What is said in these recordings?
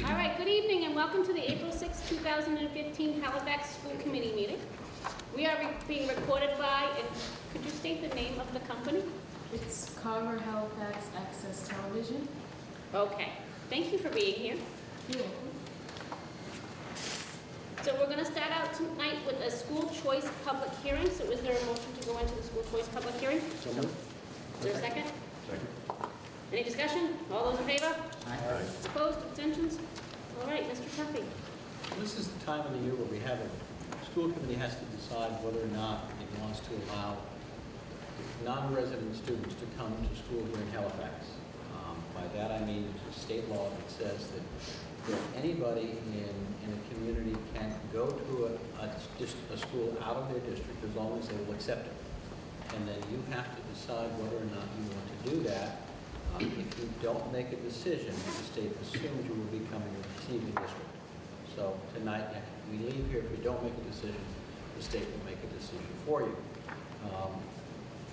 All right, good evening and welcome to the April 6, 2015 Halifax School Committee meeting. We are being recorded by, and could you state the name of the company? It's Carver Halifax Access Television. Okay, thank you for being here. You're welcome. So we're going to start out tonight with a school choice public hearing. So is there a motion to go into the school choice public hearing? So moved. Is there a second? Second. Any discussion? All those in favor? Aye. Opposed? Abstentions? All right, Mr. Tuffy. This is the time of the year where we have a school committee has to decide whether or not it wants to allow non-resident students to come to school here in Halifax. By that I mean there's a state law that says that anybody in a community can go to a school out of their district as long as they will accept it. And then you have to decide whether or not you want to do that. If you don't make a decision, the state assumes you will become a receiving district. So tonight, if we leave here, if we don't make a decision, the state will make a decision for you.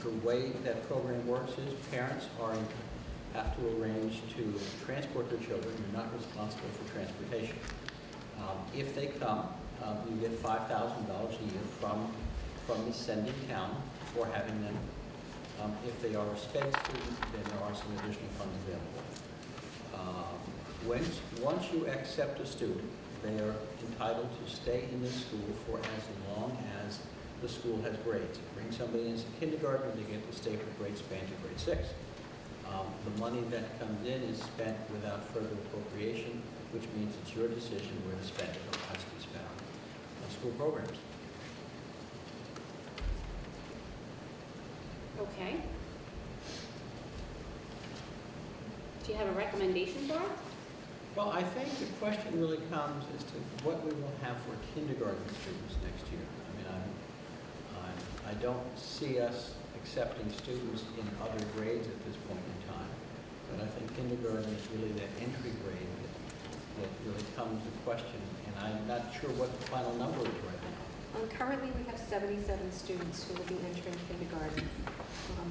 The way that program works is parents have to arrange to transport their children. You're not responsible for transportation. If they come, you get $5,000 a year from the sending town for having them. If they are a sped student, then there are some additional funds available. Once you accept a student, they are entitled to stay in this school for as long as the school has grades. Bring somebody in as a kindergartner, they get to stay for grade span to grade 6. The money that comes in is spent without further appropriation, which means it's your decision where to spend it or has to be spent on school programs. Okay. Do you have a recommendation for it? Well, I think the question really comes as to what we will have for kindergarten students next year. I mean, I don't see us accepting students in other grades at this point in time, but I think kindergarten is really that entry grade that really comes to question, and I'm not sure what the final number is right now. Currently, we have 77 students who will be entering kindergarten.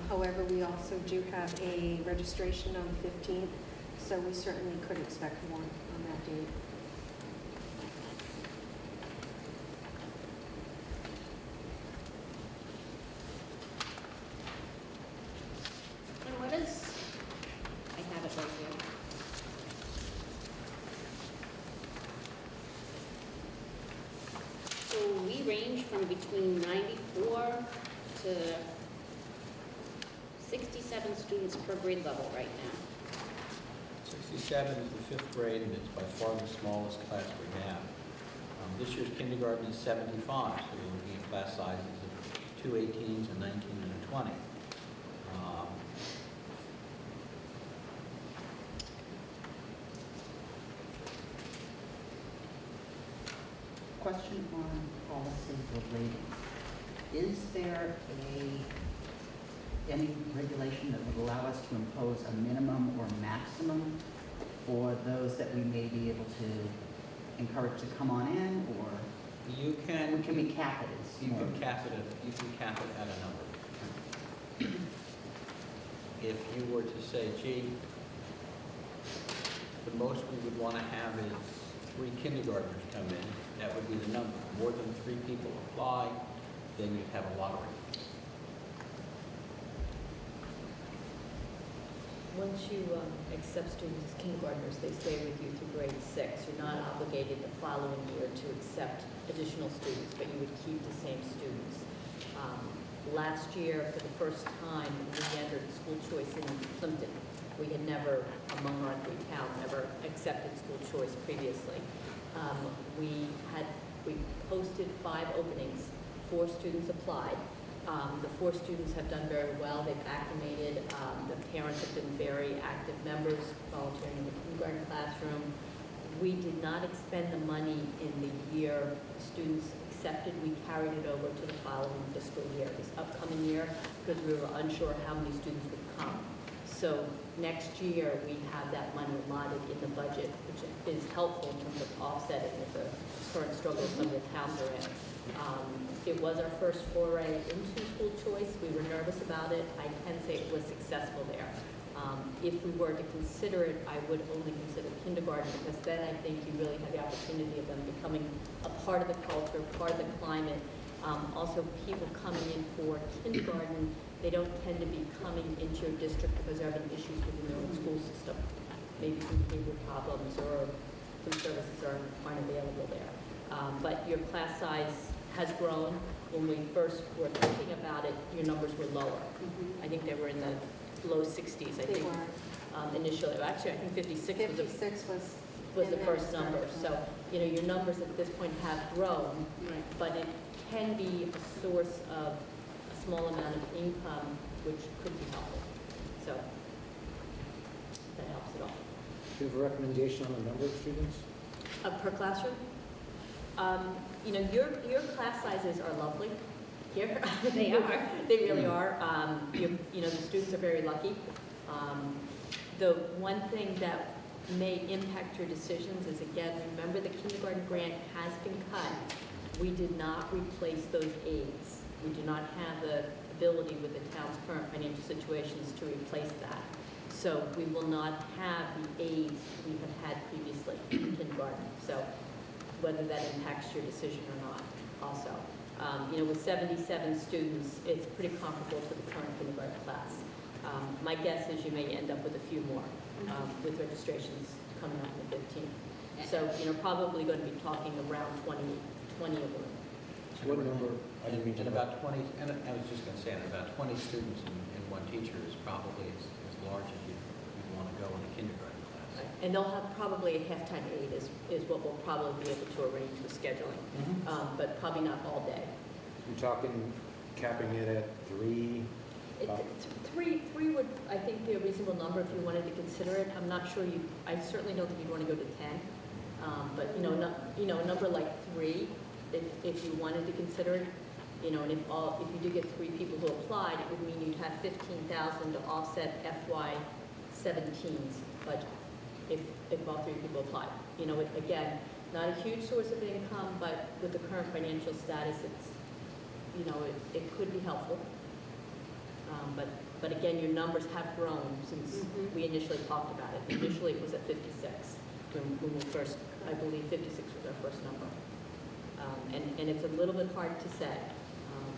However, we also do have a registration on the 15th, so we certainly could expect more on that date. And what is, I have it right here. So we range from between 94 to 67 students per grade level right now. 67 is the 5th grade, and it's by far the smallest class we have. This year's kindergarten is 75, so you're looking at class sizes of 2 18s, a 19, and a 20. Question on policy relating. Is there any regulation that would allow us to impose a minimum or maximum for those that we may be able to encourage to come on in, or You can can we cap it? You can cap it at a number. If you were to say, gee, the most we would want to have is 3 kindergartners come in, that would be the number. More than 3 people apply, then you'd have a lottery. Once you accept students as kindergartners, they stay with you through grade 6. You're not obligated the following year to accept additional students, but you would keep the same students. Last year, for the first time, we entered school choice in Plimpton. We had never, among our 3 towns, never accepted school choice previously. We posted 5 openings. 4 students applied. The 4 students have done very well. They've acclimated. The parents have been very active members, volunteering in the kindergarten classroom. We did not expend the money in the year the students accepted. We carried it over to the following fiscal year, this upcoming year, because we were unsure how many students would come. So next year, we have that money allotted in the budget, which is helpful in terms of offsetting the current struggle some of the towns are in. It was our first foray into school choice. We were nervous about it. I can say it was successful there. If we were to consider it, I would only consider kindergarten, because then I think you really have the opportunity of them becoming a part of the culture, part of the climate. Also, people coming in for kindergarten, they don't tend to be coming into your district because they're having issues within their own school system. Maybe some behavior problems or some services aren't available there. But your class size has grown. When we first were thinking about it, your numbers were lower. I think they were in the low 60s, I They think, were. initially. Actually, I think 56 56 was and the then first it started number. to So, grow. your numbers at this point have grown, Right. but it can be a source of a small amount of income, which could be helpful. So, that helps at all. Do you have a recommendation on the number of students? Per classroom? Your class sizes are lovely here. They are. They really are. The students are very lucky. The one thing that may impact your decisions is, again, remember the kindergarten grant has been cut. We did not replace those aides. We do not have the ability with the town's current financial situations to replace that. So we will not have the aides we have had previously in kindergarten. So whether that impacts your decision or not also. With 77 students, it's pretty comparable to the current kindergarten class. My guess is you may end up with a few more with registrations coming out in the 15th. So, probably going to be talking around 20 of them. So what number? I didn't mean to And interrupt. about 20, and I was just going to say, and about 20 students and one teacher is probably as large as you'd want to go in a kindergarten class. And they'll have probably a halftime aid is what we'll probably be able to arrange with scheduling, but probably not all day. You're talking capping it at 3? Three would, I think, be a reasonable number if you wanted to consider it. I'm not sure I certainly don't think you'd want to go to 10. But, a number like 3, if you wanted to consider it, and if you do get 3 people who applied, it would mean you'd have $15,000 to offset FY 17's budget if all 3 people applied. Again, not a huge source of income, but with the current financial status, it could be helpful. But again, your numbers have grown since we initially talked about it. Initially, it was at 56 when we first, I believe 56 was our first number. And it's a little bit hard to say.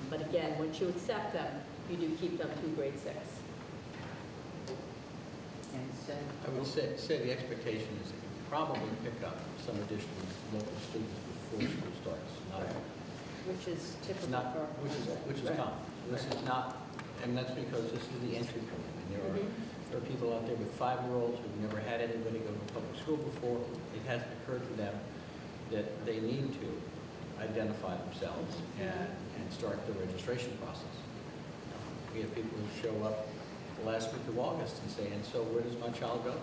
But again, once you accept them, you do keep them through grade 6. And so, I would say the expectation is that you probably pick up some additional local students before school starts. Which is typical Not, for... which is Right. common. This is not, and that's because this is the entry point. I mean, there are people out there with 5-year-olds who've never had anybody go to public school before. It hasn't occurred to them that they need to identify themselves and start the registration process. We have people who show up the last week of August and say, and so where does my child go?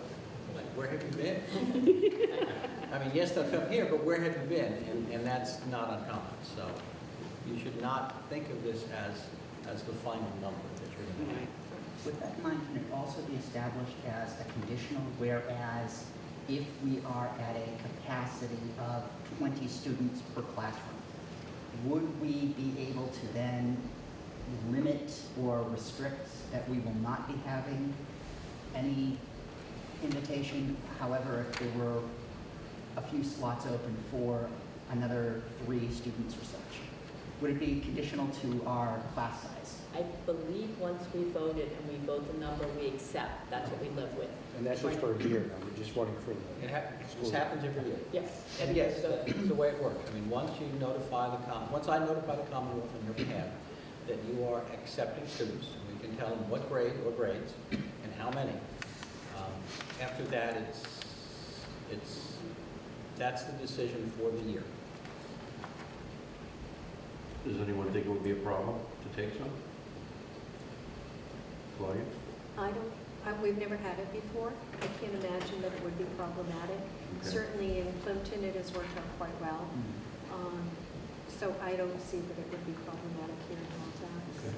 Like, where have you been? I mean, yes, they'll come here, but where have you been? And that's not uncommon. So you should not think of this as the final number that you're going to have. with that in mind, can it also be established as a conditional, whereas if we are at a capacity of 20 students per classroom, would we be able to then limit or restrict that we will not be having any invitation? However, if there were a few slots open for another 3 students or such, would it be conditional to our class size? I believe once we voted and we vote the number we accept, that's what we live with. And that's just for a year now, we're just running for This happens every year. Yes. And yes, that's the way it works. I mean, once I notify the Commonwealth on your behalf that you are accepting students, we can tell them what grade or grades and how many. After that, that's the decision for the year. Does anyone think it would be a problem to take some? Claudia? We've never had it before. I can't imagine that it would be problematic. Okay. Certainly in Plimpton, it has worked out quite well. So I don't see that it would be problematic here in Halifax. Okay.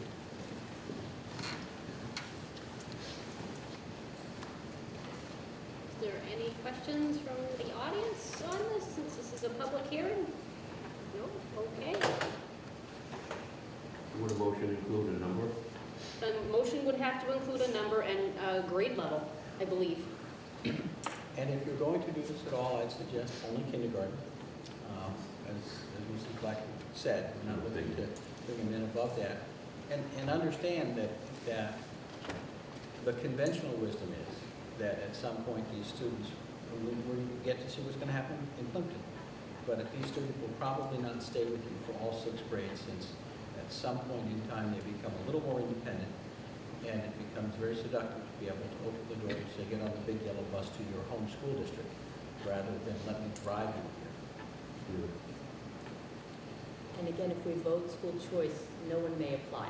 Is there any questions from the audience on this, since this is a public hearing? No? Okay. Would a motion include a number? the motion would have to include a number and a grade level, I believe. And if you're going to do this at all, I'd suggest only kindergarten. As Mrs. Black said, we're not looking to bring them in above that. And understand that the conventional wisdom is that at some point these students, we get to see what's going to happen in Plimpton. But these students will probably not stay with you for all 6 grades, since at some point in time they become a little more independent, and it becomes very seductive to be able to open the door and say, get on the big yellow bus to your home school district, rather than let me drive you here. And again, if we vote school choice, no one may apply.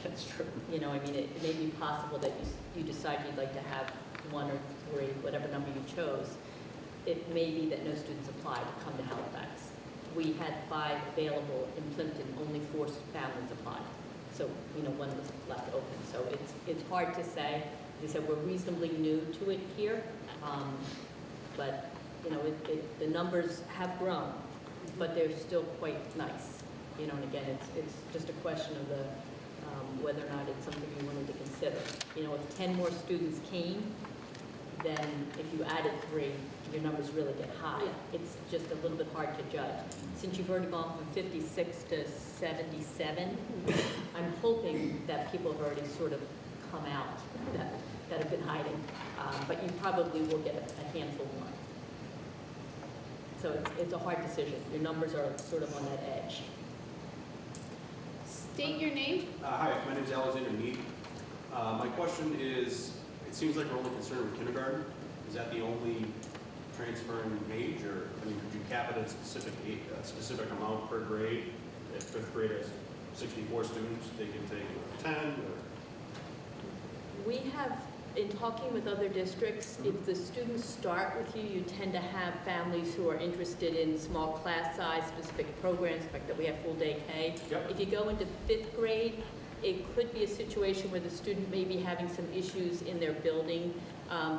That's true. You know, I mean, it may be possible that you decide you'd like to have 1 or 3, whatever number you chose. It may be that no students apply to come to Halifax. We had 5 available in Plimpton, only 4 families applied. So, you know, 1 was left open. So it's hard to say. As I said, we're reasonably new to it here, but, you know, the numbers have grown, but they're still quite nice. You know, and again, it's just a question of the whether or not it's something you wanted to consider. You know, if 10 more students came, then if you added 3, your numbers really get high. It's just a little bit hard to judge. Since you've already gone from 56 to 77, I'm hoping that people have already sort of come out that have been hiding, but you probably will get a handful more. So it's a hard decision. Your numbers are sort of on that edge. State your name. Hi, my name is Alexander Mead. My question is, it seems like we're only concerned with kindergarten. Is that the only transferring age, or I mean, could you cap it at a specific amount per grade? If 5th grade has 64 students, they can take 10, or? We have, in talking with other districts, if the students start with you, you tend to have families who are interested in small class size, specific programs, the fact that we have full day K. Yep. If you go into 5th grade, it could be a situation where the student may be having some issues in their building.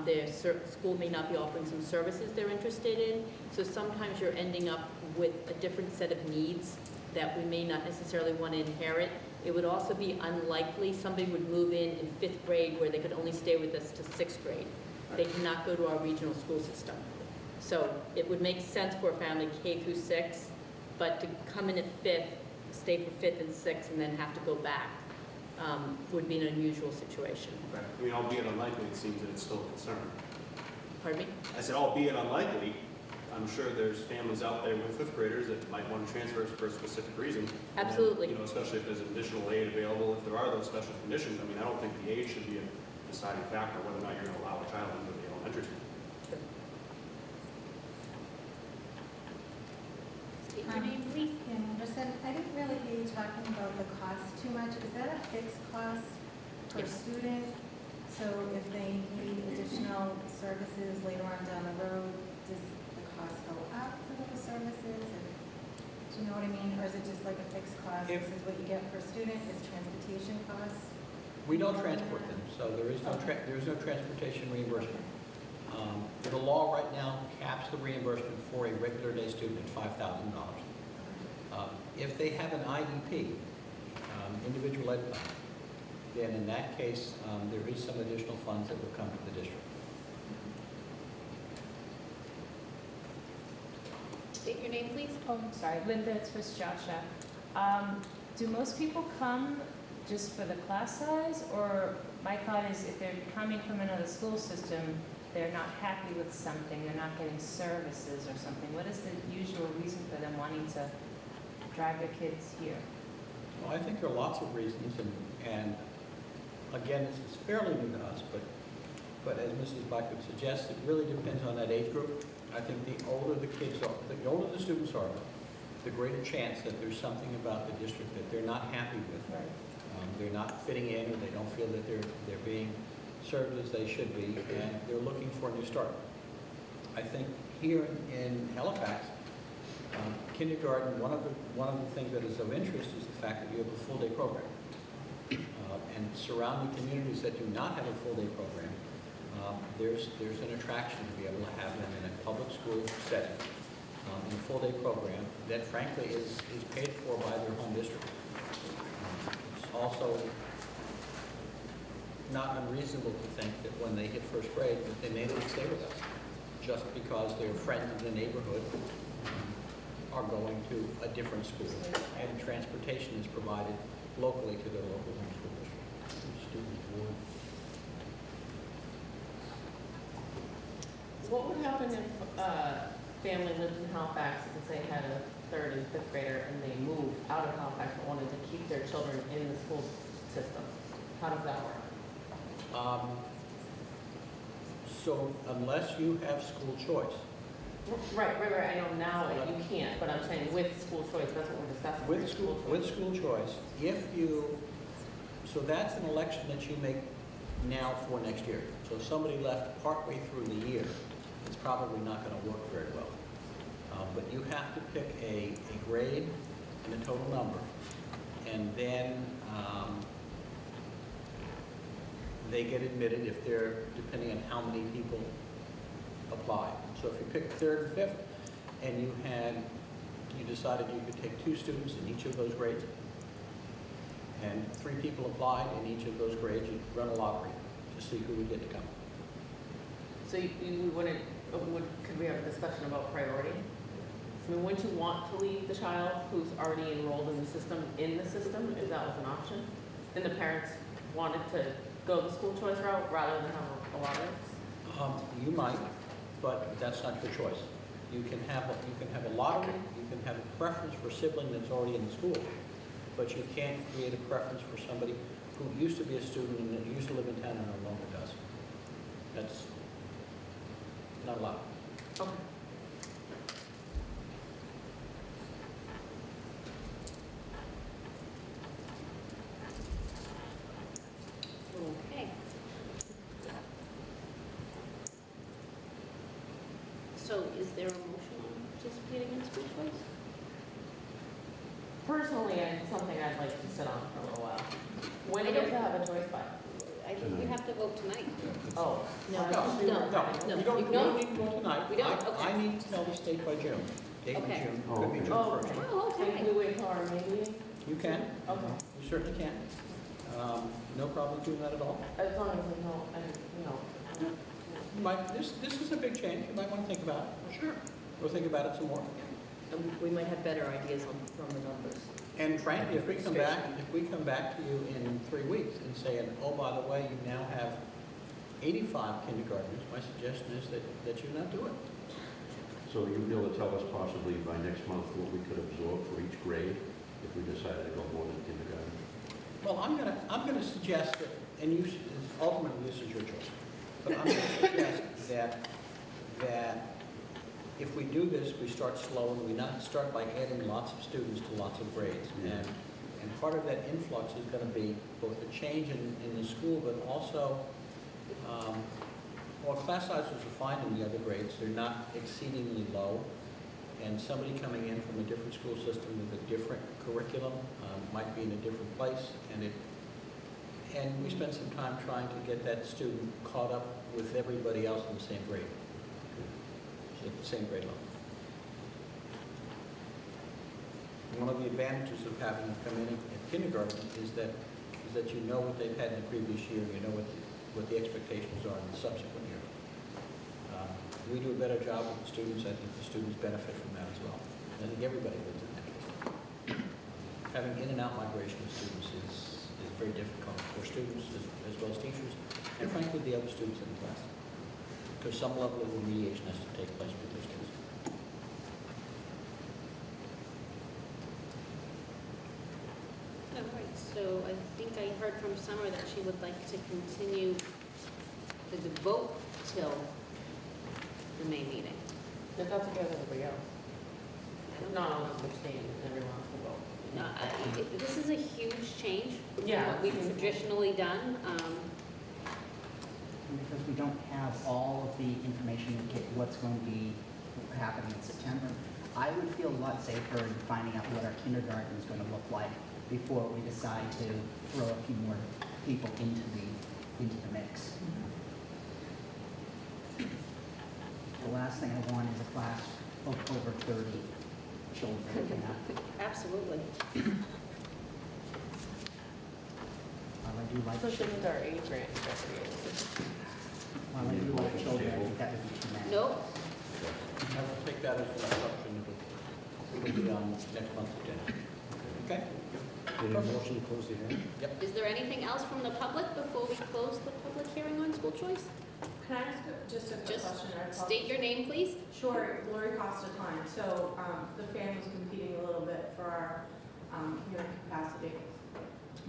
Their school may not be offering some services they're interested in. So sometimes you're ending up with a different set of needs that we may not necessarily want to inherit. It would also be unlikely somebody would move in 5th grade where they could only stay with us to 6th grade. They cannot go to our regional school system. So it would make sense for a family K through 6, but to come in at 5th, stay for 5th and 6th, and then have to go back would be an unusual situation. Right. I mean, albeit unlikely, it seems that it's still a concern. Pardon me? I said, albeit unlikely, I'm sure there's families out there with 5th graders that might want to transfer for a specific reason. Absolutely. And then, especially if there's additional aid available, if there are those special conditions. I mean, I don't think the age should be a deciding factor whether or not you're going to allow a child into the elementary school. Sure. State your name, please. Anderson, I didn't really hear you talking about the cost too much. Is that a fixed cost per Yes. student? So if they need additional services later on down the road, does the cost go up for those services? Or, do you know what I mean? Or is it just like a fixed cost? If- This is what you get per student, is transportation costs? We don't transport them, so there is no transportation reimbursement. The law right now caps the reimbursement for a regular day student at $5,000. If they have an IEP, individual ed plan, then in that case, there is some additional funds that will come to the district. State your name, please. Oh, I'm sorry, Linda, it's for Joshua. Do most people come just for the class size, or my thought is if they're coming from another school system, they're not happy with something, they're not getting services or something? What is the usual reason for them wanting to drive their kids here? Well, I think there are lots of reasons, and again, this is fairly new to us, but as Mrs. Blackwood suggests, it really depends on that age group. I think the older the kids are, the older the students are, the greater chance that there's something about the district that they're not happy with. Right. They're not fitting in, or they don't feel that they're being served as they should be, and they're looking for a new start. I think here in Halifax, kindergarten, one of the things that is of interest is the fact that you have a full day program. And surrounding communities that do not have a full day program, there's an attraction to be able to have them in a public school setting, in a full day program that frankly is paid for by their home district. It's also not unreasonable to think that when they hit first grade, that they may not stay with us, just because their friends in the neighborhood are going to a different school, and transportation is provided locally to their local home school district. Student board. What would happen if a family lived in Halifax and say had a third and fifth grader and they moved out of Halifax but wanted to keep their children in the school system? How does that work? So unless you have school choice, Right. I know now that you can't, but I'm saying with school choice, that's what we're discussing. with school choice, if you, so that's an election that you make now for next year. So if somebody left partway through the year, it's probably not going to work very well. But you have to pick a grade and a total number, and then they get admitted if they're, depending on how many people apply. So if you pick third and fifth, and you decided you could take 2 students in each of those grades, and 3 people applied in each of those grades, you run a lottery to see who would get to come. So you wouldn't, could we have a discussion about priority? I mean, wouldn't you want to leave the child who's already enrolled in the system, if that was an option? And the parents wanted to go the school choice route rather than have a lottery? You might, but that's not your choice. You can have a lottery, you can have a preference for a sibling that's already in the school, but you can't create a preference for somebody who used to be a student and that used to live in town and no longer does. That's not allowed. Okay. Okay. So is there a motion on participating in school choice? Personally, it's something I'd like to sit on for a little while. When do you have to have a choice by? I think we have to vote tonight. Oh. No, I no, thought we were- no. You don't need to go tonight. We don't? Okay. I need to tell the state by June. Date in Okay. June, Oh, could be okay. June Oh, 1st. okay. Oh, So okay. can we wait till our May meeting? You can, Okay. you certainly can. No problem doing that at all. As long as we know, and, you know. You might, this is a big change, you might want to think about it. Sure. We'll think about it some more. And we might have better ideas from the numbers. And frankly, if we come back to you in 3 weeks and saying, oh, by the way, you now have 85 kindergartners, my suggestion is that you not do it. So you'll be able to tell us possibly by next month what we could absorb for each grade if we decided to go more than kindergarten? Well, I'm gonna suggest that, and ultimately this is your choice, but I'm gonna suggest that if we do this, we start slow and we not start by adding lots of students to lots of grades. And part of that influx is gonna be both a change in the school, but also, while class sizes are fine in the other grades, they're not exceedingly low. And somebody coming in from a different school system with a different curriculum might be in a different place. And we spend some time trying to get that student caught up with everybody else in the same grade, so at the same grade level. One of the advantages of having them come in at kindergarten is that you know what they've had in the previous year, you know what the expectations are in the subsequent year. We do a better job with the students. I think the students benefit from that as well. I think everybody lives in that. Having in and out migration of students is very difficult for students as well as teachers, and frankly, the other students in the class. Because some level of remediation has to take place with those students. All right, so I think I heard from Summer that she would like to continue the vote till the May meeting. If that's okay with everybody else. I don't Not know. unless we abstain and everyone else will vote. No, this is a huge change from Yeah. what we've traditionally done. Because we don't have all of the information to get what's going to be happening in September, I would feel a lot safer in finding out what our kindergarten is going to look like before we decide to throw a few more people into the mix. The last thing I want is a class of over 30 children. Absolutely. I do like So children. shouldn't our age grant jeopardy? While I do like children, I think that would be too many. Nope. I will take that as an instruction. It will be on next month's agenda. Okay? Need a motion to close the hearing? Is there anything else from the public before we close the public hearing on school choice? Can I ask just a quick Just question? I apologize. State your name, please. Sure, Lori Costa Klein. So the family's competing a little bit for our hearing capacity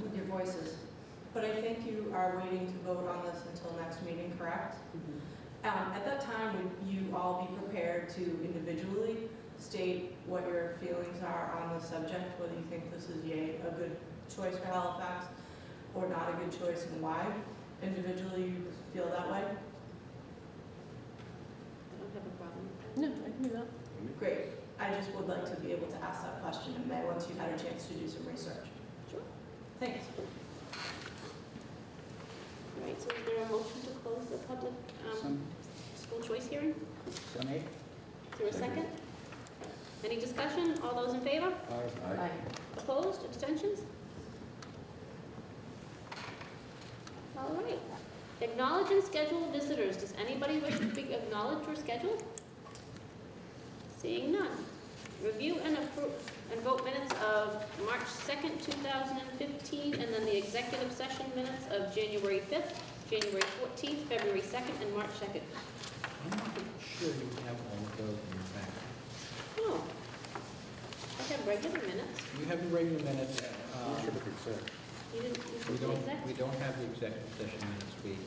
with your voices. But I think you are waiting to vote on this until next meeting, correct? At that time, would you all be prepared to individually state what your feelings are on the subject, whether you think this is a good choice for Halifax or not a good choice and why? Individually, you feel that way? I don't have a problem. No, I can do that. Great. I just would like to be able to ask that question in May once you've had a chance to do some research. Sure. Thanks. All right, so is there a motion to close the public Some, school choice hearing? so made? Is there a second? Any discussion? All those in favor? Aye. Opposed? Abstentions? All right. Acknowledge and schedule visitors. Does anybody wish to be acknowledged or scheduled? Seeing none. Review and approve and vote minutes of March 2nd, 2015, and then the executive session minutes of January 5th, January 14th, February 2nd, and March 2nd. I'm not sure you have all of those in your packet. Oh, I have regular minutes. You have the regular minutes. Should have accepted. You didn't, We you don't, did we don't have the executive session minutes. We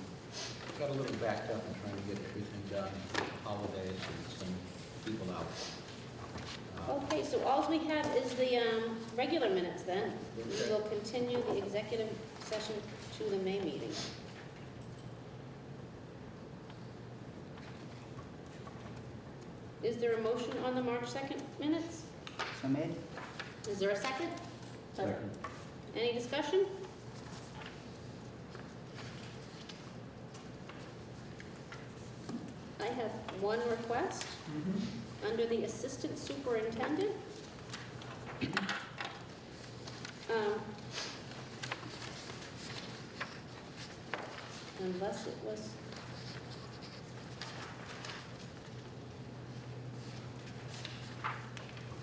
got a little backed up in trying to get everything done, with the holidays and some people out. Okay, so all we have is the regular minutes then. We will continue the executive session to the May meeting. Is there a motion on the March 2nd minutes? So made? Is there a second? Second. Any discussion? I have one request. Under the assistant superintendent. Unless it was.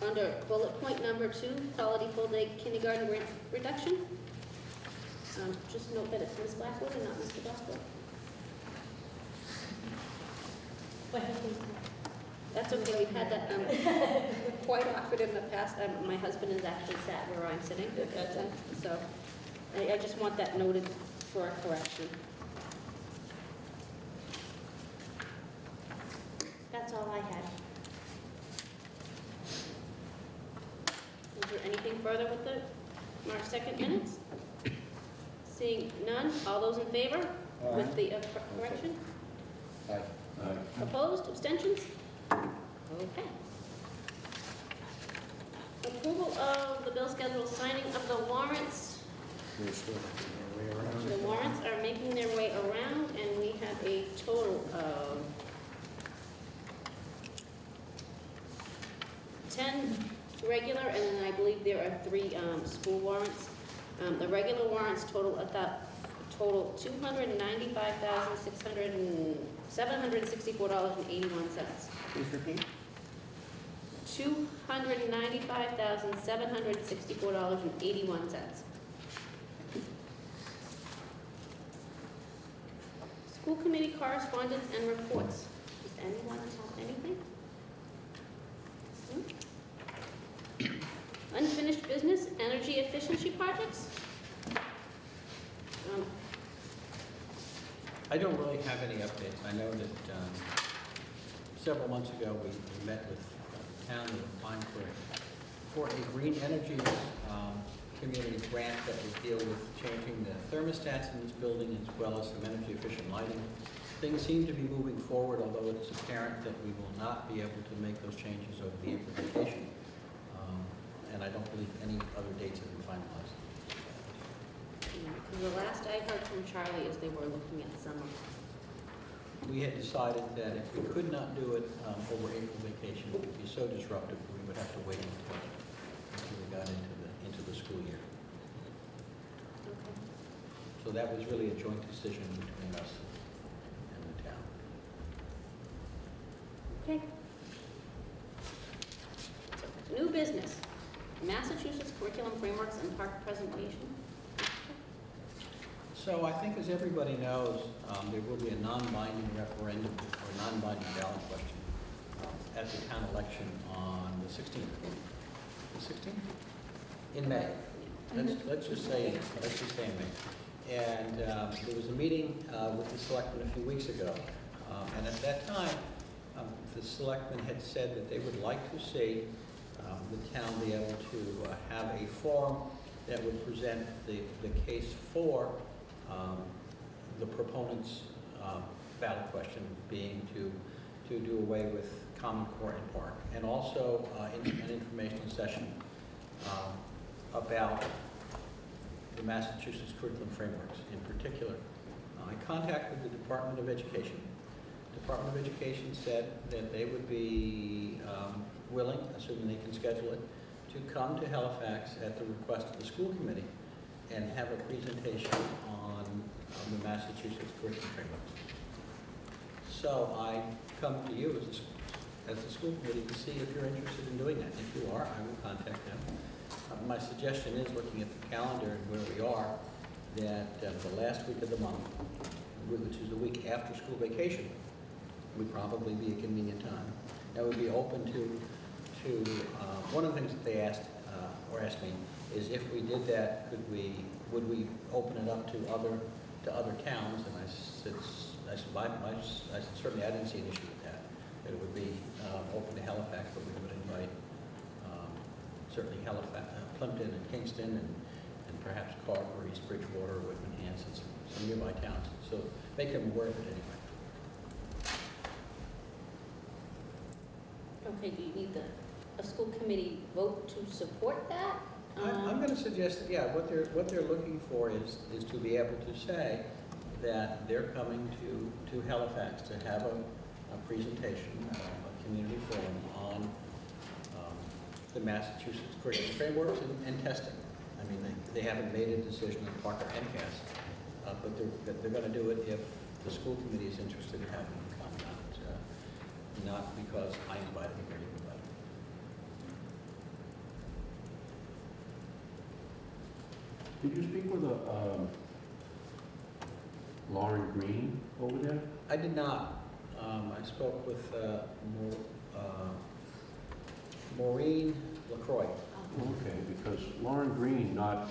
Under bullet point number 2, quality full-day kindergarten grant reduction. Just note that it's Ms. Blackwood and not Mr. Boswell. That's okay, we've had that quite often in the past. My husband has actually sat where I'm sitting, so I just want that noted for a correction. That's all I had. Is there anything further with the March 2nd minutes? Seeing none, all those in favor with the correction? Aye. Opposed, abstentions? Okay. Approval of the bill schedule, signing of the warrants. We're still making our way around. The warrants are making their way around, and we have a total of 10 regular, and then I believe there are 3 school warrants. The regular warrants total $764.81. Please repeat. $295,764.81. School committee correspondence and reports. Does anyone have anything? Unfinished business, energy efficiency projects? I don't really have any updates. I know that several months ago, we met with the town and applied for a green energy community grant that would deal with changing the thermostats in this building as well as some energy efficient lighting. Things seem to be moving forward, although it's apparent that we will not be able to make those changes over the April vacation. And I don't believe any other dates have been finalized. Because the last I heard from Charlie is they were looking at summer. We had decided that if we could not do it over April vacation, it would be so disruptive, we would have to wait until we got into the school year. Okay. So that was really a joint decision between us and the town. Okay. So, new business, Massachusetts curriculum frameworks and park presentation. So I think, as everybody knows, there will be a non-binding referendum or non-binding ballot question at the town election on the 16th. The 16th? In May. Let's just say in May. And there was a meeting with the selectmen a few weeks ago. And at that time, the selectmen had said that they would like to see the town be able to have a forum that would present the case for the proponents' ballot question being to do away with Common Core and Park, and also an informational session about the Massachusetts curriculum frameworks in particular. I contacted the Department of Education. The Department of Education said that they would be willing, assuming they can schedule it, to come to Halifax at the request of the school committee and have a presentation on the Massachusetts curriculum frameworks. So I come to you as the school committee to see if you're interested in doing that. If you are, I will contact them. My suggestion is, looking at the calendar and where we are, that the last week of the month, which is the week after school vacation, would probably be a convenient time. That would be open to one of the things that they asked me is, if we did that, would we open it up to other towns? And I said certainly I didn't see an issue with that. That it would be open to Halifax, but we would invite certainly Halifax, Plimpton and Kingston, and perhaps Carver, East Bridgewater, Whitman, Hanson, some nearby towns. So make them aware of it anyway. Okay, do you need a school committee vote to support that? I'm going to suggest that, yeah, what they're looking for is to be able to say that they're coming to Halifax to have a presentation, a community forum on the Massachusetts curriculum frameworks and testing. I mean, they haven't made a decision on Parker and Cass, but they're going to do it if the school committee is interested in having them come, not because I invited them or you invited them. Did you speak with Lauren Green over there? I did not. I spoke with Maureen LaCroix. Okay, because Lauren Green, not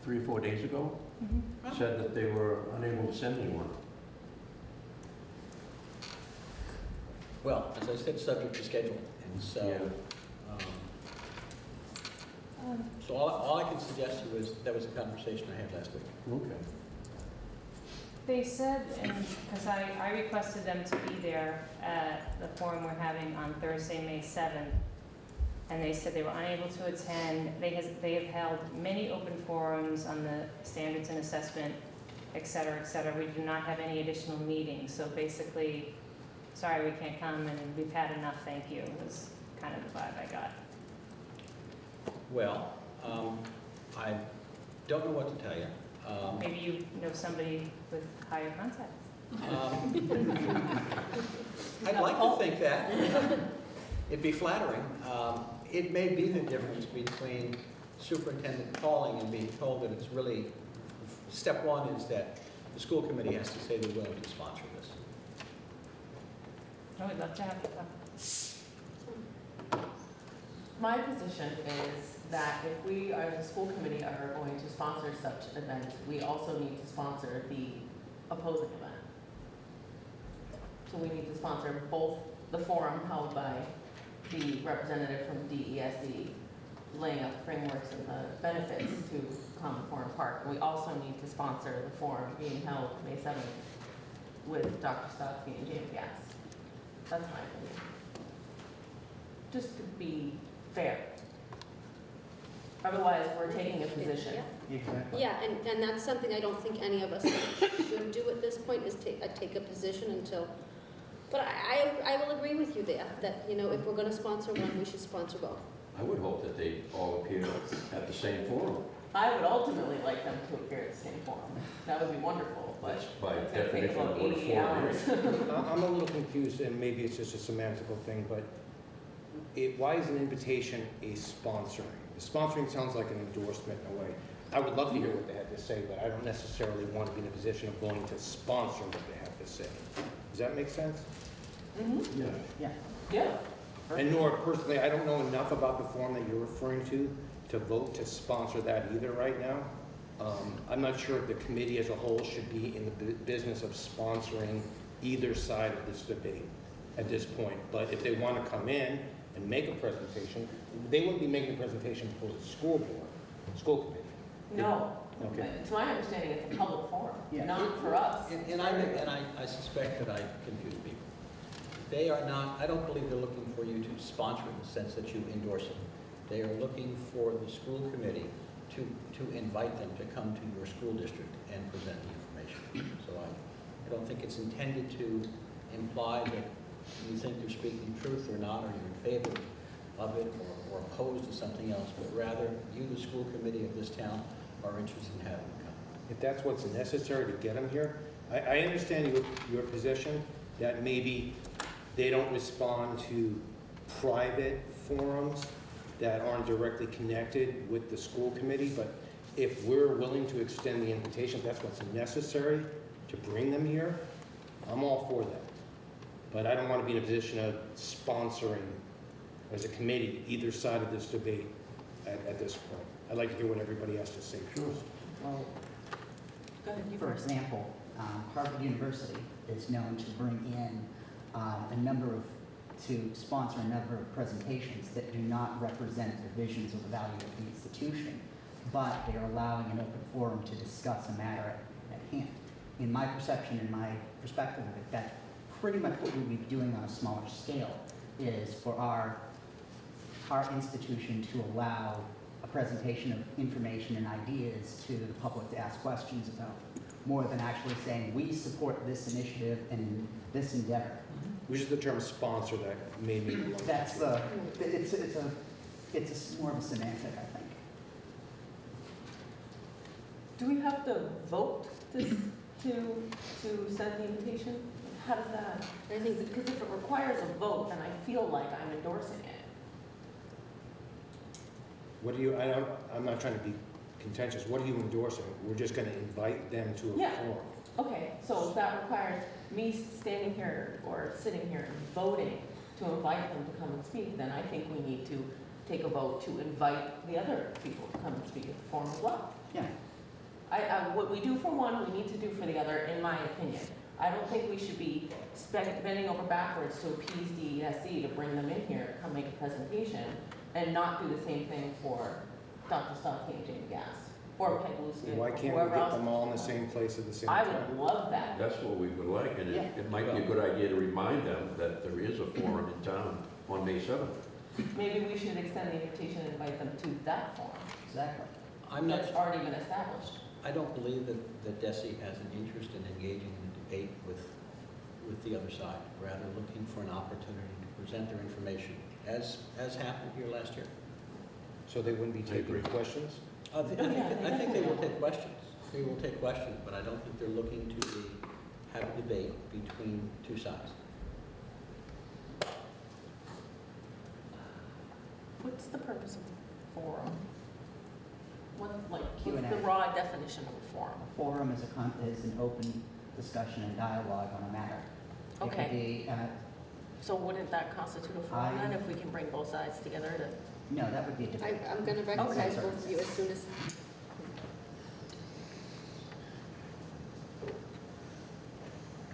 3 or 4 days ago, said that they were unable to send anyone. Well, as I said, subject to scheduling, and so, Yeah. so all I can suggest to you is that was a conversation I had last week. Okay. They said, because I requested them to be there at the forum we're having on Thursday, May 7th, and they said they were unable to attend. They have held many open forums on the standards and assessment, et cetera, et cetera. We do not have any additional meetings, so basically, sorry, we can't come, and we've had enough, thank you, was kind of the vibe I got. Well, I don't know what to tell you. Maybe you know somebody with higher contacts. I'd like to think that. It'd be flattering. It may be the difference between superintendent calling and being told that it's really, step one is that the school committee has to say they're willing to sponsor this. Oh, we'd love to have you come. My position is that if we, as a school committee, are going to sponsor such events, we also need to sponsor the opposing event. So we need to sponsor both the forum held by the representative from DESE, laying out the frameworks and the benefits to Common Core and Park. We also need to sponsor the forum being held May 7th with Dr. Stotsky and James Gass. That's my opinion. Just to be fair. Otherwise, we're taking a position. Exactly. Yeah, and that's something I don't think any of us should do at this point, is take a position until, but I will agree with you there, that, you know, if we're gonna sponsor one, we should sponsor both. I would hope that they all appear at the same forum. I would ultimately like them to appear at the same forum. That would be wonderful, but That's by it's gonna take definition about what a 80 forum hours. is. I'm a little confused, and maybe it's just a semantical thing, but why is an invitation a sponsoring? The sponsoring sounds like an endorsement in a way. I would love to hear what they have to say, but I don't necessarily want to be in a position of going to sponsor what they have to say. Does that make sense? Mm-hmm. Yeah. Yeah. Yeah. And nor personally, I don't know enough about the form that you're referring to vote to sponsor that either right now. I'm not sure if the committee as a whole should be in the business of sponsoring either side of this debate at this point. But if they want to come in and make a presentation, they wouldn't be making a presentation for the school committee. No. Okay. To my understanding, it's a public forum, Yeah. not for us. And I suspect that I confuse people. They are not, I don't believe they're looking for you to sponsor in the sense that you endorse it. They are looking for the school committee to invite them to come to your school district and present the information. So I don't think it's intended to imply that you think you're speaking truth or not, or you're in favor of it or opposed to something else, but rather you, the school committee of this town, are interested in having them come. If that's what's necessary to get them here, I understand your position that maybe they don't respond to private forums that aren't directly connected with the school committee, but if we're willing to extend the invitation, if that's what's necessary to bring them here, I'm all for that. But I don't want to be in a position of sponsoring as a committee either side of this debate at this point. I'd like to hear what everybody has to say first. Well, Go ahead, you for first. example, Harvard University is known to bring in to sponsor a number of presentations that do not represent the visions or the value of the institution, but they are allowing an open forum to discuss a matter at hand. In my perception, in my perspective of it, that's pretty much what we'll be doing on a smaller scale, is for our institution to allow a presentation of information and ideas to the public to ask questions about, more than actually saying, we support this initiative and this endeavor. Which is the term sponsor that made me belong. That's it's more of a semantic, I think. Do we have to vote to send the invitation? How does that? I think Because if it requires a vote, then I feel like I'm endorsing it. What do you, I'm not trying to be contentious, what are you endorsing? We're just gonna invite them to a Yeah. forum. Okay, so if that requires me standing here or sitting here and voting to invite them to come and speak, then I think we need to take a vote to invite the other people to come and speak at the forum as well. Yeah. What we do for one, we need to do for the other, in my opinion. I don't think we should be bending over backwards to appease DESE to bring them in here to come make a presentation and not do the same thing for Dr. Stuckey and Jamie Gass or Peg Lucy. Why can't we get them all in the same place at the same I time? would love that. That's what we would like, and Yeah. it might be a good idea to remind them that there is a forum in town on May 7th. Maybe we should extend the invitation and invite them to that forum. Exactly. That's already been established. I don't believe that DESE has an interest in engaging in a debate with the other side, rather looking for an opportunity to present their information, as happened here last year. So they wouldn't be I taking agree. questions? I think they will take questions. They will take questions, but I don't think they're looking to have a debate between two sides. What's the purpose of a forum? What's Q&A. the raw definition of a forum? Forum is an open discussion and dialogue on a matter. It could Okay. be, So wouldn't that constitute a forum I- then, if we can bring both sides together to? no, that would be a debate. I'm going to recognize Okay. both of you as soon as,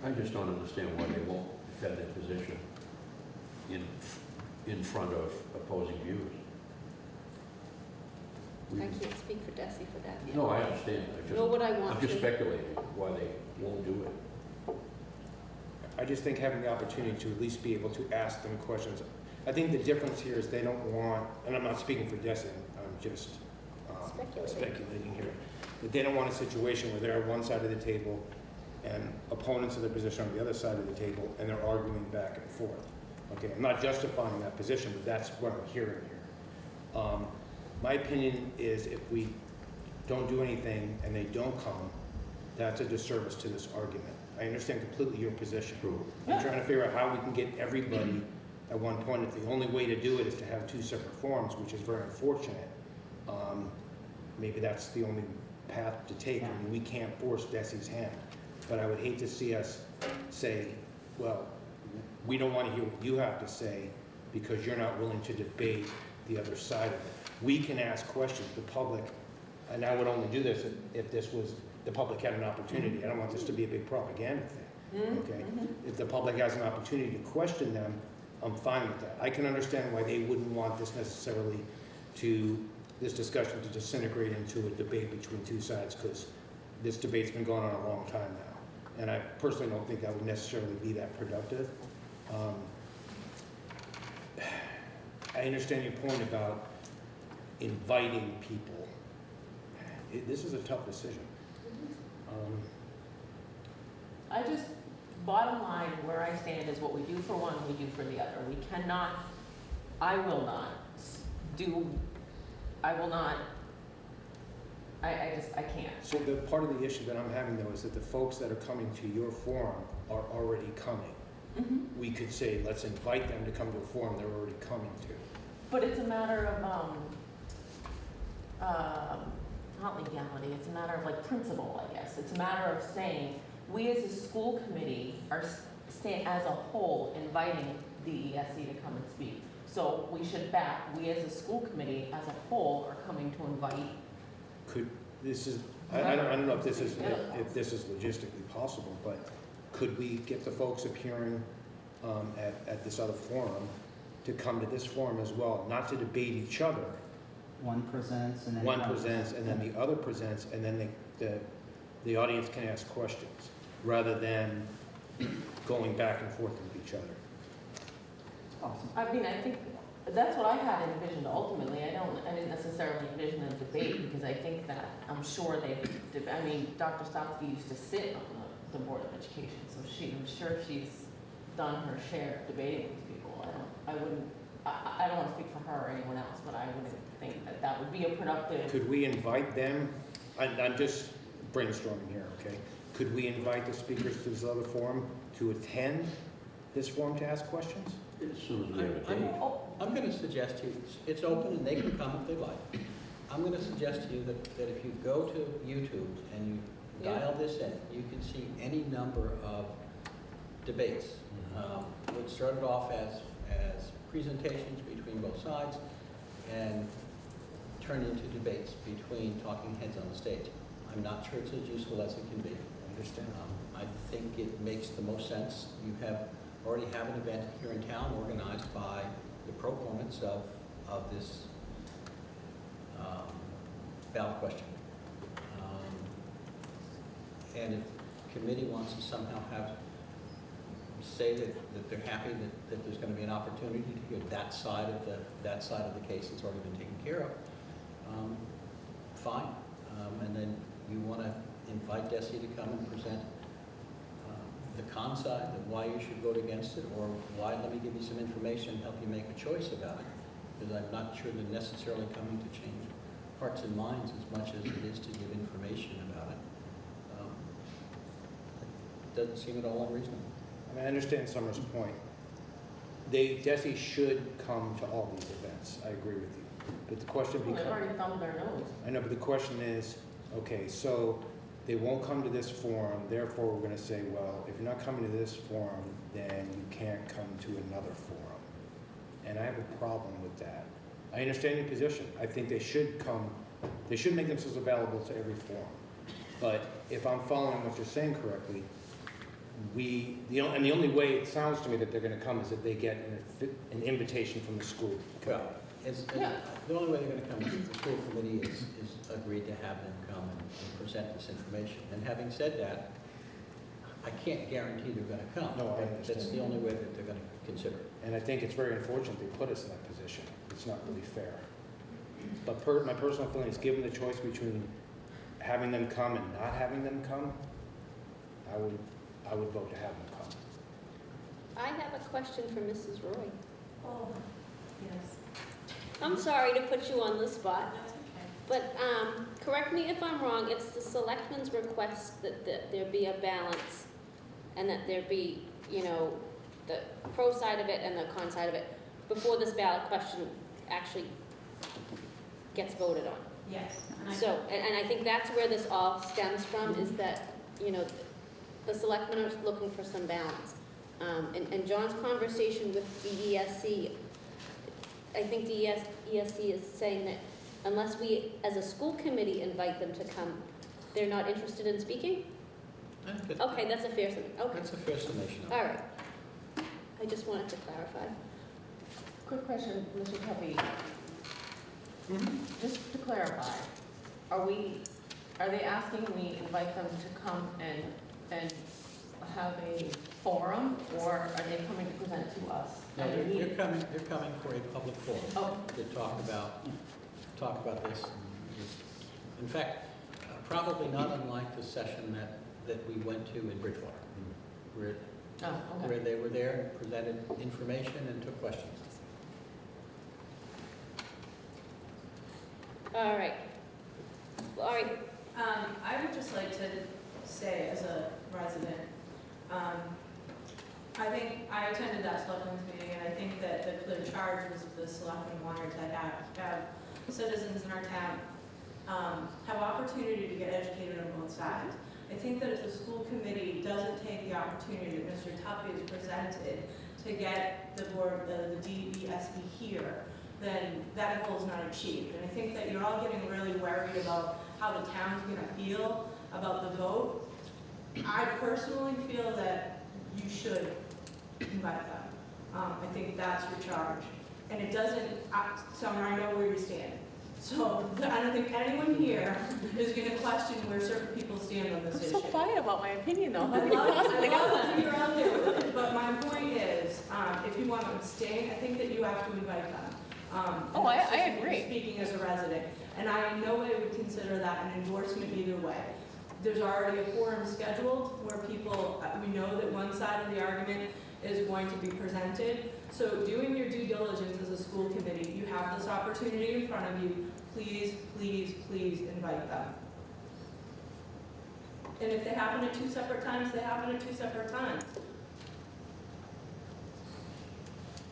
I just don't understand why they won't defend their position in front of opposing views. We- I can't speak for DESE for that. No, I understand. Nor would I want I'm just to. speculating why they won't do it. I just think having the opportunity to at least be able to ask them questions. I think the difference here is they don't want, and I'm not speaking for Desi, I'm just speculating here, that they don't want a situation where they're on one side of the table and opponents of their position on the other side of the table, and they're arguing back and forth. Okay, I'm not justifying that position, but that's what I'm hearing here. My opinion is if we don't do anything and they don't come, that's a disservice to this argument. I understand completely your position. True. I'm trying to figure out how we can get everybody at one point. If the only way to do it is to have two separate forums, which is very unfortunate, maybe that's the only path to take. I mean, we can't force Desi's hand, but I would hate to see us say, well, we don't want to hear what you have to say because you're not willing to debate the other side of it. We can ask questions, the public, and I would only do this if this was, the public had an opportunity. I don't want this to be a big propaganda thing, okay? If the public has an opportunity to question them, I'm fine with that. I can understand why they wouldn't want this necessarily this discussion to disintegrate into a debate between two sides, because this debate's been going on a long time now. And I personally don't think that would necessarily be that productive. I understand your point about inviting people. This is a tough decision. I just, bottom line, where I stand is what we do for one, we do for the other. We cannot, I will not I can't. So the part of the issue that I'm having though is that the folks that are coming to your forum are already coming. We could say, let's invite them to come to a forum they're already coming to. But it's a matter of, not legality, it's a matter of like principle, I guess. It's a matter of saying, we as a school committee are as a whole inviting the ESC to come and speak. So we should we as a school committee as a whole are coming to invite. I don't know if this is logistically possible, but could we get the folks appearing at this other forum to come to this forum as well, not to debate each other? One presents and then One presents and then the other presents, and then the audience can ask questions, rather than going back and forth with each other. It's possible. I mean, I think that's what I had envisioned ultimately. I didn't necessarily envision a debate, because I think that, I'm sure Dr. Stotsky used to sit on the Board of Education, so I'm sure she's done her share of debating with people. I don't want to speak for her or anyone else, but I wouldn't think that would be a productive. Could we invite them? I'm just brainstorming here, okay? Could we invite the speakers to this other forum to attend this forum to ask questions? As soon as we have a date. I'm going to suggest to you, it's open and they can come if they like. I'm going to suggest to you that if you go to YouTube and you dial this in, you can see any number of debates. It started off as presentations between both sides and turned into debates between talking heads on the stage. I'm not sure it's as useful as it can be. I understand. I think it makes the most sense. You already have an event here in town organized by the proponents of this ballot question. And if the committee wants to somehow say that they're happy that there's going to be an opportunity to hear that side of the case that's already been taken care of, fine. And then you want to invite Desi to come and present the con side, of why you should vote against it, or why, let me give you some information, help you make a choice about it. Because I'm not sure they're necessarily coming to change hearts and minds as much as it is to give information about it. It doesn't seem at all unreasonable. I mean, I understand Summer's point. Desi should come to all these events. I agree with you. But the question They've becomes... already thumbed their nose. I know, but the question is, okay, so they won't come to this forum, therefore we're going to say, well, if you're not coming to this forum, then you can't come to another forum. And I have a problem with that. I understand your position. I think they should come, they should make themselves available to every forum. But if I'm following what you're saying correctly, the only way it sounds to me that they're going to come is if they get an invitation from the school. Well, the only way they're going to come, the school committee is agreed to have them come and present this information. And having said that, I can't guarantee they're going to come. No, I understand. That's the only way that they're going to consider it. And I think it's very unfortunate they put us in that position. It's not really fair. But my personal feeling is, given the choice between having them come and not having them come, I would vote to have them come. I have a question for Mrs. Roy. Oh, yes. I'm sorry to put you on the spot. That's okay. But, correct me if I'm wrong, it's the selectmen's request that there be a balance and that there be, the pro side of it and the con side of it before this ballot question actually gets voted on. Yes. So, and I think that's where this all stems from, is that, the selectmen are looking for some balance. And John's conversation with the ESC, I think the ESC is saying that unless we, as a school committee, invite them to come, they're not interested in speaking? Okay, that's a fair, okay, That's a fair summation. all right. I just wanted to clarify. Quick question, Mr. Tuffy. Just to clarify, are they asking we invite them to come and have a forum, or are they coming to present to us No, at a they're meeting? coming for a public forum Oh, to talk about this. In fact, probably not unlike the session that we went to in Bridgewater, where okay. they were there and presented information and took questions. All right. All right, I would just like to say, as a resident, I think I attended that selectmen's meeting, and I think that the clear charge was the selectmen wanted to have citizens in our town have opportunity to get educated on both sides. I think that if the school committee doesn't take the opportunity that Mr. Tuffy has presented to get the board, the DESB here, then that goal is not achieved. And I think that you're all getting really worried about how the town's gonna feel about the vote. I personally feel that you should invite them. I think that's your charge. And it doesn't, Summer, I know where you stand. So I don't think anyone here is gonna question where certain people stand on this issue. I'm so quiet about my opinion, though. I love that you're out there with it, but my point is, if you want to abstain, I think that you have to invite them. Oh, I and that's just agree. Speaking as a resident, and I in no way would consider that an endorsement either way. There's already a forum scheduled where people, we know that one side of the argument is going to be presented. So doing your due diligence as a school committee, you have this opportunity in front of you. Please, please, please invite them. And if they happen at two separate times, they happen at two separate times.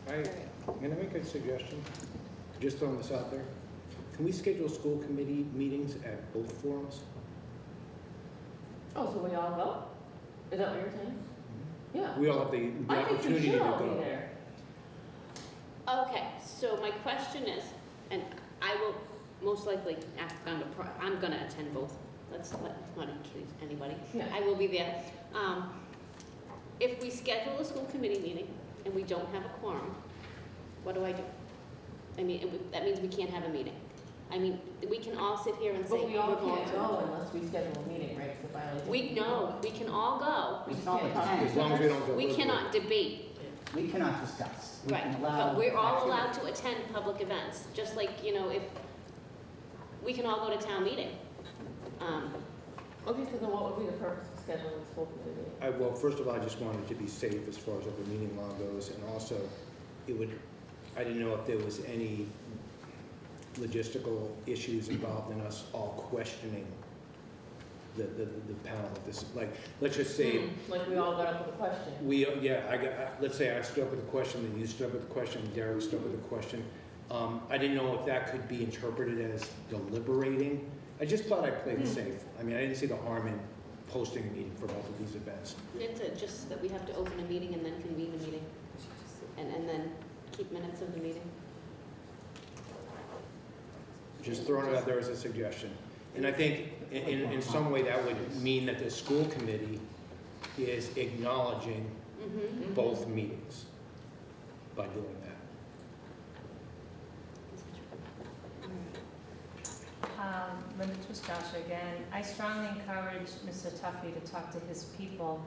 I'm gonna make a suggestion, just throwing this out there. Can we schedule school committee meetings at both forums? Oh, so we all go? Is that what you're saying? Yeah. We all have the I think we opportunity to should all be go. there. okay, so my question is, and I will most likely, I'm gonna attend both. Let's not accuse anybody. Yeah. I will be there. If we schedule a school committee meeting and we don't have a quorum, what do I do? I mean, that means we can't have a meeting. I mean, we can all sit here and say, But we all we're going can't to. go unless we schedule a meeting, right? It's a violation. We can all go. We can all can't attend. As long as we don't go. We cannot debate, We cannot discuss. We right? can allow But we're all activity. allowed to attend public events, just like, if, we can all go to town meeting. Okay, so then what would be the purpose of scheduling a school committee meeting? Well, first of all, I just wanted to be safe as far as open meeting law goes, and also, I didn't know if there was any logistical issues involved in us all questioning the panel of this, like, let's just say, Like we all got up with a question. let's say I stood up with a question, then you stood up with a question, Derek stood up with a question. I didn't know if that could be interpreted as deliberating. I just thought I'd play it safe. I mean, I didn't see the harm in posting a meeting for both of these events. It's just that we have to open a meeting and then convene a meeting, and then keep minutes of the meeting. Just throwing it out there as a suggestion. And I think in some way that would mean that the school committee is acknowledging Mm-hmm. both meetings by doing that. Linda Joshua again. I strongly encourage Mr. Tuffy to talk to his people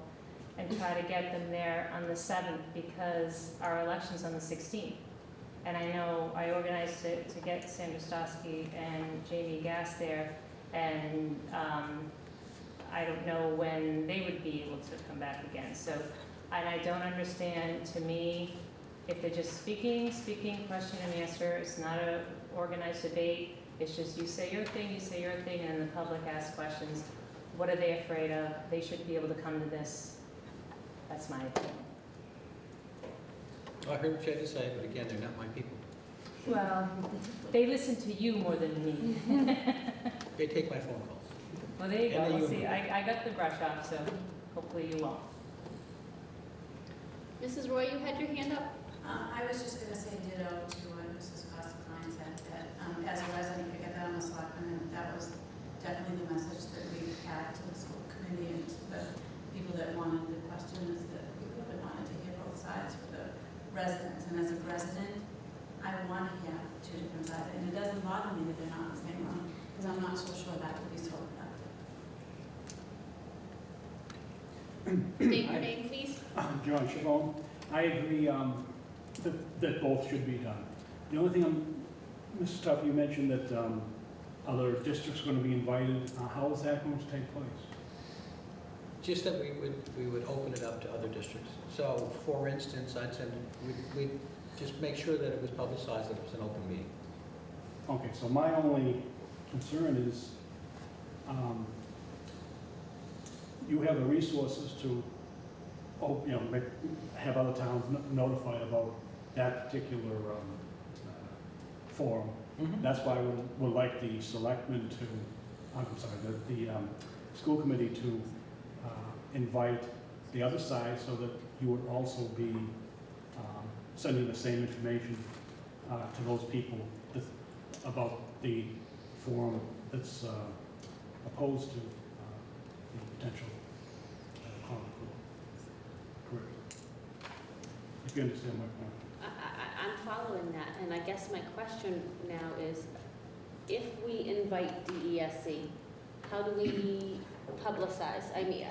and try to get them there on the 7th, because our election's on the 16th. And I know I organized to get Sandra Stosky and Jamie Gass there, and I don't know when they would be able to come back again. So, and I don't understand, to me, if they're just speaking, question and answer, it's not an organized debate, It's just you say your thing, and the public asks questions. What are they afraid of? They should be able to come to this. That's my opinion. I heard what you had to say, but again, they're not my people. Well, they listen to you more than me. They take my phone calls. Well, there you go. And they We'll see. use- I got the brush off, so hopefully you won't. Mrs. Roy, you had your hand up? I was just going to say ditto to what Mrs. Costa-Klein said, that as a resident, I get that on the selectmen, and that was definitely the message that we had to the school committee and to the people that wanted the questions, the people that wanted to hear both sides for the residents. And as a resident, I want to hear two different sides, and it doesn't bother me that they're not in the same room, because I'm not so sure that would be so effective. State your name, please. John Chabon. I agree that both should be done. The only thing, Mrs. Tuff, you mentioned that other districts are going to be invited. How is that going to take place? Just that we would open it up to other districts. So, for instance, we'd just make sure that it was publicized that it was an open meeting. Okay, so my only concern is you have the resources to, have other towns notified about that particular forum. That's why we would like the selectmen to, the school committee to invite the other side so that you would also be sending the same information to those people about the forum that's opposed to the potential conflict. Correct. If you understand my point. I'm following that, and I guess my question now is, if we invite DESC, how do we publicize? I mean,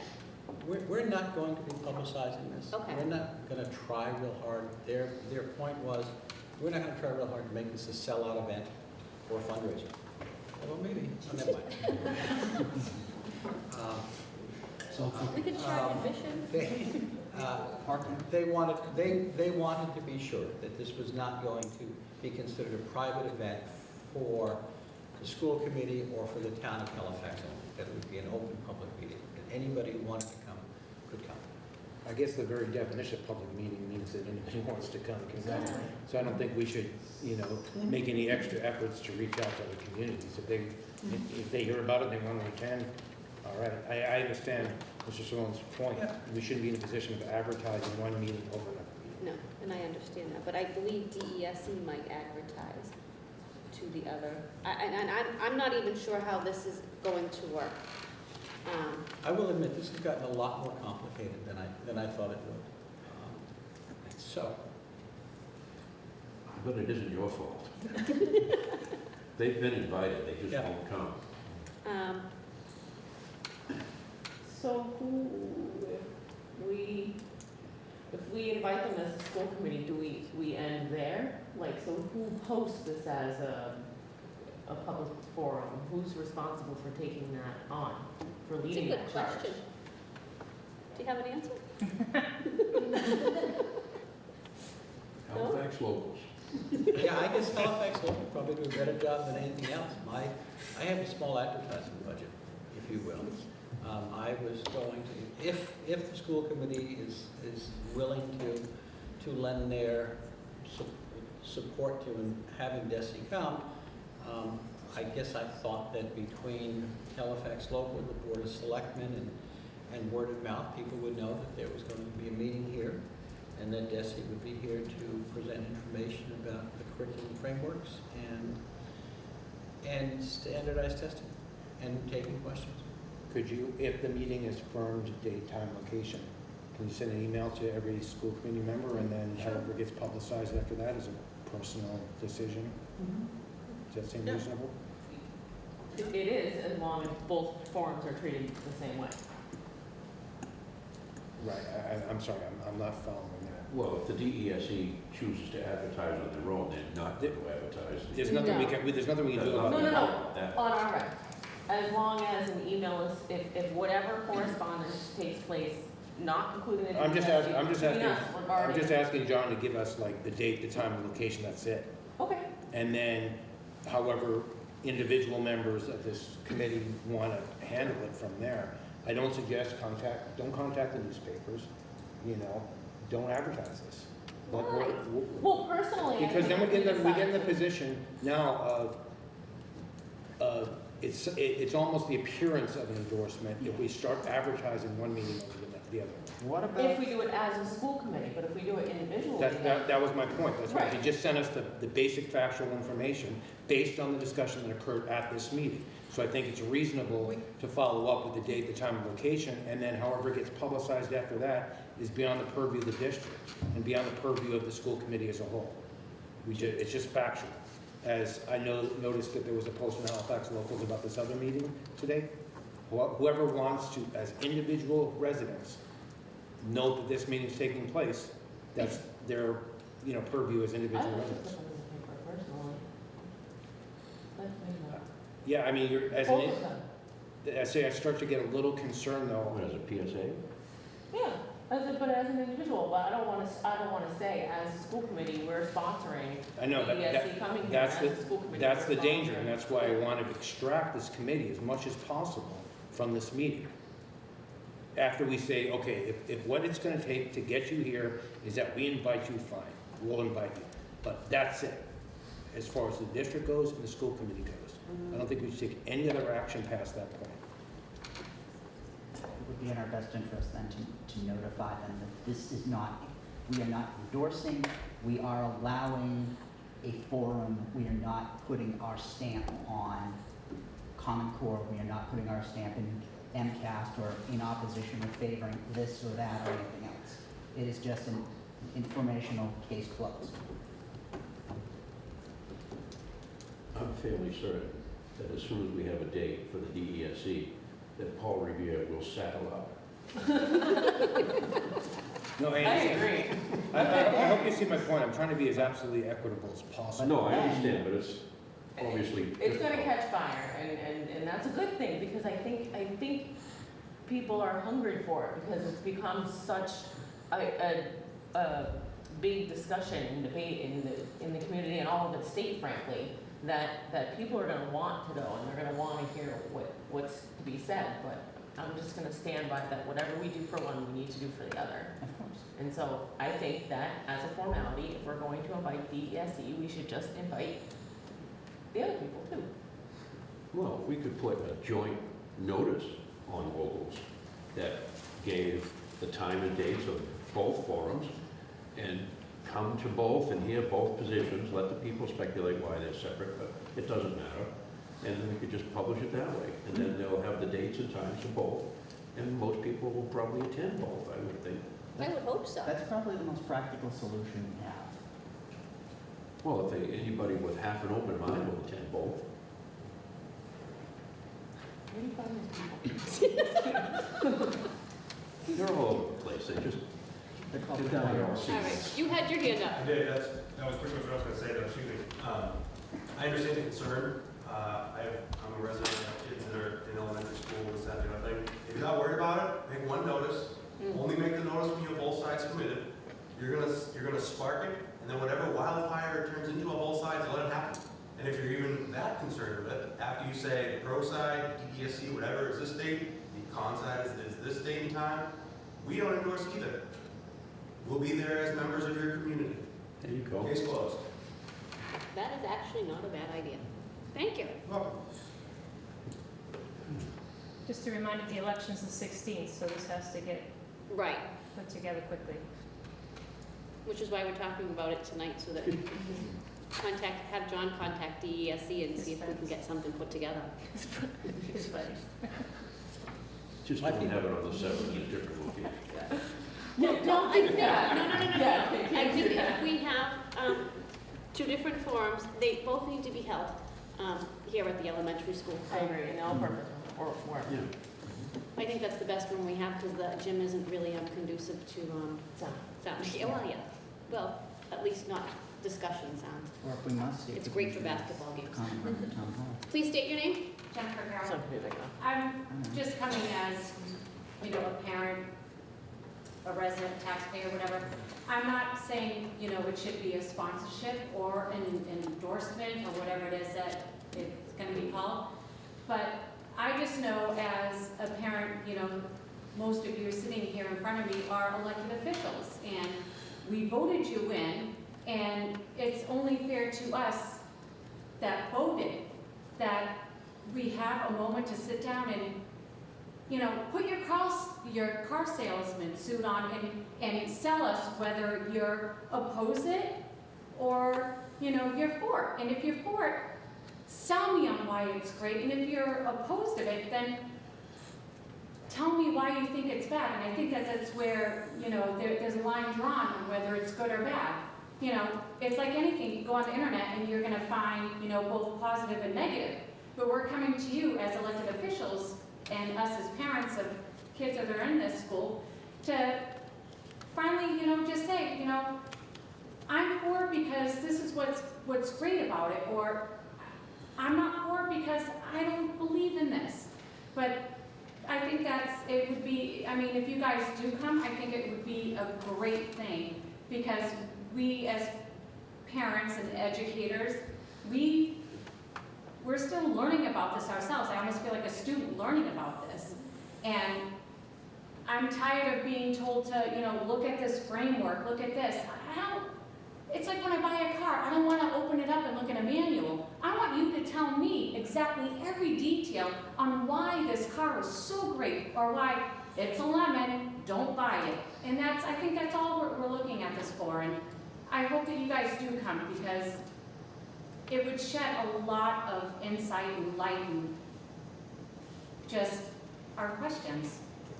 We're not going to be publicizing this. Okay. We're not going to try real hard. Their point was, we're not going to try real hard to make this a sellout event or fundraiser. Well, maybe. Oh, never mind. we could charge admission. They wanted to be sure that this was not going to be considered a private event for the school committee or for the town of Halifax only, that it would be an open public meeting, that anybody who wanted to come could come. I guess the very definition of public meeting means that anybody who wants to come can come. So I don't think we should, make any extra efforts to reach out to other communities. If they hear about it, they want to attend, all right. I understand Mr. Salone's point. Yeah. We shouldn't be in a position of advertising one meeting over another meeting. No, and I understand that, but I believe DESC might advertise to the other. I'm not even sure how this is going to work. I will admit, this has gotten a lot more complicated than I thought it would. So, But it isn't your fault. They've been invited, they just Yeah. won't come. So if we invite them as a school committee, do we end there? Like, so who posts this as a public forum? Who's responsible for taking that on, for It's a leading good that charge? question. Do you have an answer? Halifax locals. yeah, I guess Halifax will probably do a better job than anything else. I have a small advertising budget, if you will. I was going to, if the school committee is willing to lend their support to having DESI come, I guess I thought that between Halifax Local, the Board of Selectmen, and word of mouth, people would know that there was going to be a meeting here, and that DESI would be here to present information about the curriculum frameworks and standardized testing and taking questions. Could you, if the meeting is firmed, date, time, location, can you send an email to every school committee member, and then however it gets publicized after that is a personal decision? Does that seem Yeah. reasonable? It is, as long as both forums are treated the same way. Right, I'm sorry, I'm not following that. Well, if the DESE chooses to advertise on their own, they're not going to advertise. There's nothing we No. can, there's nothing we can do about No, it. no, no. That- On our end, as long as an email is, if whatever correspondence takes place, not including the I'm just between us regarding. asking John to give us like the date, the time, the location, that's it. Okay, And then, however, individual members of this committee want to handle it from there. I don't suggest don't contact the newspapers, you know, don't advertise this. But Why? Well, personally, I because think then we if get in the decide to- position now of it's almost the appearance of an endorsement if we start advertising one meeting over the other. What If about, we do it as a school committee, but if we do it individually, then That was my point. That's why Right. he just sent us the basic factual information based on the discussion that occurred at this meeting. So I think it's reasonable to follow up with the date, the time, and location, and then however it gets publicized after that is beyond the purview of the district and beyond the purview of the school committee as a whole. It's just factual. As I noticed that there was a post in Halifax Locals about this other meeting today. Whoever wants to, as individual residents, know that this meeting's taking place, that's their, purview as I individual don't residents. put them in the paper personally. That's me, Yeah, I mean, you're, as though. an, Both of them. I say I start to get a little concerned though. What, as a PSA? Yeah, but as an individual, but I don't wanna say, as a school committee, we're sponsoring I know that, ESC coming here that's as a school committee. that's we're the danger, and sponsoring. that's why I want to extract this committee as much as possible from this meeting. After we say, okay, if what it's gonna take to get you here is that we invite you, fine, we'll invite you. But that's it, as far as the district goes and the school committee goes. I don't think we should take any other action past that point. it would be in our best interest then to notify them that this is not, we are not endorsing, we are allowing a forum, we are not putting our stamp on Common Core, we are not putting our stamp in MCAST or in opposition or favoring this or that or anything else. It is just an informational case closed. I'm fairly certain that as soon as we have a date for the DESE, that Paul Revere will saddle up. No, I I understand. agree. I hope you see my point. I'm trying to be as absolutely equitable as possible. No, I understand, but it's obviously. It's gonna catch fire, and that's a good thing, because I think people are hungry for it, because it's become such a big discussion and debate in the community and all of the state, frankly, that people are gonna want to know, and they're gonna wanna hear what's to be said, but I'm just gonna stand by that whatever we do for one, we need to do for the other. Of course. And so I think that as a formality, if we're going to invite DESE, we should just invite the other people too. Well, we could put a joint notice on locals that gave the time and dates of both forums and come to both and hear both positions, let the people speculate why they're separate, but it doesn't matter. And then we could just publish it that way. And then they'll have the dates and times for both. And most people will probably attend both, I would think. I would hope so. That's probably the most practical solution we have. Well, if anybody with half an open mind will attend both. Where do you find these people? They're all over the place, they just, They're called they're down here all All seasons. right, you had your hand up. I did, that was pretty much what I was gonna say, though, excuse me. I understand the concern. I'm a resident, I have kids that are in elementary school, this, that, the other thing. If you're not worried about it, make one notice. Only make the notice when you have both sides committed. You're gonna spark it, and then whatever wildfire it turns into on both sides, let it happen. And if you're even that concerned with it, after you say the pro side, DESC, whatever is this date, the con side is this date and time, we don't endorse either. We'll be there as members of your community. There you go. Case closed. That is actually not a bad idea. Thank you. Welcome. Just a reminder, the election's the 16th, so this has to get Right, put together quickly. which is why we're talking about it tonight, so that we can have John contact DESE and see if we can get something put together. It's funny. Just don't have it on the 7th in a different location. No, I think, Yeah. no. Yeah, I think if we have two different forums, they both need to be held here at the elementary school. I agree, in the all-purpose or wherever. Yeah. I think that's the best room we have, because the gym isn't really conducive to So, sound. Yeah, well, yeah. Well, at least not discussion sound. Or if we must. It's great for basketball games. Common room at town hall. Please state your name. Jennifer Carroll. some music though. I'm just coming as, a parent, a resident, taxpayer, whatever. I'm not saying, it should be a sponsorship or an endorsement or whatever it is that it's gonna be called. But I just know as a parent, you know, most of you sitting here in front of me are elected officials, and we voted you in, and it's only fair to us that voted that we have a moment to sit down and, you know, put your car salesman suit on and sell us whether you're opposed it or, you know, you're for it. And if you're for it, sell me on why it's great, and if you're opposed of it, then tell me why you think it's bad. And I think that that's where, you know, there's a line drawn on whether it's good or bad. You know, it's like anything, you go on the internet and you're gonna find, you know, both positive and negative. But we're coming to you as elected officials and us as parents of kids that are in this school to finally, you know, just say, you know, I'm for because this is what's great about it, or I'm not for because I don't believe in this. But I think it would be, I mean, if you guys do come, I think it would be a great thing, because we as parents and educators, we're still learning about this ourselves. I almost feel like a student learning about this. And I'm tired of being told to, you know, look at this framework, look at this. It's like when I buy a car, I don't want to open it up and look at a manual. I want you to tell me exactly every detail on why this car is so great, or why it's a lemon, don't buy it. And I think that's all we're looking at this for. And I hope that you guys do come, because it would shed a lot of insight and light and just our questions.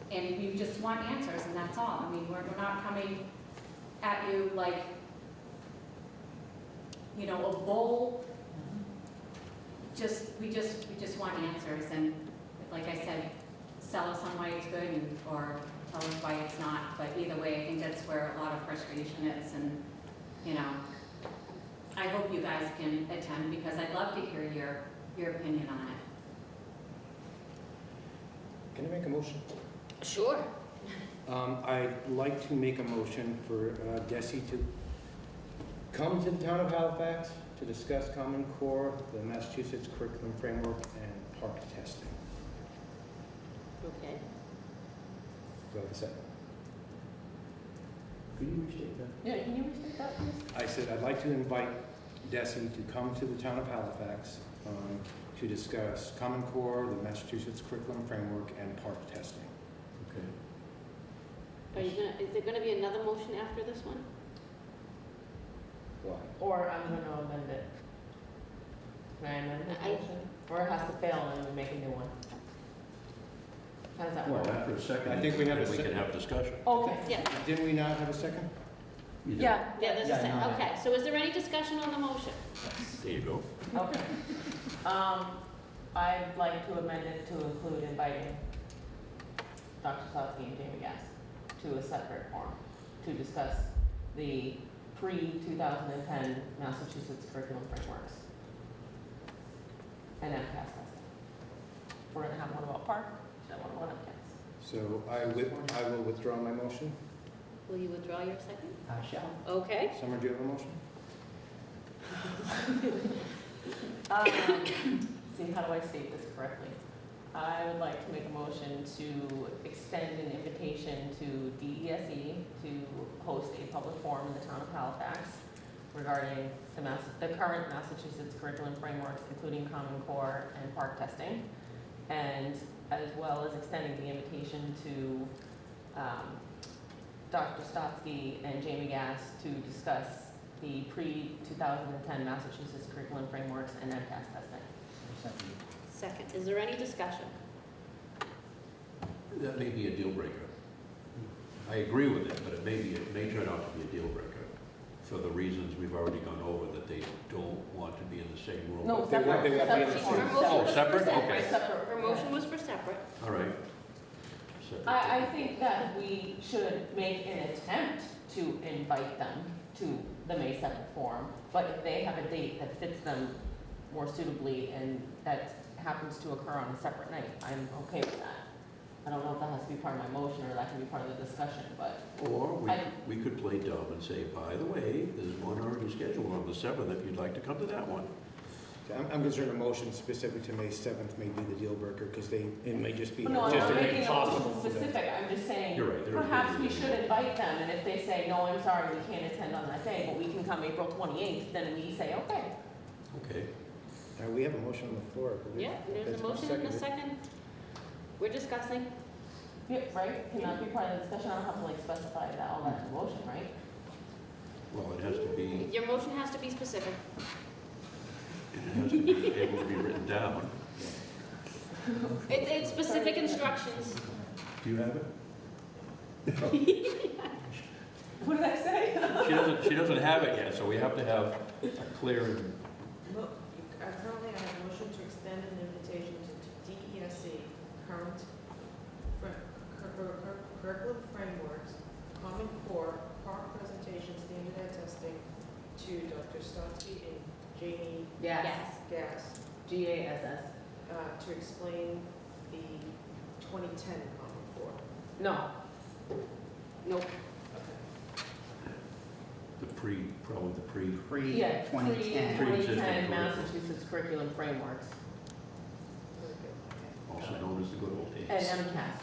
And we just want answers, and that's all. I mean, we're not coming at you like, you know, a bowl. We just want answers, and like I said, sell us on why it's good, or tell us why it's not. But either way, I think that's where a lot of frustration is, and, you know, I hope you guys can attend, because I'd love to hear your opinion on it. Can I make a motion? Sure. I'd like to make a motion for Desi to come to the town of Halifax to discuss Common Core, the Massachusetts curriculum framework, and park testing. Okay. Do I have a second? Could you restate that? Yeah, can you restate that, please? I said I'd like to invite Desi to come to the town of Halifax to discuss Common Core, the Massachusetts curriculum framework, and park testing. Okay. Is there gonna be another motion after this one? Why? Or I'm going to amend it. Can I amend this I- motion? Or it has to fail and then we make a new one? How does that work? Well, after a second, I think we have a we can second. have discussion. Okay. Yeah, Didn't we not have a second? You do. Yeah, there's a Yeah, second. no. Okay, so is there any discussion on the motion? There you go. okay. I'd like to amend it to include inviting Dr. Sotsky and Jamie Gass to a separate forum to discuss the pre-2010 Massachusetts curriculum frameworks and MCAS testing. We're going to have one about park, and one about MCAS. So I will withdraw my motion. Will you withdraw your second? Shall? Okay. Summer, do you have a motion? See, how do I state this correctly? I would like to make a motion to extend an invitation to DESE to host a public forum in the town of Halifax regarding the current Massachusetts curriculum frameworks, including Common Core and park testing, and as well as extending the invitation to Dr. Stotsky and Jamie Gass to discuss the pre-2010 Massachusetts curriculum frameworks and MCAS testing. Second. Is there any discussion? That may be a deal breaker. I agree with it, but it may turn out to be a deal breaker for the reasons we've already gone over, that they don't want to be in the same room. No, They want- they want to be in the separate. same- Her motion Oh, was for separate? Okay. Separate. Her motion was for separate. All right. Separate. I think that we should make an attempt to invite them to the May 7th forum, but if they have a date that fits them more suitably and that happens to occur on a separate night, I'm okay with that. I don't know if that has to be part of my motion or that can be part of the discussion, but Or we could play dumb and say, by the way, there's one already scheduled on the 7th if you'd like to come to that one. I'm concerned a motion specific to May 7th may be the deal breaker, because it may just be No, I'm just not making a impossible motion for them. specific, I'm just saying, You're right, there is perhaps gonna we be a should invite them, and if they say, no, I'm sorry, we can't attend on that day, but we can come April 28th, then we say, okay. Okay. We have a motion on the floor, I believe. Yeah, there's That's a been motion and a seconded. second. We're discussing. Yeah, right, can that be part of the discussion, I don't have to like specify that, all that in the motion, right? Well, it has to be, Your motion has to be specific. it has to be able to be written down. It's specific instructions. Do you have it? What did I say? She doesn't have it yet, so we have to have a clear, Currently, I have a motion to extend an invitation to DESC, current curriculum frameworks, Common Core, PARC presentation, standardized testing, to Dr. Stotsky and Jamie Yes. Gass, GASS. to explain the 2010 Common Core. No. Nope. probably the pre, Yeah, Pre-2010. Pre-existing 2010 curriculum. Massachusetts curriculum frameworks, Very good. also known as the good old and days. MCAS.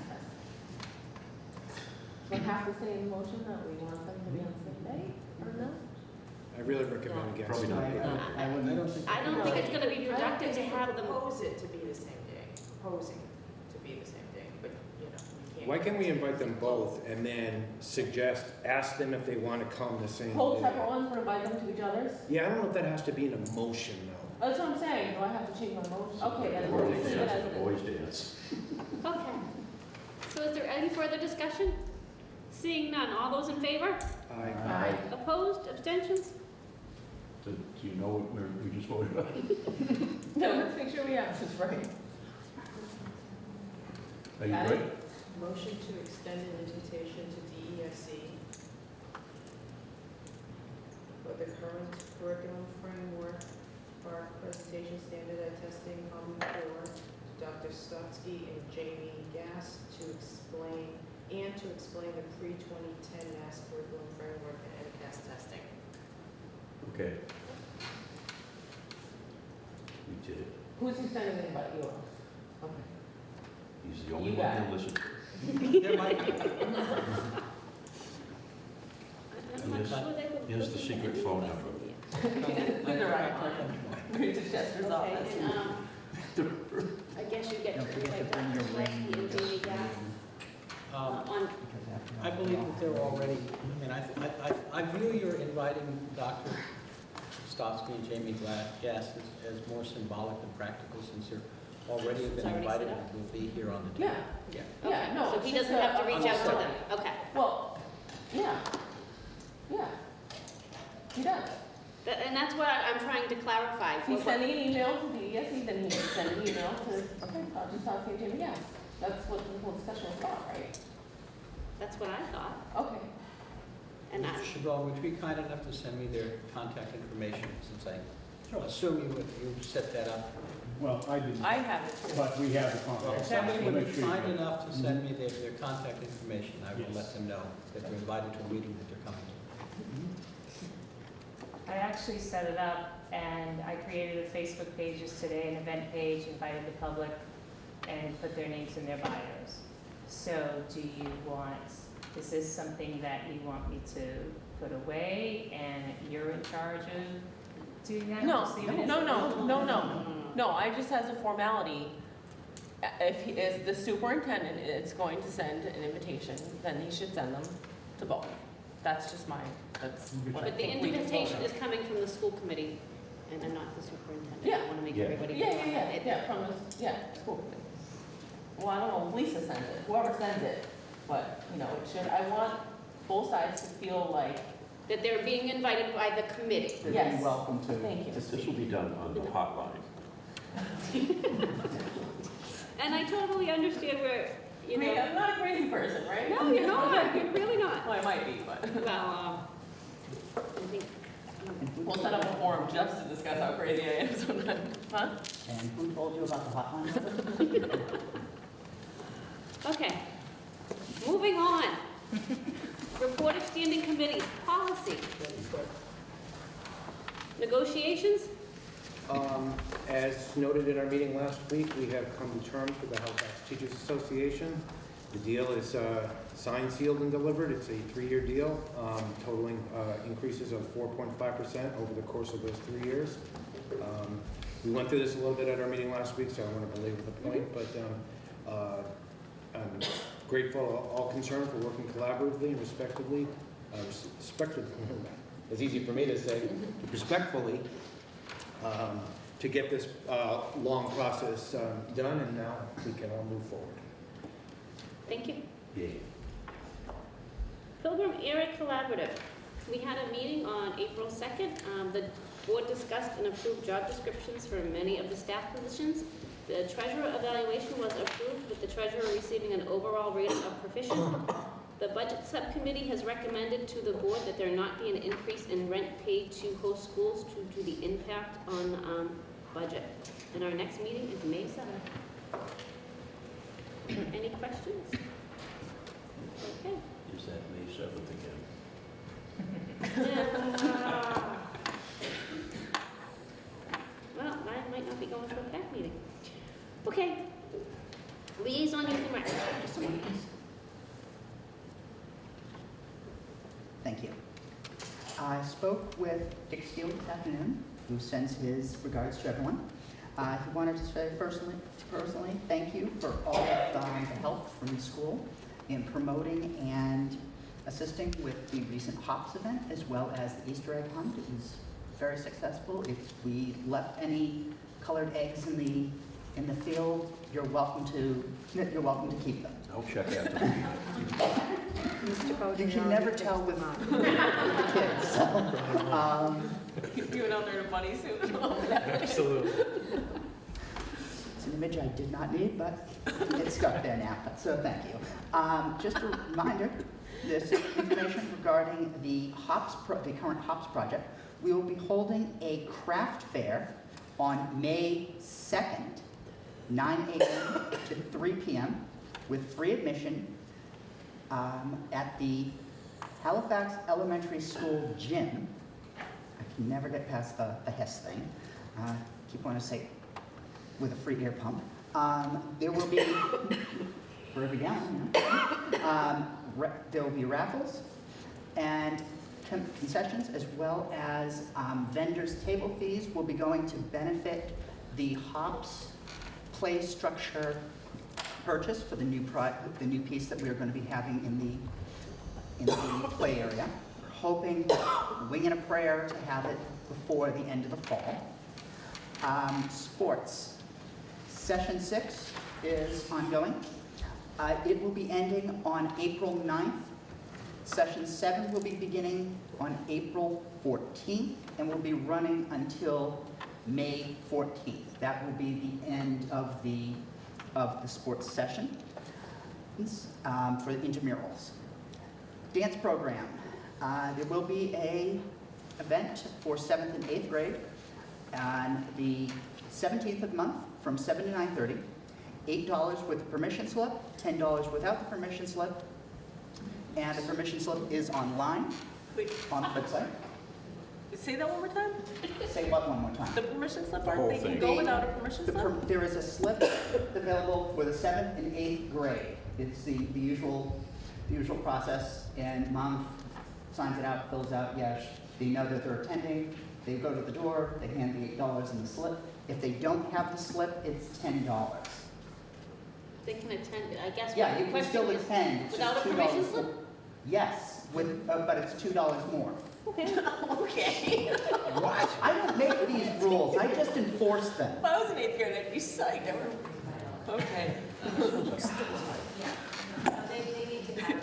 We have to say in the motion that we want them to be on the same day, or no? I really recommend against Probably it. not. I I wouldn't. don't think. I don't think it's gonna be productive to have them. Propose it to be the same day, proposing to be the same day, but, you know, you can't. Why can't we invite them both and then ask them if they want to come the same Hold day? separate ones, but invite them to each other's? Yeah, I don't know if that has to be in a motion, though. That's what I'm saying, do I have to change my motion? Okay, then Boys we'll leave it as dance, it the is. boys dance. Okay. So is there any further discussion? Seeing none, all those in favor? Aye. Opposed, abstentions? Do you know what we just voted on? No, let's make sure we have this right. Are you Got it? good? Motion to extend an invitation to DESC for the current curriculum framework, PARC presentation, standardized testing, Common Core, Dr. Stotsky and Jamie Gass to explain the pre-2010 Mass curriculum framework and MCAS testing. Okay. We did it. Who's extending it but you? Okay. He's the only You one got that it. listened. There might be. I'm not sure they would. Here's the secret phone number. They're the right one. Read the Chester's Okay, office. and, I guess you get Don't through forget like to bring your Dr. ring. Slesky and Jamie Gass on, I believe that they're already, I mean, I view your inviting Dr. Stotsky and Jamie Gass as more symbolic than practical, since they're already It's been already invited set and up? will be here on the Yeah, table. Yeah. yeah, no. so it's he just doesn't have to a- reach out to them, okay. Well, yeah, yeah. He does. And that's what I'm trying to clarify. If he's sending an email to DESE, then he can send an email to, okay, I'll just talk to Jamie Gass. That's what the whole discussion was about, right? That's what I thought, Okay. and I, Mr. Chabot, would you be kind enough to send me their contact information, since I assume you set that up? Well, I didn't, I have it too. but we have the Well, contact. if somebody We'll would make be sure you kind get it. enough to send me their contact information, I will Yes. let them know that they're invited to a meeting that they're coming to. I actually set it up and I created a Facebook page just today, an event page, invited the public and put their names in their bios. So do you want, is this something that you want me to put away and you're in charge of doing that? No, Just leave it as- no, I just as a formality, if he is the superintendent is going to send an invitation, then he should send them to both. That's just that's what I but the think we can vote invitation on. is coming from the school committee and not the superintendent. Yeah. I want to make Yeah. everybody. Yeah, from the, school. Well, I don't know if Lisa sends it, whoever sends it, but, you know, it should, I want both sides to feel like, That they're being invited by the committee. They're Yes. being welcome to. Thank you. to This will speak. be done on the hotline. And I totally understand where, I mean, I'm not a crazy person, right? No, you're not, you're really not. Well, I might be, but. Well, I think, We'll set up a forum just to discuss how crazy I am sometimes. Huh? And who told you about the hotline number? okay. Moving on. Report of standing committees, policy. Negotiations? As noted in our meeting last week, we have come to terms with the Halifax Teachers Association. The deal is signed, sealed, and delivered. It's a 3-year deal, totaling increases of 4.5% over the course of those 3 years. We went through this a little bit at our meeting last week, so I don't want to belabor the point, but I'm grateful to all concerned for working collaboratively and respectively, it's easy for me to say, respectfully, to get this long process done, and now we can all move forward. Thank you. Yeah. Pilgrim Area Collaborative. We had a meeting on April 2nd. The board discussed and approved job descriptions for many of the staff positions. The treasurer evaluation was approved, with the treasurer receiving an overall rating of proficient. The budget subcommittee has recommended to the board that there not be an increase in rent paid to host schools due to the impact on budget. And our next meeting is May 7th. Any questions? Okay. Is that May 7th again? Well, I might not be going to a PAC meeting. Okay. Liaison Youth and Rec. Just a moment. Thank you. I spoke with Dick Steele this afternoon, who sends his regards to everyone. He wanted to say personally, thank you for all of the help from the school in promoting and assisting with the recent HOPS event, as well as the Easter egg hunt. It was very successful. If we left any colored eggs in the field, you're welcome to keep them. I'll check out the You can never tell with the kids. So, You went out there in a bunny suit. Absolutely. it's an image I did not need, but it's stuck there now, so thank you. Just a reminder, this information regarding the current HOPS project. We will be holding a craft fair on May 2nd, 9 a.m. to 3 p.m. with free admission at the Halifax Elementary School gym. I can never get past the Hess thing. Keep wanting to say with a free ear pump. There will be, for every gallon, there will be raffles and concessions, as well as vendors' table fees will be going to benefit the HOPS play structure purchase for the new piece that we're going to be having in the play area. We're hoping, winging a prayer, to have it before the end of the fall. Sports. Session 6 is ongoing. It will be ending on April 9th. Session 7 will be beginning on April 14th and will be running until May 14th. That will be the end of the sports session for the intramurals. Dance program. There will be an event for 7th and 8th grade on the 17th of the month from 7 to 9:30. $8 with the permission slip, $10 without the permission slip, and the permission slip is online on the website. Say that one more time? Say what one more time? The permission slip, The or whole they can thing. go without a permission slip? There is a slip available for the 7th and 8th grade. It's the usual process, and mom signs it out, fills out, yes, they know that they're attending, they go to the door, they hand the $8 in the slip. If they don't have the slip, it's $10. They can attend, I guess. Yeah, the you can question still is, attend. It's without a just permission $2 slip? Yes, but it's $2 more. Okay. Okay. What? I don't make these rules, I just enforce them. If I was in 8th grade, I'd be psyched. Okay. They need to have it.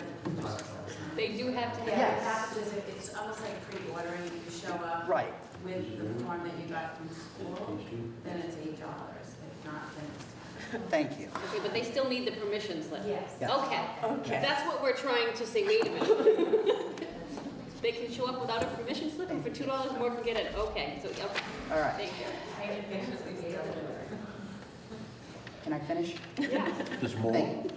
They do have to have. Yeah, Yes. what happens is it's almost like pre-ordering. If you show up Right. with the form that you got from school, then it's $8. If not, then it's Thank you. Okay, but they still need the permission slip? Yes. Yes. Okay. Okay. That's what we're trying to say, wait a minute. They can show up without a permission slip, and for $2 more can get it, okay, so, okay, All right, thank you. can I finish? There's more? Thank you.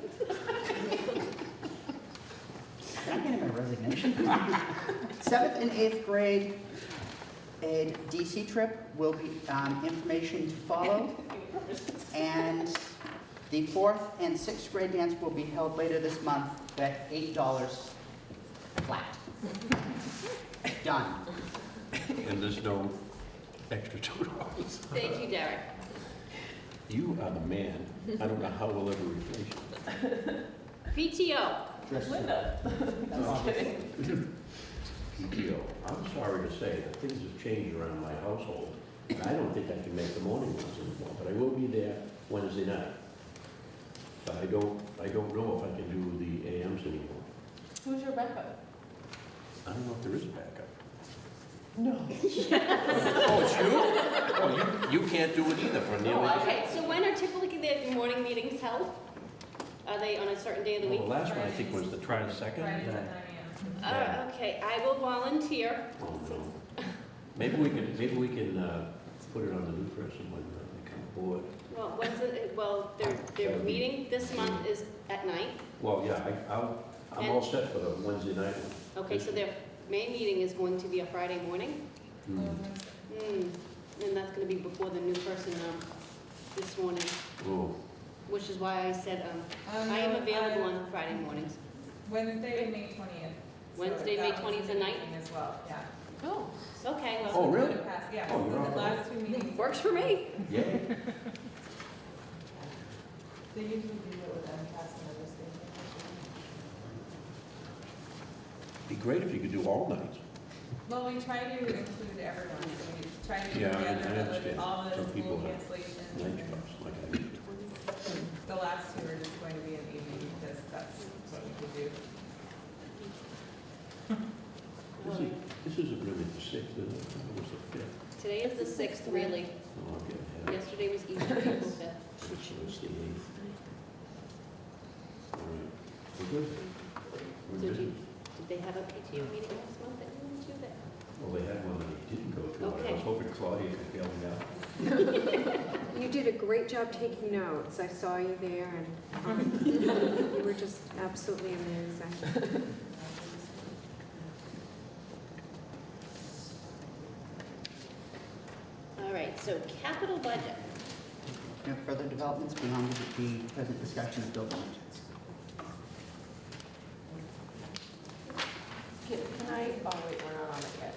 Can I get him a resignation? 7th and 8th grade A DC trip will be, information to follow. And the 4th and 6th grade dance will be held later this month at $8 flat. Done. And there's no extra $2. Thank you, Derek. You are the man. I don't know how we'll ever replace you. PTO. Dress Linda. PTO. I'm sorry to say that things have changed around my household. And I don't think I can make the morning ones anymore, but I will be there Wednesday night. But I don't know if I can do the AMs anymore. Who's your backup? I don't know if there is a backup. No. Oh, it's you? Oh, you can't do it either for nearly. Okay, so when are typically the morning meetings held? Are they on a certain day of the Well, week? the last one I think was the 22nd. Fridays at 9 a.m. Okay, I will volunteer. Oh, no. Maybe we can put it on the new person when they come aboard. Well, when's it, well, their meeting this month is at night. Well, yeah, I'm all set for the Wednesday night one. Okay, so their main meeting is going to be a Friday morning. Hmm. And that's gonna be before the new person, this morning, Oh, which is why I said, I am available on Friday mornings. Wednesday, May 20th. Wednesday, May 20th at night? As well, yeah. Oh, okay, Oh, well, really? Yeah, Oh, you're so on the last 2 meetings. works for me. yeah. They usually do it with MCAS and other things. Be great if you could do all nights. Well, we try to include everyone, so we try to Yeah, get I together understand. all the Some people school have cancellations. Night and jobs, like I do. The last 2 are just going to be in the evening because that's what we could do. This isn't really the 6th, is it? It was the 5th. Today is the 6th, really. Oh, okay, yeah. Yesterday was Easter, April 5th. So it's the 8th. All right. We're good. We're So good. did they have a PTO meeting last month? I didn't do that. Well, they had one that he didn't go to, but I Okay. was hoping Claudia could bail me out. You did a great job taking notes. I saw you there, and you were just absolutely amazing. All right, so capital budget. No further developments beyond the present discussion of building budgets. Can I, oh wait, we're not on it yet.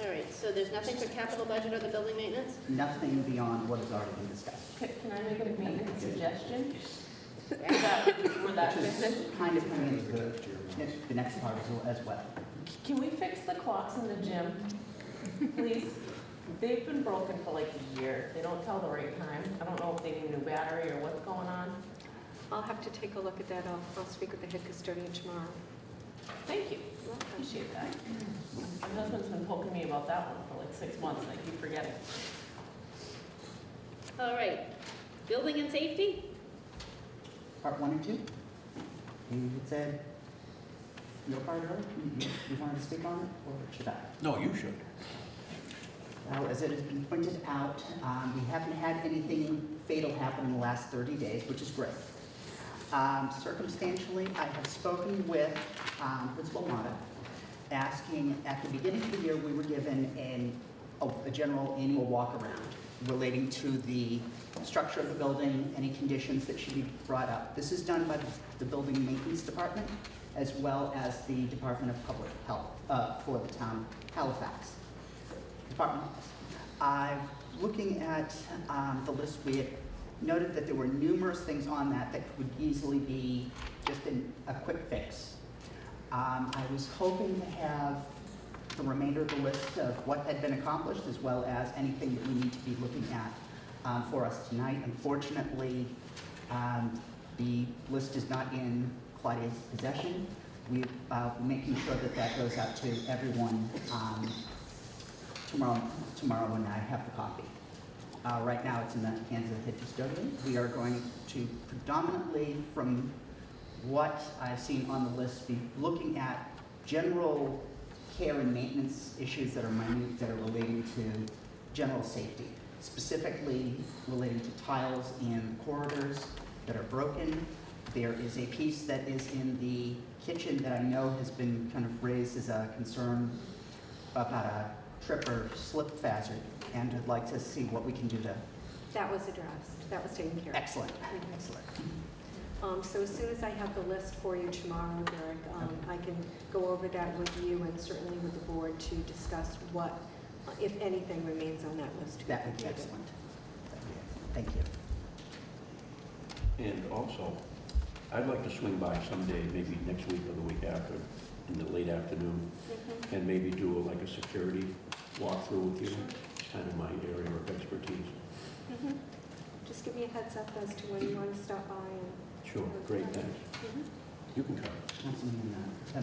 All right, so there's nothing for capital budget or the building maintenance? Nothing beyond what has already been discussed. Can I make a maintenance suggestion? Would that Which fix it? is kind of coming into the next part as well. Can we fix the clocks in the gym, please? They've been broken for like a year. They don't tell the right time. I don't know if they need a new battery or what's going on. I'll have to take a look at that. I'll speak with the head custodian tomorrow. Thank you. Appreciate that. My husband's been poking me about that one for like 6 months and I keep forgetting. All right, building and safety? Part 1 and 2? You had said your part earlier? You wanted to speak on it, or should I? No, you should. Well, as it has been pointed out, we haven't had anything fatal happen in the last 30 days, which is great. Circumstantially, I have spoken with Principal Mata, asking, at the beginning of the year, we were given a general annual walk-around relating to the structure of the building, any conditions that should be brought up. This is done by the Building Maintenance Department, as well as the Department of Public Health for the town of Halifax. Department. Looking at the list, we had noted that there were numerous things on that would easily be just a quick fix. I was hoping to have the remainder of the list of what had been accomplished, as well as anything that we need to be looking at for us tonight. Unfortunately, the list is not in Claudia's possession. We're making sure that that goes out to everyone tomorrow when I have the copy. Right now, it's in the hands of the head custodian. We are going to predominantly, from what I've seen on the list, be looking at general care and maintenance issues that are minute, that are relating to general safety, specifically relating to tiles in corridors that are broken. There is a piece that is in the kitchen that I know has been kind of raised as a concern about a trip or slip hazard, and I'd like to see what we can do to. That was addressed, that was taken care of. Excellent, excellent. So as soon as I have the list for you tomorrow, Derek, I can go over that with you and certainly with the board to discuss what, if anything, remains on that list. That would be excellent. Thank you. And also, I'd like to swing by someday, maybe next week or the week after, in the late afternoon, and maybe do like a security walkthrough with you. It's kind of my area of expertise. Just give me a heads up as to when you want to stop by and. Sure, great, thanks. You can come.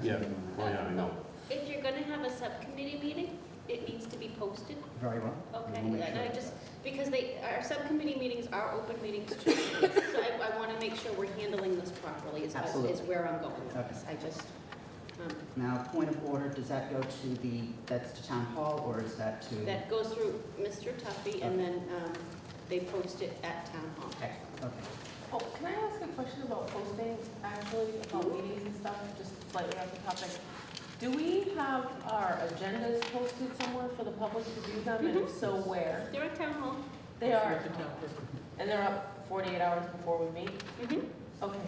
Yeah, oh yeah, I know. If you're gonna have a subcommittee meeting, it needs to be posted. Very well. Okay, We'll make and sure I of just, that. because our subcommittee meetings are open meetings too. So I want to make sure we're handling this properly is Absolutely. where I'm going with this. I just, Now, point of order, does that go to that's to town hall, or is that to? that goes through Mr. Tuffy and then they post it at town hall. Excellent, okay. Oh, can I ask a question about posting, actually, about meetings and stuff, just slightly off the topic? Do we have our agendas posted somewhere for the public to view them, and if so, where? They're at town hall. They are, and they're up 48 hours before we meet? Okay,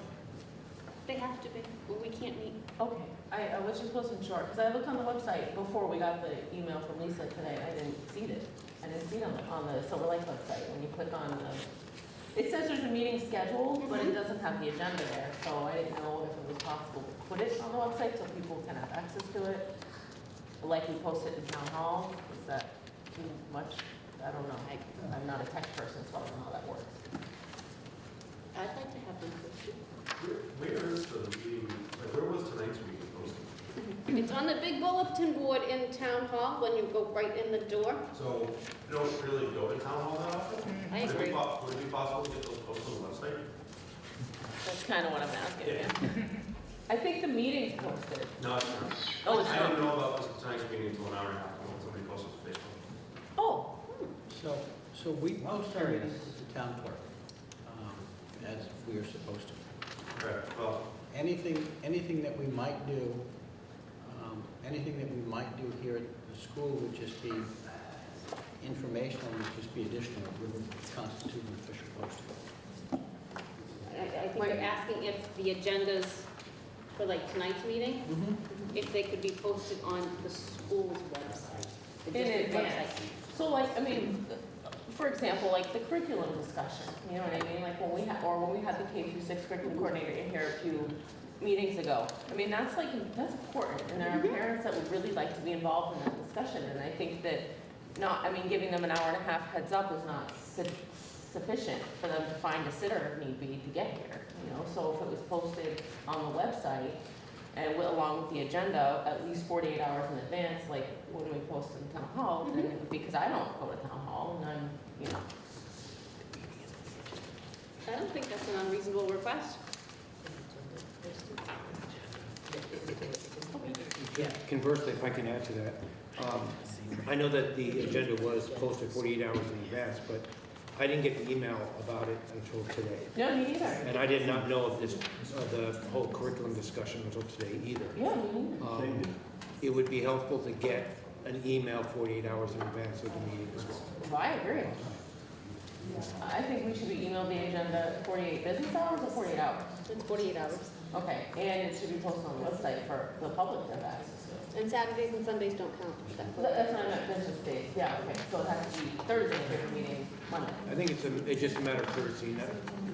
They have to be, or we can't meet. okay. I was just wasn't sure, because I looked on the website before we got the email from Lisa today, I didn't see it. I didn't see it on the Silver Lake website, when you click on the, it says there's a meeting scheduled, but it doesn't have the agenda there, so I didn't know if it was possible to put it on the website so people can have access to it. Like we post it in town hall, is that too much? I don't know, I'm not a tech person, so I don't know how that works. I'd like to have them posted. Where is the meeting, like, where was tonight's meeting posted? It's on the big bulletin board in town hall when you go right in the door. So, you don't really go to town hall that often? I agree. Would it be possible to get those posted on the website? That's kind of what I'm asking, yeah. I think the meeting's posted. No, it's not. Oh, it's I not? didn't know about tonight's meeting until an hour and a half ago when somebody posted it to Facebook. Oh, So we post our meetings to the town clerk, as we are supposed to. Correct, well, Anything that we might do, here at the school would just be informational, would just be additional, it wouldn't constitute an official posting. I think they're asking if the agendas for like tonight's meeting, if they could be posted on the school's website. the in district advance. website. So like, I mean, for example, like the curriculum discussion, you know what I mean? Like when we had, or when we had the K through 6 curriculum coordinator in here a few meetings ago. I mean, that's important, and there are parents that would really like to be involved in that discussion, and I think that giving them an hour and a half heads up is not sufficient for them to find a sitter if need be to get here, you know? So if it was posted on the website, and along with the agenda, at least 48 hours in advance, like when we post in town hall, then it would be, because I don't go to town hall, and I'm, you know. I don't think that's an unreasonable request. Yeah, conversely, if I can add to that, I know that the agenda was posted 48 hours in advance, but I didn't get the email about it until today. No, me neither. And I did not know of the whole curriculum discussion until today either. Yeah, me neither. It would be helpful to get an email 48 hours in advance of the meeting as well. I agree. I think we should be emailed the agenda 48 business hours or 48 hours? It's 48 hours. Okay, and it should be posted on the website for the public to have access to it. And Saturdays and Sundays don't count. That's what I meant, business days, yeah, okay, so it has to be Thursday if you're meeting Monday. I think it's just a matter of courtesy,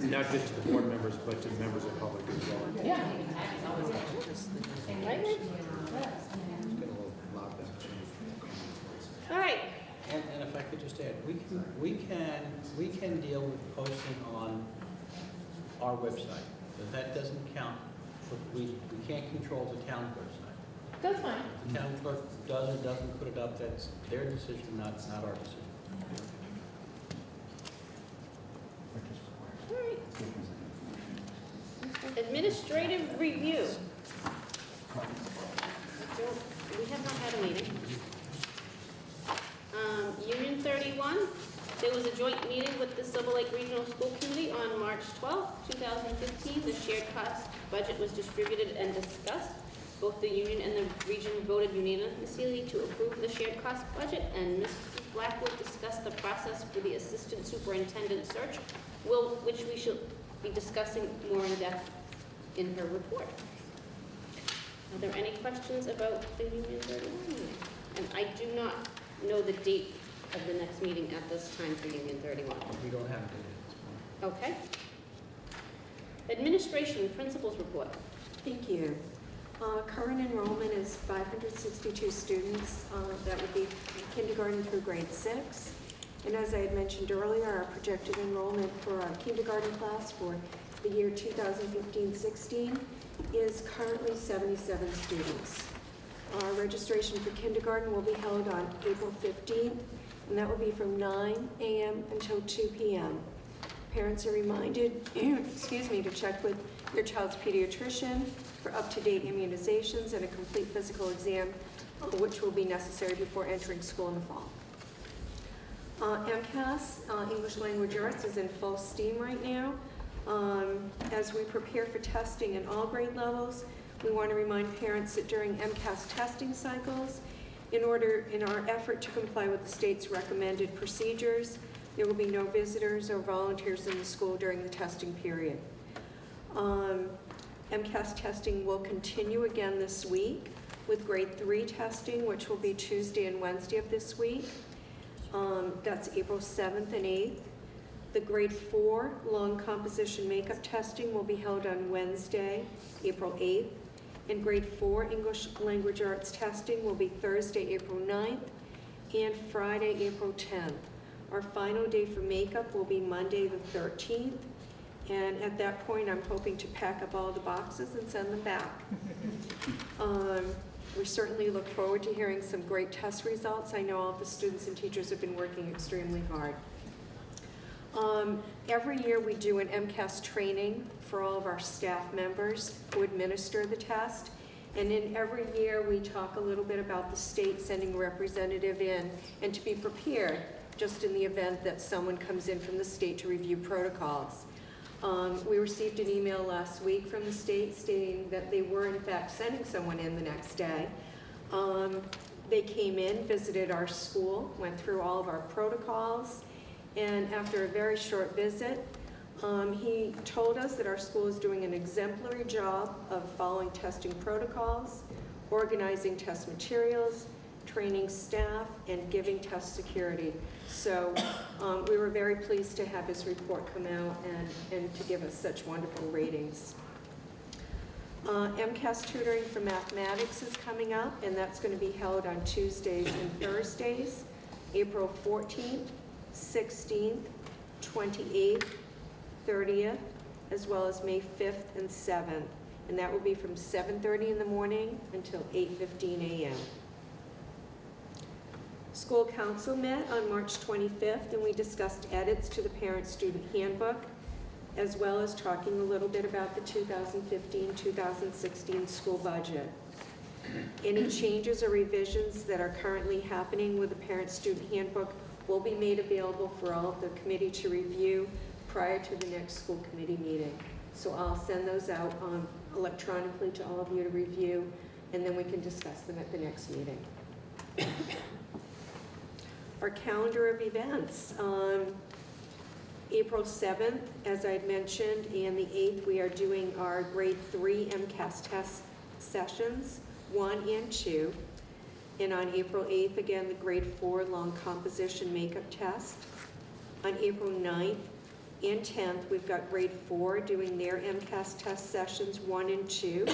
not just to the board members, but to the members of the public as well. Yeah. All right. And if I could just add, we can deal with posting on our website, but that doesn't count for, we can't control the town website. That's fine. The town clerk does or doesn't put it up, that's their decision, not our decision. All right. Administrative review. We have not had a meeting. Union 31, There was a joint meeting with the Silver Lake Regional School Committee on March 12, 2015. The shared cost budget was distributed and discussed. Both the union and the region voted unanimously to approve the shared cost budget, and Mrs. Blackwood discussed the process for the assistant superintendent search, which we shall be discussing more in depth in her report. Are there any questions about the Union 31 meeting? And I do not know the date of the next meeting at this time for Union 31. We don't have to. Okay. Administration, principal's report. Thank you. Current enrollment is 562 students. That would be kindergarten through grade 6. And as I had mentioned earlier, our projected enrollment for our kindergarten class for the year 2015-16 is currently 77 students. Our registration for kindergarten will be held on April 15th, and that will be from 9 a.m. until 2 p.m. Parents are reminded, to check with your child's pediatrician for up-to-date immunizations and a complete physical exam, which will be necessary before entering school in the fall. MCAS, English Language Arts, is in full steam right now. As we prepare for testing in all grade levels, we want to remind parents that during MCAS testing cycles, in our effort to comply with the state's recommended procedures, there will be no visitors or volunteers in the school during the testing period. MCAS testing will continue again this week with grade 3 testing, which will be Tuesday and Wednesday of this week. That's April 7th and 8th. The grade 4 long composition makeup testing will be held on Wednesday, April 8th. And grade 4 English Language Arts testing will be Thursday, April 9th and Friday, April 10th. Our final day for makeup will be Monday the 13th. And at that point, I'm hoping to pack up all the boxes and send them back. We certainly look forward to hearing some great test results. I know all of the students and teachers have been working extremely hard. Every year we do an MCAS training for all of our staff members who administer the test. And in every year we talk a little bit about the state sending a representative in and to be prepared just in the event that someone comes in from the state to review protocols. We received an email last week from the state stating that they were in fact sending someone in the next day. They came in, visited our school, went through all of our protocols, and after a very short visit, he told us that our school is doing an exemplary job of following testing protocols, organizing test materials, training staff, and giving test security. So we were very pleased to have his report come out and to give us such wonderful ratings. MCAS tutoring for mathematics is coming up, and that's going to be held on Tuesdays and Thursdays, April 14th, 16th, 28th, 30th, as well as May 5th and 7th. And that will be from 7:30 in the morning until 8:15 a.m. School Council met on March 25th, and we discussed edits to the parent-student handbook, as well as talking a little bit about the 2015-2016 school budget. Any changes or revisions that are currently happening with the parent-student handbook will be made available for all of the committee to review prior to the next school committee meeting. So I'll send those out electronically to all of you to review, and then we can discuss them at the next meeting. Our calendar of events. April 7th, as I had mentioned, and the 8th, we are doing our grade 3 MCAS test sessions, 1 and 2. And on April 8th, again, the grade 4 long composition makeup test. On April 9th and 10th, we've got grade 4 doing their MCAS test sessions 1 and 2.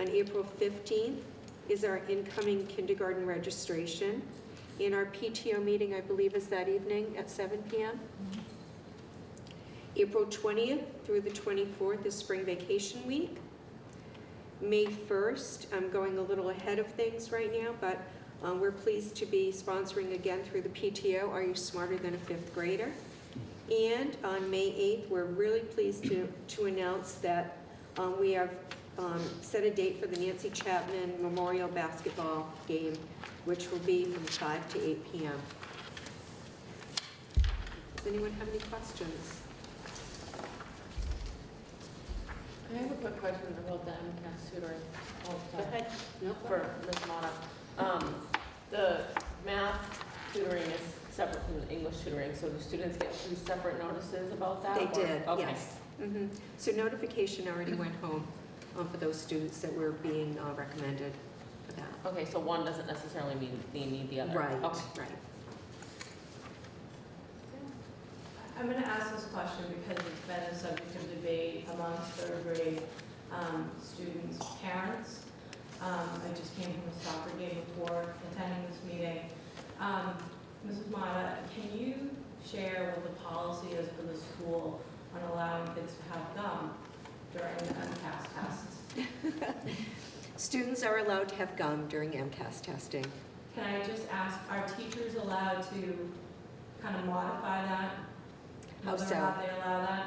On April 15th is our incoming kindergarten registration. And our PTO meeting, I believe, is that evening at 7 p.m. April 20th through the 24th is spring vacation week. May 1st, I'm going a little ahead of things right now, but we're pleased to be sponsoring again through the PTO, Are You Smarter Than a Fifth Grader? And on May 8th, we're really pleased to announce that we have set a date for the Nancy Chapman Memorial Basketball game, which will be from 5 to 8 p.m. Does anyone have any questions? I have a quick question about the MCAS tutoring. Go ahead. No, For Ms. Mata. The math tutoring is separate from the English tutoring, so do students get 3 separate notices about that? They or- did, Okay. yes. So notification already went home for those students that were being recommended for that. Okay, so one doesn't necessarily mean they need the other? Right, Okay. right. I'm going to ask this question because it's been a subject of debate amongst third grade students' parents. I just came from a soccer game before attending this meeting. Mrs. Mata, can you share what the policy is for the school on allowing kids to have gum during the MCAS tests? Students are allowed to have gum during MCAS testing. Can I just ask, are teachers allowed to kind of modify that? How Whether or so? not they allow that?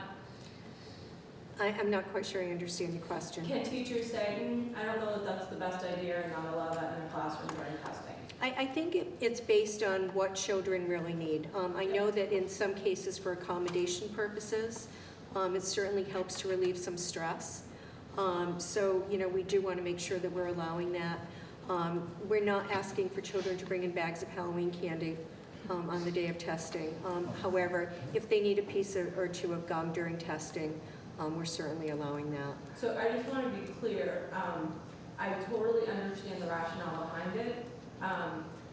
I'm not quite sure I understand your question. Can teachers say, I don't know that that's the best idea and not allow that in a classroom during testing? I think it's based on what children really need. I know that in some cases for accommodation purposes, it certainly helps to relieve some stress. So, we do want to make sure that we're allowing that. We're not asking for children to bring in bags of Halloween candy on the day of testing. However, if they need a piece or two of gum during testing, we're certainly allowing that. So I just want to be clear, I totally understand the rationale behind it,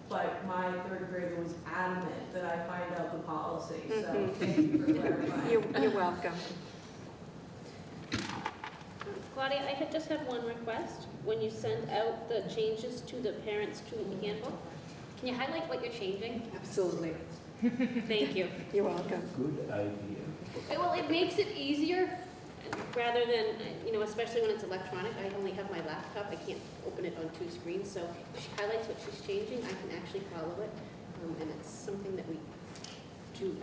but my third grader was adamant that I find out the policy, so thank you for clarifying. You're welcome. Claudia, I just have one request. When you send out the changes to the parents to the handbook, can you highlight what you're changing? Absolutely. Thank you. You're welcome. Good idea. Well, it makes it easier rather than, especially when it's electronic. I only have my laptop. I can't open it on 2 screens. So if she highlights what she's changing, I can actually follow it. And it's something that we do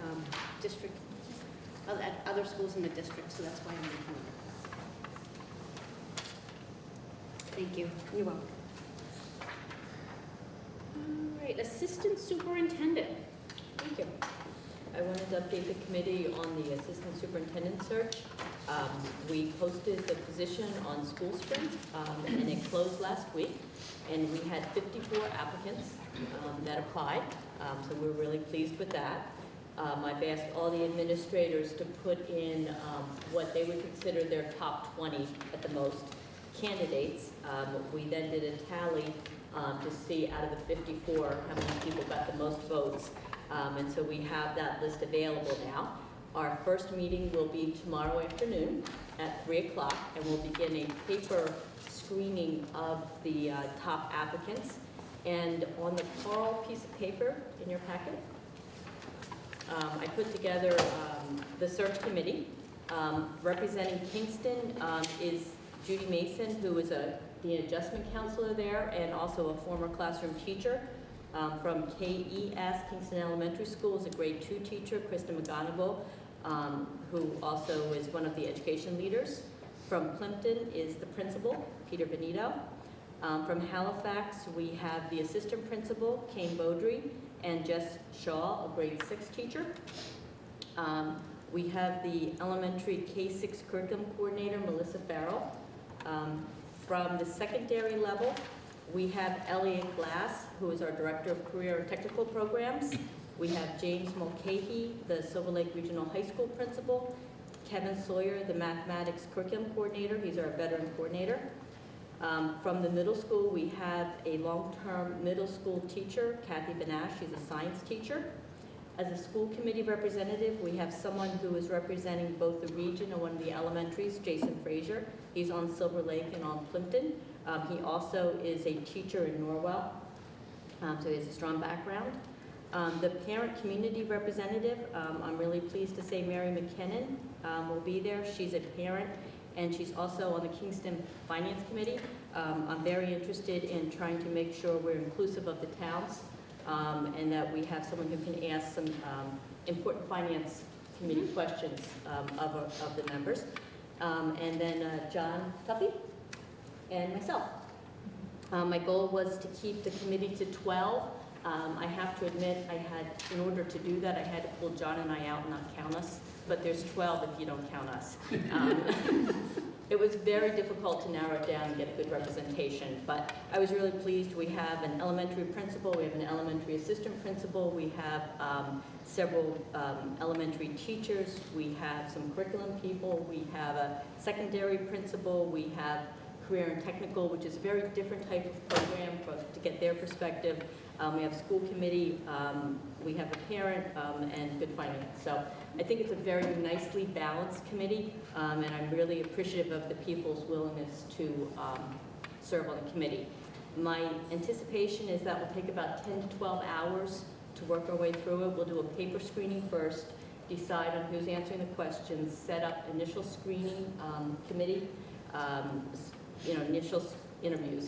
at other schools in the district. So that's why I'm making it. Thank you. You're welcome. All right, Assistant Superintendent. Thank you. I wanted to update the committee on the assistant superintendent search. We posted the position on School Sprint, and it closed last week. And we had 54 applicants that applied, so we're really pleased with that. I've asked all the administrators to put in what they would consider their top 20 at the most candidates. We then did a tally to see out of the 54 how many people got the most votes. And so we have that list available now. Our first meeting will be tomorrow afternoon at 3 o'clock, and we'll begin a paper screening of the top applicants. And on the tall piece of paper in your packet, I put together the search committee. Representing Kingston is Judy Mason, who is the adjustment counselor there and also a former classroom teacher. From KES, Kingston Elementary School, is a grade 2 teacher, Krista McGonigal, who also is one of the education leaders. From Plimpton is the principal, Peter Benito. From Halifax, we have the assistant principal, Kane Beaudry, and Jess Shaw, a grade 6 teacher. We have the elementary K-6 curriculum coordinator, Melissa Farrell. From the secondary level, we have Elliot Glass, who is our Director of Career and Technical Programs. We have James Mulcahy, the Silver Lake Regional High School Principal. Kevin Sawyer, the Mathematics Curriculum Coordinator. He's our Veteran Coordinator. From the middle school, we have a long-term middle school teacher, Kathy Benash. She's a science teacher. As a school committee representative, we have someone who is representing both the region and one of the elementaries, Jason Frazier. He's on Silver Lake and on Plimpton. He also is a teacher in Norwell, so he has a strong background. The parent community representative, I'm really pleased to say Mary McKinnon will be there. She's a parent, and she's also on the Kingston Finance Committee. I'm very interested in trying to make sure we're inclusive of the towns, and that we have someone who can ask some important finance committee questions of the members. And then John Tuffy and myself. My goal was to keep the committee to 12. I have to admit, in order to do that, I had to pull John and I out and not count us, but there's 12 if you don't count us. It was very difficult to narrow it down and get a good representation, but I was really pleased. We have an elementary principal, we have an elementary assistant principal, we have several elementary teachers, we have some curriculum people, we have a secondary principal, we have career and technical, which is a very different type of program to get their perspective. We have school committee, we have a parent, and good finance. So I think it's a very nicely balanced committee, and I'm really appreciative of the people's willingness to serve on the committee. My anticipation is that will take about 10 to 12 hours to work our way through it. We'll do a paper screening first, decide on who's answering the questions, set up initial screening committee, initial interviews,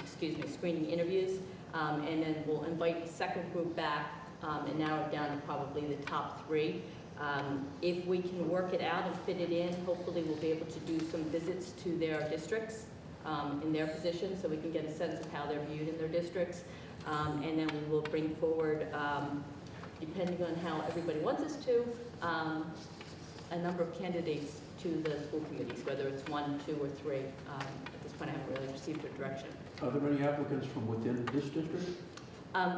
screening interviews, and then we'll invite the second group back and narrow it down to probably the top 3. If we can work it out and fit it in, hopefully we'll be able to do some visits to their districts in their positions so we can get a sense of how they're viewed in their districts. And then we will bring forward, depending on how everybody wants us to, a number of candidates to the school committees, whether it's 1, 2, or 3. At this point, I haven't really received a direction. Are there any applicants from within this district?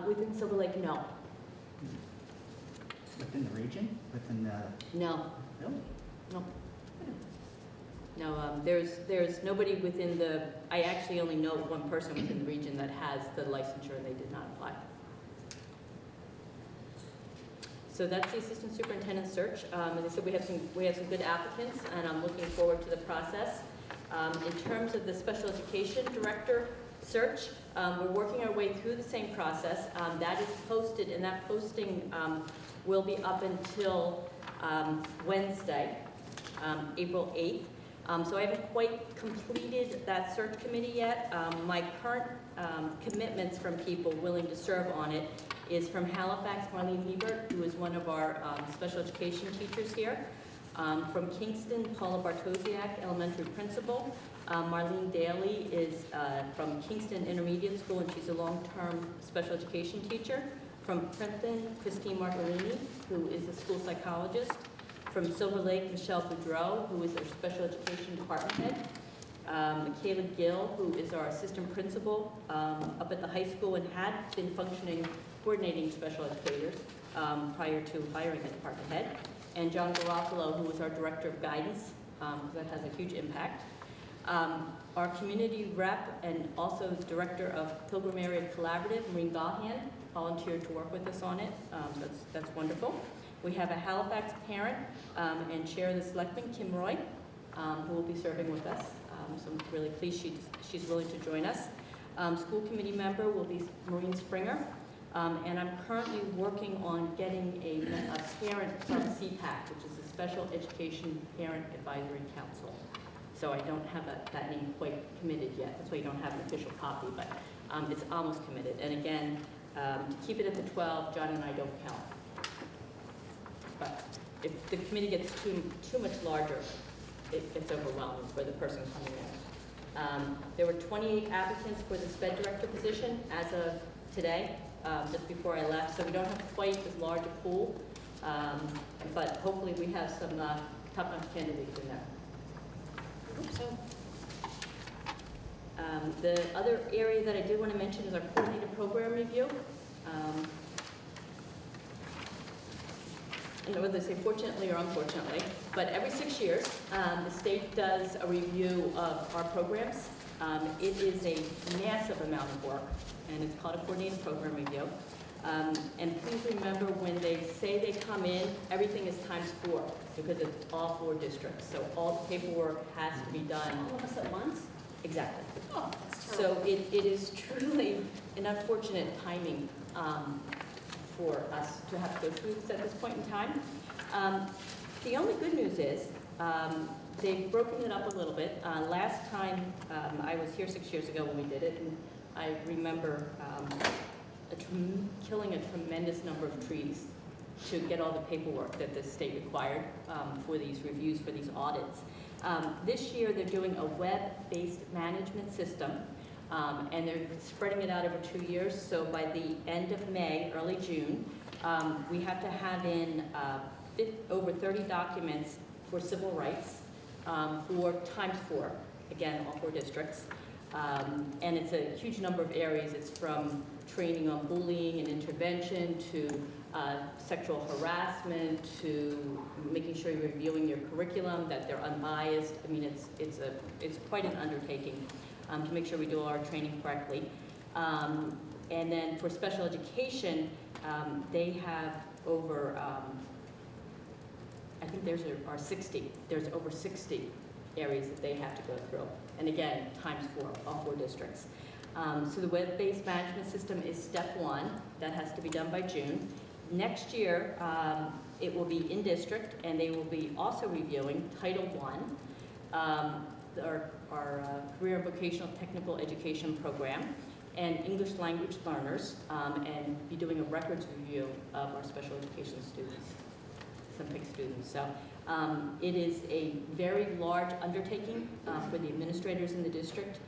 Within Silver Lake, no. Within the region? Within the... No. Really? No. No, there's nobody within the, I actually only know one person within the region that has the licensure and they did not apply. So that's the assistant superintendent search. As I said, we have some good applicants and I'm looking forward to the process. In terms of the special education director search, we're working our way through the same process. That is posted and that posting will be up until Wednesday, April 8th. So I haven't quite completed that search committee yet. My current commitments from people willing to serve on it is from Halifax, Marlene Hebert, who is one of our special education teachers here. From Kingston, Paula Bartosiak, elementary principal. Marlene Daly is from Kingston Intermediate School, and she's a long-term special education teacher. From Princeton, Christine Marcolini, who is a school psychologist. From Silver Lake, Michelle Boudreau, who is our special education department head. Michaela Gill, who is our assistant principal up at the high school and had been coordinating special educators prior to hiring a department head. And John Garofalo, who is our director of guidance, because that has a huge impact. Our community rep and also director of Pilgrim Area Collaborative, Maureen Gahan, volunteered to work with us on it. That's wonderful. We have a Halifax parent and chair of the selectmen, Kim Roy, who will be serving with us. So I'm really pleased she's willing to join us. School committee member will be Maureen Springer. And I'm currently working on getting a parent from CPAC, which is the Special Education Parent Advisory Council. So I don't have that name quite committed yet. That's why you don't have an official copy, but it's almost committed. And again, to keep it at the 12, John and I don't count. But if the committee gets too much larger, it gets overwhelming for the person coming in. There were 28 applicants for the SPED director position as of today, just before I left, so we don't have quite as large a pool, but hopefully we have some top-notch candidates in there. I hope so. The other area that I did want to mention is our coordinated program review. I don't know whether to say fortunately or unfortunately, but every 6 years, the state does a review of our programs. It is a massive amount of work, and it's called a coordinated program review. And please remember, when they say they come in, everything is ×4, because it's all 4 districts. So all the paperwork has to be done. All of us at once? Exactly. Oh, that's terrible. So it is truly an unfortunate timing for us to have to go through this at this point in time. The only good news is they've broken it up a little bit. Last time I was here 6 years ago when we did it, and I remember killing a tremendous number of trees to get all the paperwork that the state required for these reviews, for these audits. This year they're doing a web-based management system And they're spreading it out over 2 years. So by the end of May, early June, we have to have in over 30 documents for civil rights for ×4, again, all 4 districts. And it's a huge number of areas. It's from training on bullying and intervention to sexual harassment to making sure you're reviewing your curriculum, that they're unbiased. I mean, it's quite an undertaking to make sure we do all our training correctly. And then for special education, they have over, I think there's over 60 areas that they have to go through. And again, ×4, all 4 districts. So the web-based management system is step 1. That has to be done by June. Next year, it will be in district, and they will be also reviewing Title I, our career and vocational technical education program, and English language learners, and be doing a records review of our special education students, some PIC students. So it is a very large undertaking for the administrators in the district.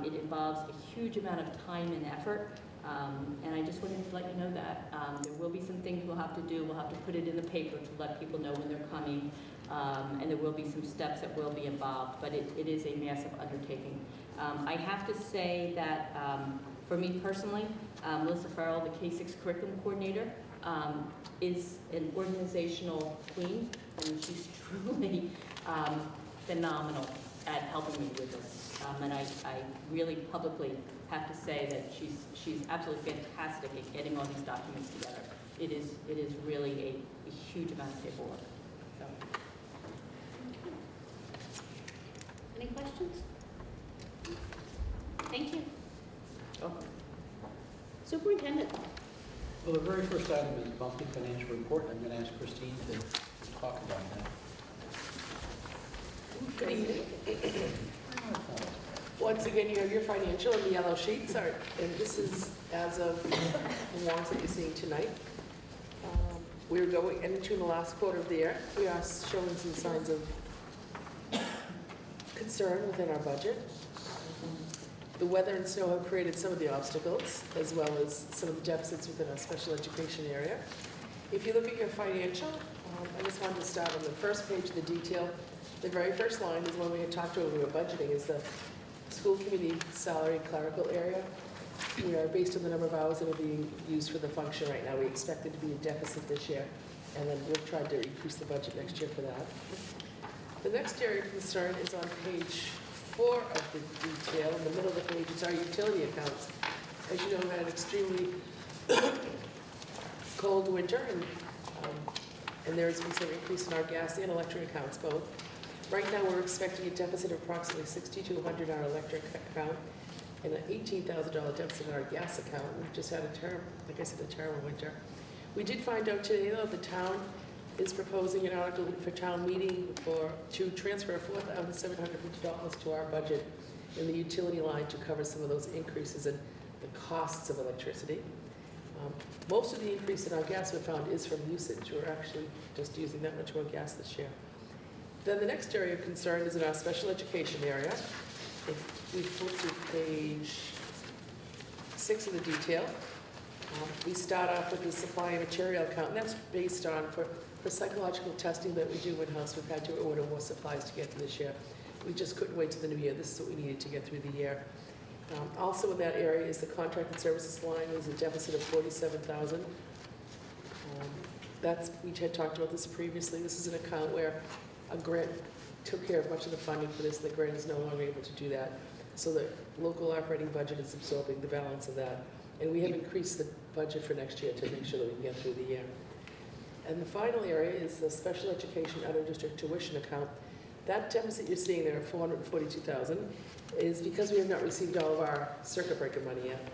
It involves a huge amount of time and effort, and I just wanted to let you know that. There will be some things we'll have to do. We'll have to put it in the paper to let people know when they're coming, and there will be some steps that will be involved, but it is a massive undertaking. I have to say that for me personally, Melissa Farrell, the K-6 curriculum coordinator, is an organizational queen, and she's truly phenomenal at helping me with this. And I really publicly have to say that she's absolutely fantastic at getting all these documents together. It is really a huge amount of paperwork. So. Any questions? Thank you. Oh. Superintendent. Well, the very first item is monthly financial report. I'm going to ask Christine to talk about that. Good evening. Once again, you have your financial and the yellow sheets, and this is as of the warrants that you're seeing tonight. We're going into the last quarter of the year. We are showing some signs of concern within our budget. The weather and snow have created some of the obstacles, as well as some of the deficits within our special education area. If you look at your financial, I just wanted to start on the first page of the detail. The very first line is one we had talked about when we were budgeting, is the school committee salary clerical area. We are, based on the number of hours that are being used for the function right now, we expect it to be a deficit this year, and then we'll try to increase the budget next year for that. The next area of concern is on page 4 of the detail. In the middle of the page is our utility accounts. As you know, we had an extremely cold winter, and there has been some increase in our gas and electric accounts both. Right now, we're expecting a deficit of approximately $6,200 in our electric account and an $18,000 deficit in our gas account. We've just had like I said, a terrible winter. We did find out today, though, the town is proposing an article for town meeting to transfer $4,750 to our budget in the utility line to cover some of those increases in the costs of electricity. Most of the increase in our gas we found is from usage. We're actually just using that much more gas this year. Then the next area of concern is in our special education area. If we flip to page 6 of the detail, we start off with the supply and material account, and that's based on, for psychological testing that we do in-house, we've had to order more supplies to get to this year. We just couldn't wait to the new year. This is what we needed to get through the year. Also in that area is the contracted services line. There's a deficit of $47,000. We had talked about this previously. This is an account where a grant took care of much of the funding for this. The grant is no longer able to do that. So the local operating budget is absorbing the balance of that. And we have increased the budget for next year to make sure that we can get through the year. And the final area is the special education out-of-district tuition account. That deficit you're seeing there of $442,000 is because we have not received all of our circuit breaker money yet.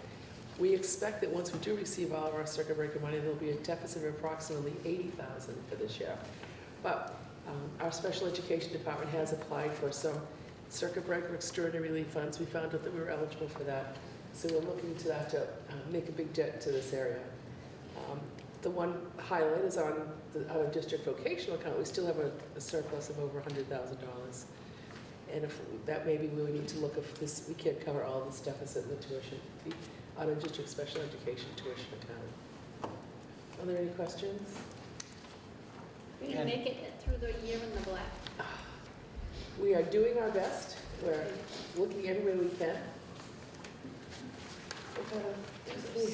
We expect that once we do receive all of our circuit breaker money, there'll be a deficit of approximately $80,000 for this year. But our special education department has applied for some circuit breaker extraordinary relief funds. We found out that we were eligible for that. So we're looking to that to make a big dent to this area. The one highlight is on the out-of-district vocational account. We still have a surplus of over $100,000. And if, that maybe we need to look if this, we can't cover all this deficit in the tuition, the out-of-district special education tuition account. Are there any questions? We're gonna make it through the year in the black. We are doing our best. We're looking every way we can.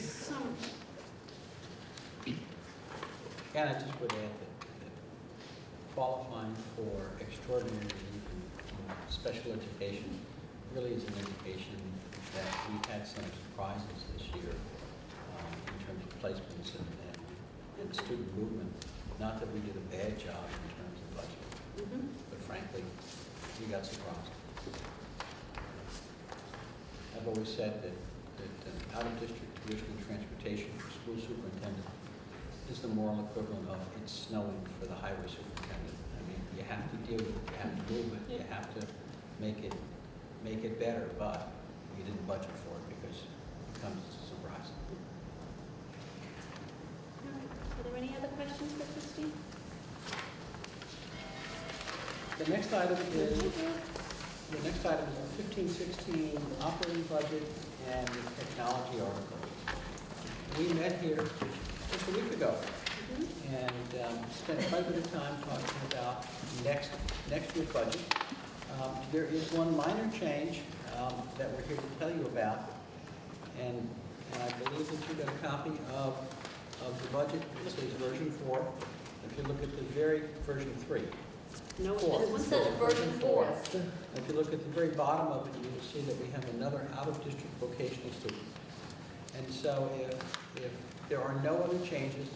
Some, And I just would add that qualifying for extraordinary relief in special education really is an indication that we've had some surprises this year in terms of placements and student movement. Not that we did a bad job in terms of budget, but frankly, we got surprised. I've always said that out-of-district tuition and transportation for school superintendent is the moral equivalent of it's snowing for the highway superintendent. I mean, you have to deal with it, you have to move it, you have to make it better, but you didn't budget for it because it comes as a surprise. all right. Are there any other questions for Christine? The next item is the 15-16 operating budget and the technology article. We met here just a week ago and spent quite a bit of time talking about next year's budget. There is one minor change that we're here to tell you about, and I believe that you got a copy of the budget. It says version 4. If you look at the very version 3. No, Four. this one says version 4. If you look at the very bottom of it, you will see that we have another out-of-district vocational student. And so if there are no other changes,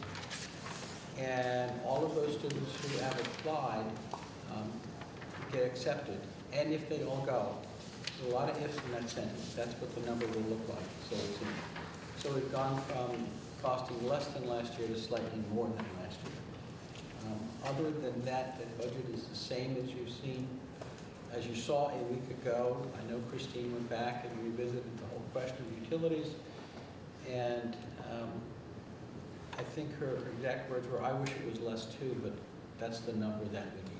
and all of those students who have applied get accepted, and if they all go, there's a lot of ifs in that sentence. That's what the number will look like. So we've gone from costing less than last year to slightly more than last year. Other than that, the budget is the same as you've seen, as you saw a week ago. I know Christine went back and revisited the whole question of utilities, and I think her exact words were, "I wish it was less too, but that's the number that we need."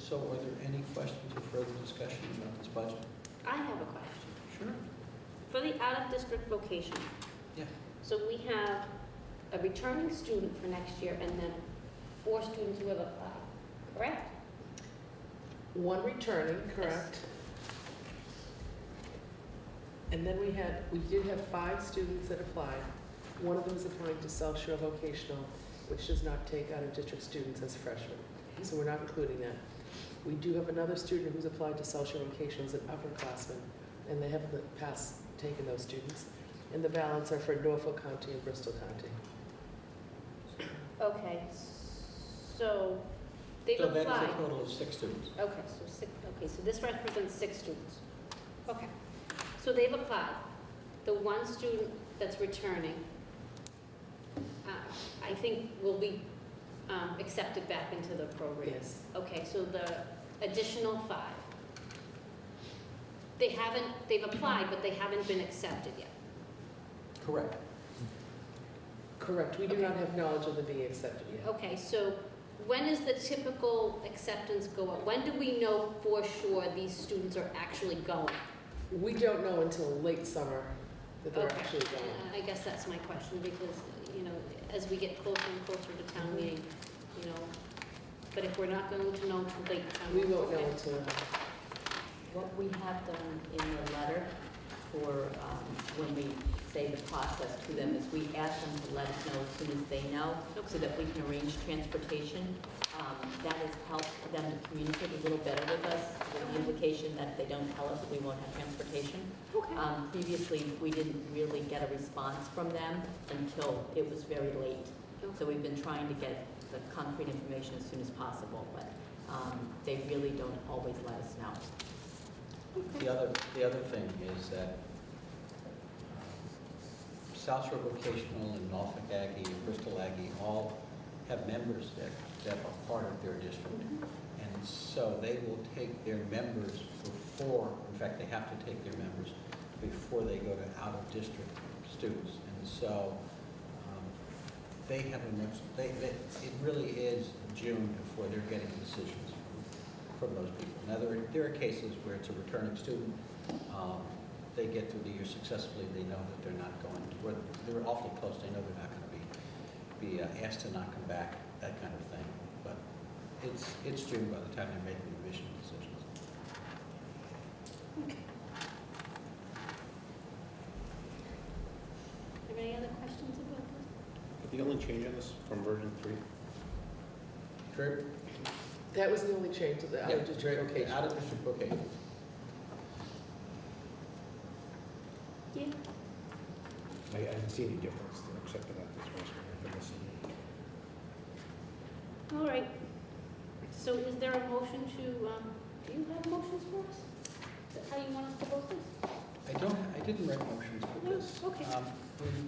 So are there any questions or further discussion about this budget? I have a question. Sure. For the out-of-district vocation. Yeah. So we have a returning student for next year and then 4 students who have applied, correct? One returning, correct. And then we did have 5 students that applied. One of them is applying to South Shore Vocational, which does not take out-of-district students as freshmen. So we're not including that. We do have another student who's applied to South Shore Vocational as an upperclassman, and they haven't taken those students. And the balance are for Norfolk County and Bristol County. Okay, so they've So that is applied. a total of 6 students. Okay, so this represents 6 students. Okay, so they've applied. The one student that's returning, I think will be accepted back into the program. Yes. Okay, so the additional 5. They've applied, but they haven't been accepted yet. Correct. Correct. We do Okay. not have knowledge of them being accepted yet. Okay, so when is the typical acceptance go up? When do we know for sure these students are actually going? We don't know until late summer that they're Okay. actually going. I guess that's my question, because, as we get closer and closer to town meeting, but if we're not going to know until late town We meeting. won't know okay. until What we have done in the letter for when we say the process to them is we ask them to let us know as soon as they know, so that we can arrange transportation. That has helped them to communicate a little better with us, with the implication that if they don't tell us, we won't have transportation. Okay. Previously, we didn't really get a response from them until it was very late. So we've been trying to get the concrete information as soon as possible, but they really don't always let us know. The other thing is that South Shore Vocational and Norfolk Aggie and Bristol Aggie all have members that are part of their district. And so they will take their members before, in fact, they have to take their members before they go to out-of-district students. And so they have it really is June before they're getting decisions from those people. Now, there are cases where it's a returning student. They get through the year successfully. They know that they're not going to, or they're awfully close. They know they're not going to be asked to not come back, that kind of thing. But it's June by the time they're making admission decisions. Okay. Are there any other questions about this? The only change on this from version 3? True? That was the only change to the out-of-district location. Out-of-district location. Yeah. I didn't see any difference except for that this was for this. All right. So is there a motion to, do you have motions for us? Is that how you want us to vote this? I didn't write motions for No, this. okay.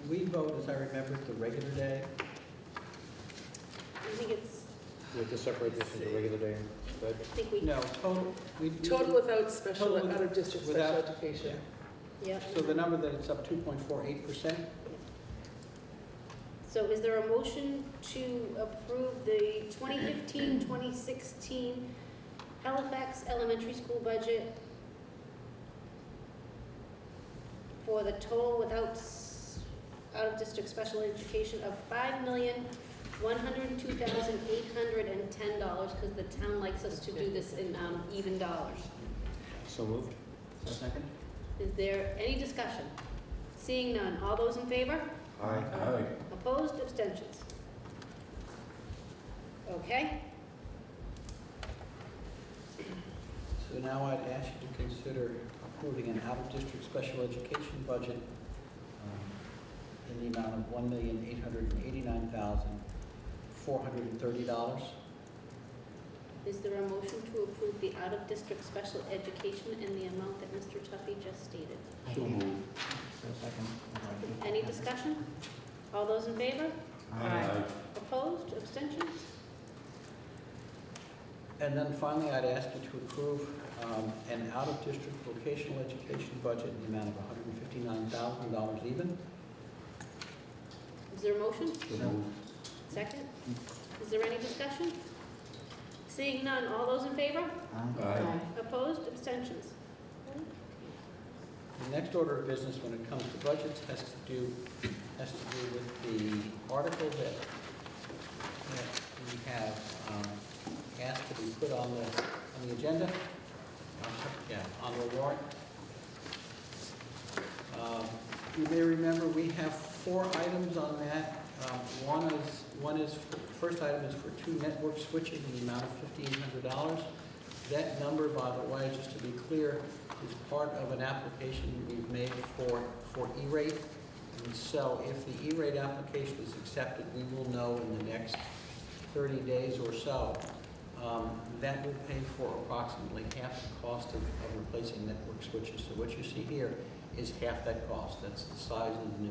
We vote, as I remember, it, the regular day. I think it's, We have to separate this into regular day instead? I think we, No, total. Total without special, Total out-of-district special without- education. yeah. So the number that it's up 2.48%. So is there a motion to approve the 2015-2016 Halifax Elementary School budget for the total without out-of-district special education of $5,102,810, because the town likes us to do this in even dollars. So moved. Second? Is there any discussion? Seeing none, all those in favor? Aye. Opposed, abstentions? Okay. So now I'd ask you to consider approving an out-of-district special education budget in the amount of $1,889,430. Is there a motion to approve the out-of-district special education in the amount that Mr. Tuffy just stated? So moved. So second. Any discussion? All those in favor? Aye. Opposed, abstentions? And then finally, I'd ask you to approve an out-of-district vocational education budget in the amount of $159,000 even. Is there a motion? So moved. Second? Is there any discussion? Seeing none, all those in favor? Aye. Opposed, abstentions? The next order of business when it comes to budgets has to do with the article that we have asked to be put on the agenda, on the warrant. You may remember we have 4 items on that. First item is for 2 network switches in the amount of $5,800. That number, by the way, just to be clear, is part of an application we've made for E-rate. And so if the E-rate application is accepted, we will know in the next 30 days or so. That will pay for approximately half the cost of replacing network switches. So what you see here is half that cost. That's the size of the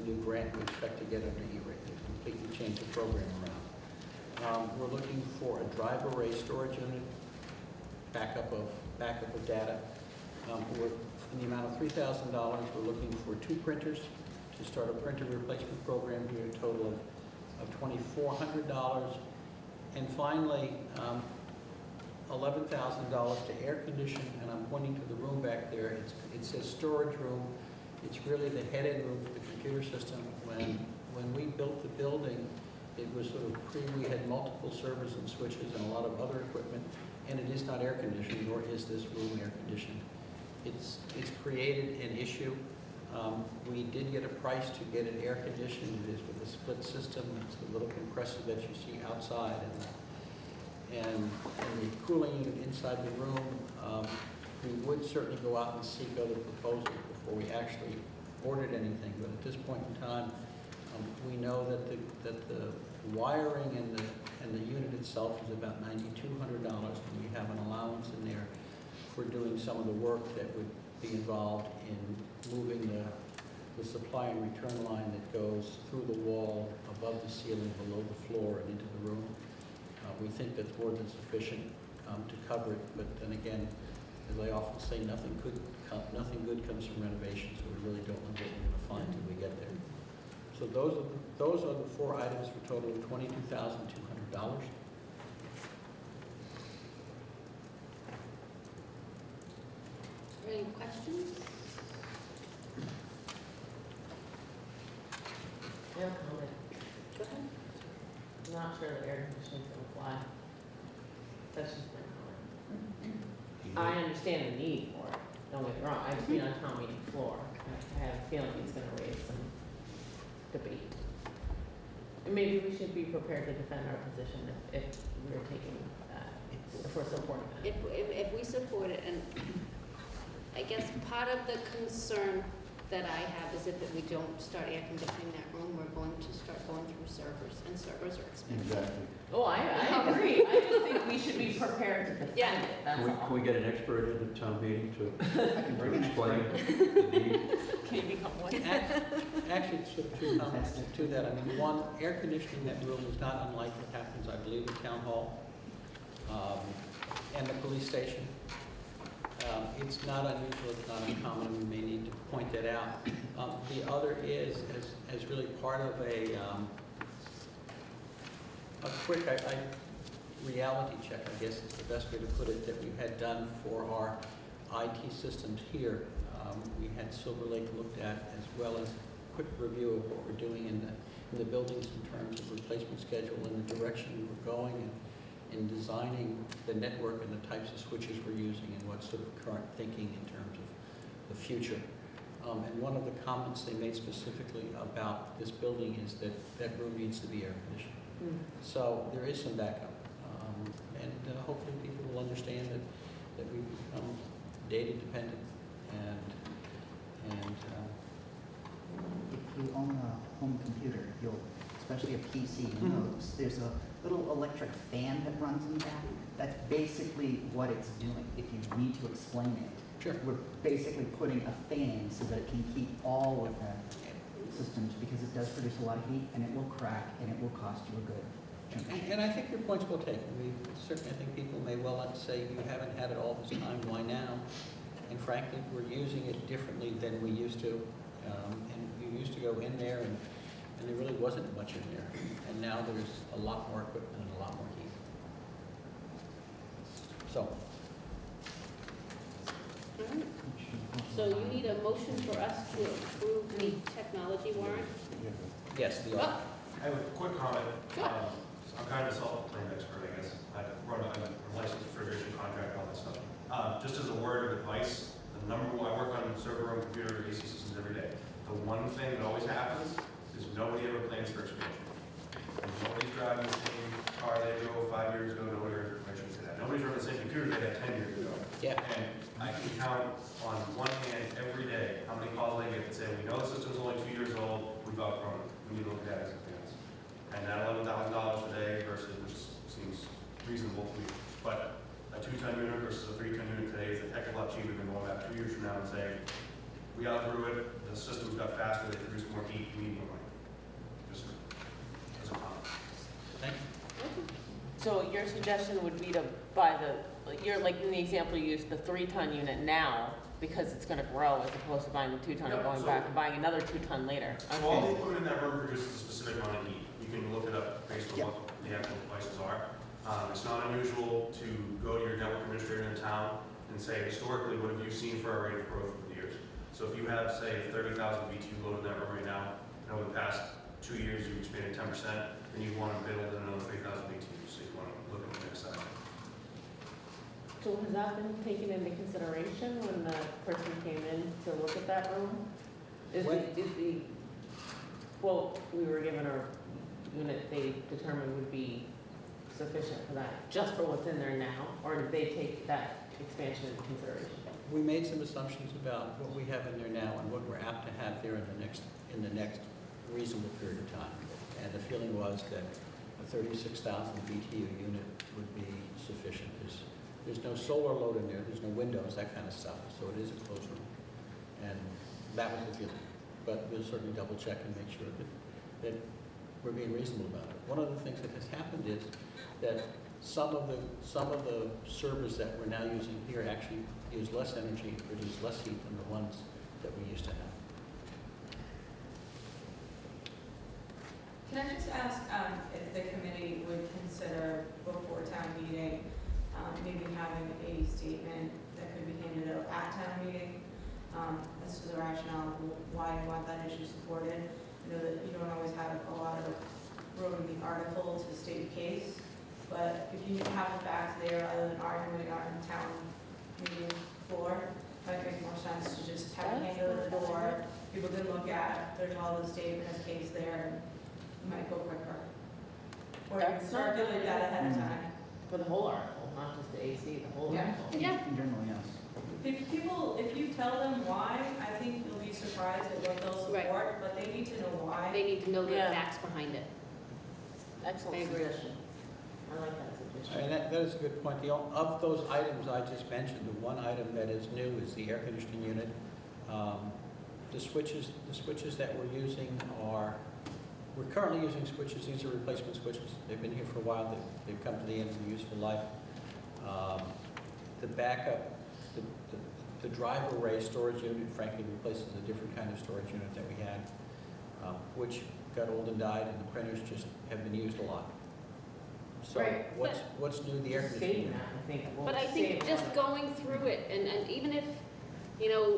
new grant we expect to get under E-rate. They've completely changed the program around. We're looking for a drive array storage unit, backup of data. We're in the amount of $3,000. We're looking for 2 printers to start a printer replacement program here, a total of $2,400. And finally, $11,000 to air condition, and I'm pointing to the room back there. It says storage room. It's really the head-end room for the computer system. When we built the building, it was sort of we had multiple servers and switches and a lot of other equipment, and it is not air conditioned, nor is this room air conditioned. It's created an issue. We did get a price to get it air conditioned. It is with a split system. It's the little compressor that you see outside, and the cooling unit inside the room. We would certainly go out and seek other proposals before we actually ordered anything. But at this point in time, we know that the wiring and the unit itself is about $9,200, and we have an allowance in there for doing some of the work that would be involved in moving the supply and return line that goes through the wall, above the ceiling, below the floor, and into the room. We think that's more than sufficient to cover it, but then again, as I often say, nothing good comes from renovation, so we really don't know what we're going to find until we get there. So those are the 4 items for a total of $22,200. questions? I have a comment. Go ahead. I'm not sure the air conditioning's gonna fly. That's just my comment. I understand the need for it, don't get me wrong, I've been on town meeting floor, and I have a feeling it's gonna raise some debate. And maybe we should be prepared to defend our position if we're taking that, if we're supporting that. If we support it, and I guess part of the concern that I have is if we don't start air conditioning that room, we're going to start going through servers, and servers are expensive. Exactly. Oh, I agree, I just think we should be prepared to defend Yeah. it, that's all. Can we get an expert in the town meeting to I can bring an explain expert. the need? Can you become one? Actually, two comments to that. I mean, one, air conditioning that room is not unlike what happens, I believe, at Town Hall and the police station. It's not unusual, it's not uncommon, and we may need to point that out. The other is, as really part of a quick reality check, I guess is the best way to put it, that we had done for our IT systems here. We had Silver Lake looked at, as well as a quick review of what we're doing in the buildings in terms of replacement schedule and the direction we were going in designing the network and the types of switches we're using and what sort of current thinking in terms of the future. And one of the comments they made specifically about this building is that that room needs to be air conditioned. So there is some backup. And hopefully people will understand that we've become data dependent and If you own a home computer, especially a PC, you'll notice there's a little electric fan that runs in the back. That's basically what it's doing, if you need to explain it. Sure. We're basically putting a fan so that it can keep all of the systems, because it does produce a lot of heat, and it will crack, and it will cost you a good chunk. And I think your point's well taken. We certainly, I think people may well say, you haven't had it all this time, why now? And frankly, we're using it differently than we used to. And you used to go in there and there really wasn't much in there. And now there's a lot more equipment and a lot more heat. So. So you need a motion for us to approve the technology warrant? Yes, the Oh, I have a quick comment. Sure. I'm kind of a self-proclaimed expert, I guess. I'm a licensed refrigeration contractor, all that stuff. Just as a word of advice, I work on server room computer AC systems every day. The one thing that always happens is nobody ever plans for expansion. Nobody's driving the same car they drove 5 years ago, I shouldn't say that. Nobody's running the same computer they had 10 years ago. Yeah. And I can count on one hand every day how many calls I get that say, we know the system's only 2 years old, we've outgrown it. We need to look at it as something else. And that $11,000 today versus, which seems reasonable to me, but a 2-ton unit versus a 3-ton unit today is a heck of a lot cheaper than going back 2 years from now and saying, we outgrew it, the systems got faster, they produced more heat, we need more money. Just as a comment. Thank you. So your suggestion would be to buy you're like in the example you used, the 3-ton unit now, because it's gonna grow, as opposed to buying the 2-ton and Yep, going so- back and buying another 2-ton later. So all the equipment in that room produces a specific amount of heat. You can look it up based on what the actual devices are. It's not unusual to go to your network administrator in town and say, historically, what have you seen for our rate of growth over the years? So if you have, say, a 30,000 BTU load in that room right now, and over the past 2 years you've expanded 10%, then you want to build in another 3,000 BTU, so you want to look at the next side. So has that been taken into consideration when the person came in to look at that room? Is the quote we were given our unit they determined would be sufficient for that, just for what's in there now? Or did they take that expansion into consideration? We made some assumptions about what we have in there now and what we're apt to have there in the next reasonable period of time. And the feeling was that a 36,000 BTU unit would be sufficient. There's no solar load in there, there's no windows, that kind of stuff, so it is a closed room. And that was the feeling. But we'll certainly double check and make sure that we're being reasonable about it. One of the things that has happened is that some of the servers that we're now using here actually use less energy, produce less heat than the ones that we used to have. Can I just ask if the committee would consider before town meeting, maybe having a statement that could be handed out at town meeting as to the rationale of why you want that issue supported. I know that you don't always have a lot of room in the article to state a case, but if you have the facts there, other than arguing on town meeting floor, it might make more sense to just have it handled at the door. People can look at it, there's all the statement as case there, and it might go quicker. Or you can That's not circulate that ahead of time. For the whole article, not just the AC, the whole Yeah. article. Yeah. In general, yes. If you tell them why, I think you'll be surprised at what they'll Right. support, but they need to know why. They need to know the Yeah. facts behind it. Excellent I agree. suggestion. I like that suggestion. And that is a good point. Of those items I just mentioned, the one item that is new is the air conditioning unit. The switches that we're using we're currently using switches. These are replacement switches. They've been here for a while. They've come to the end of their useful life. The backup, the drive array storage unit, frankly, replaces a different kind of storage unit that we had, which got old and died, and the printers just have been used a lot. So Right, what's new? The air conditioning Saving unit. that, I think. will But I think save just on it. going through it, and even if,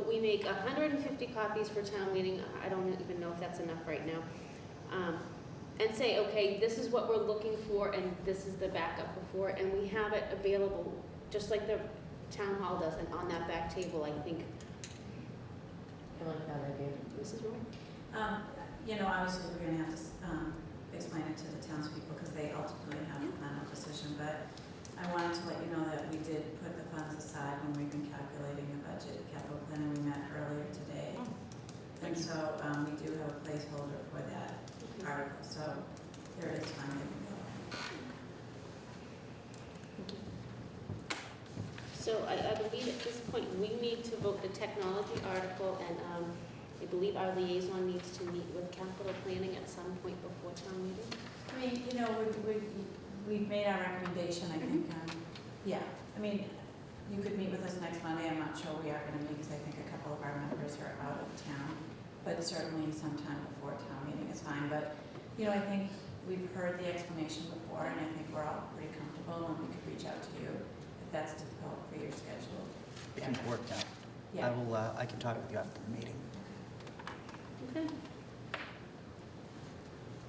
we make 150 copies for town meeting, I don't even know if that's enough right now, and say, okay, this is what we're looking for, and this is the backup before, and we have it available, just like the town hall does, and on that back table, I think. I like that idea. Mrs. Roy? Obviously, we're going to have to explain it to the townspeople because they ultimately have the final decision. But I wanted to let you know that we did put the funds aside when we've been calculating the budget capital plan. We met earlier today. And so we do have a placeholder for that article. So there is funding. So I believe at this point, we need to vote the technology article, and I believe our liaison needs to meet with capital planning at some point before town meeting. I mean, we've made our recommendation, I think. Yeah, I mean, you could meet with us next Monday. I'm not sure we are going to meet because I think a couple of our members are out of town. But certainly sometime before town meeting is fine. But, I think we've heard the explanation before, and I think we're all pretty comfortable, and we could reach out to you if that's difficult for your schedule. It can work out. Yeah. I can talk with you after the meeting. Okay.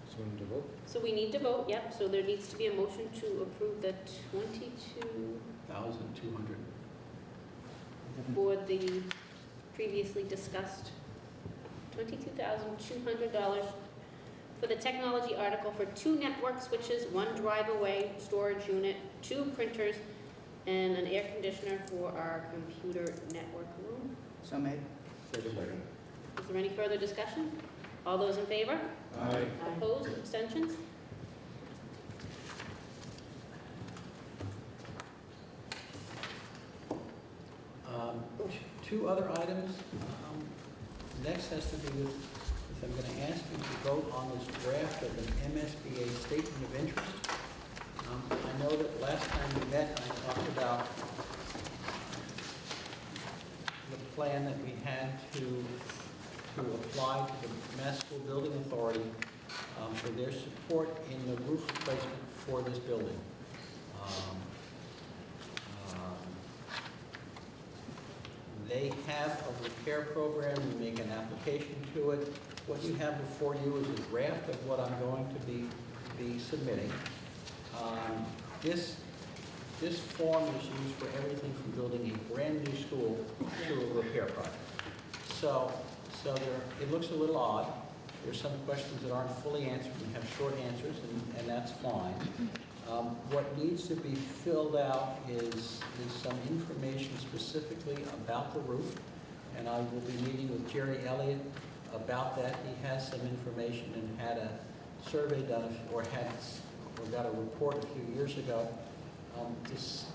So we need to vote. So we need to vote, yep, so there needs to be a motion to approve the 22 1,200. for the previously discussed $22,200 for the technology article for 2 network switches, 1 drive-away storage unit, 2 printers, and an air conditioner for our computer network room. So made. Second. Is there any further discussion? All those in favor? Aye. Opposed, abstentions? Two other items. Next has to do with, if I'm going to ask you to vote on this draft of an MSBA statement of interest. I know that last time we met, I talked about the plan that we had to apply to the Mass School Building Authority for their support in the roof replacement for this building. They have a repair program. We make an application to it. What you have before you is a draft of what I'm going to be submitting. This form is used for everything from building a brand new school to a repair project. So it looks a little odd. There's some questions that aren't fully answered. We have short answers, and that's fine. What needs to be filled out is some information specifically about the roof, and I will be meeting with Jerry Elliott about that. He has some information and had a survey done, or got a report a few years ago.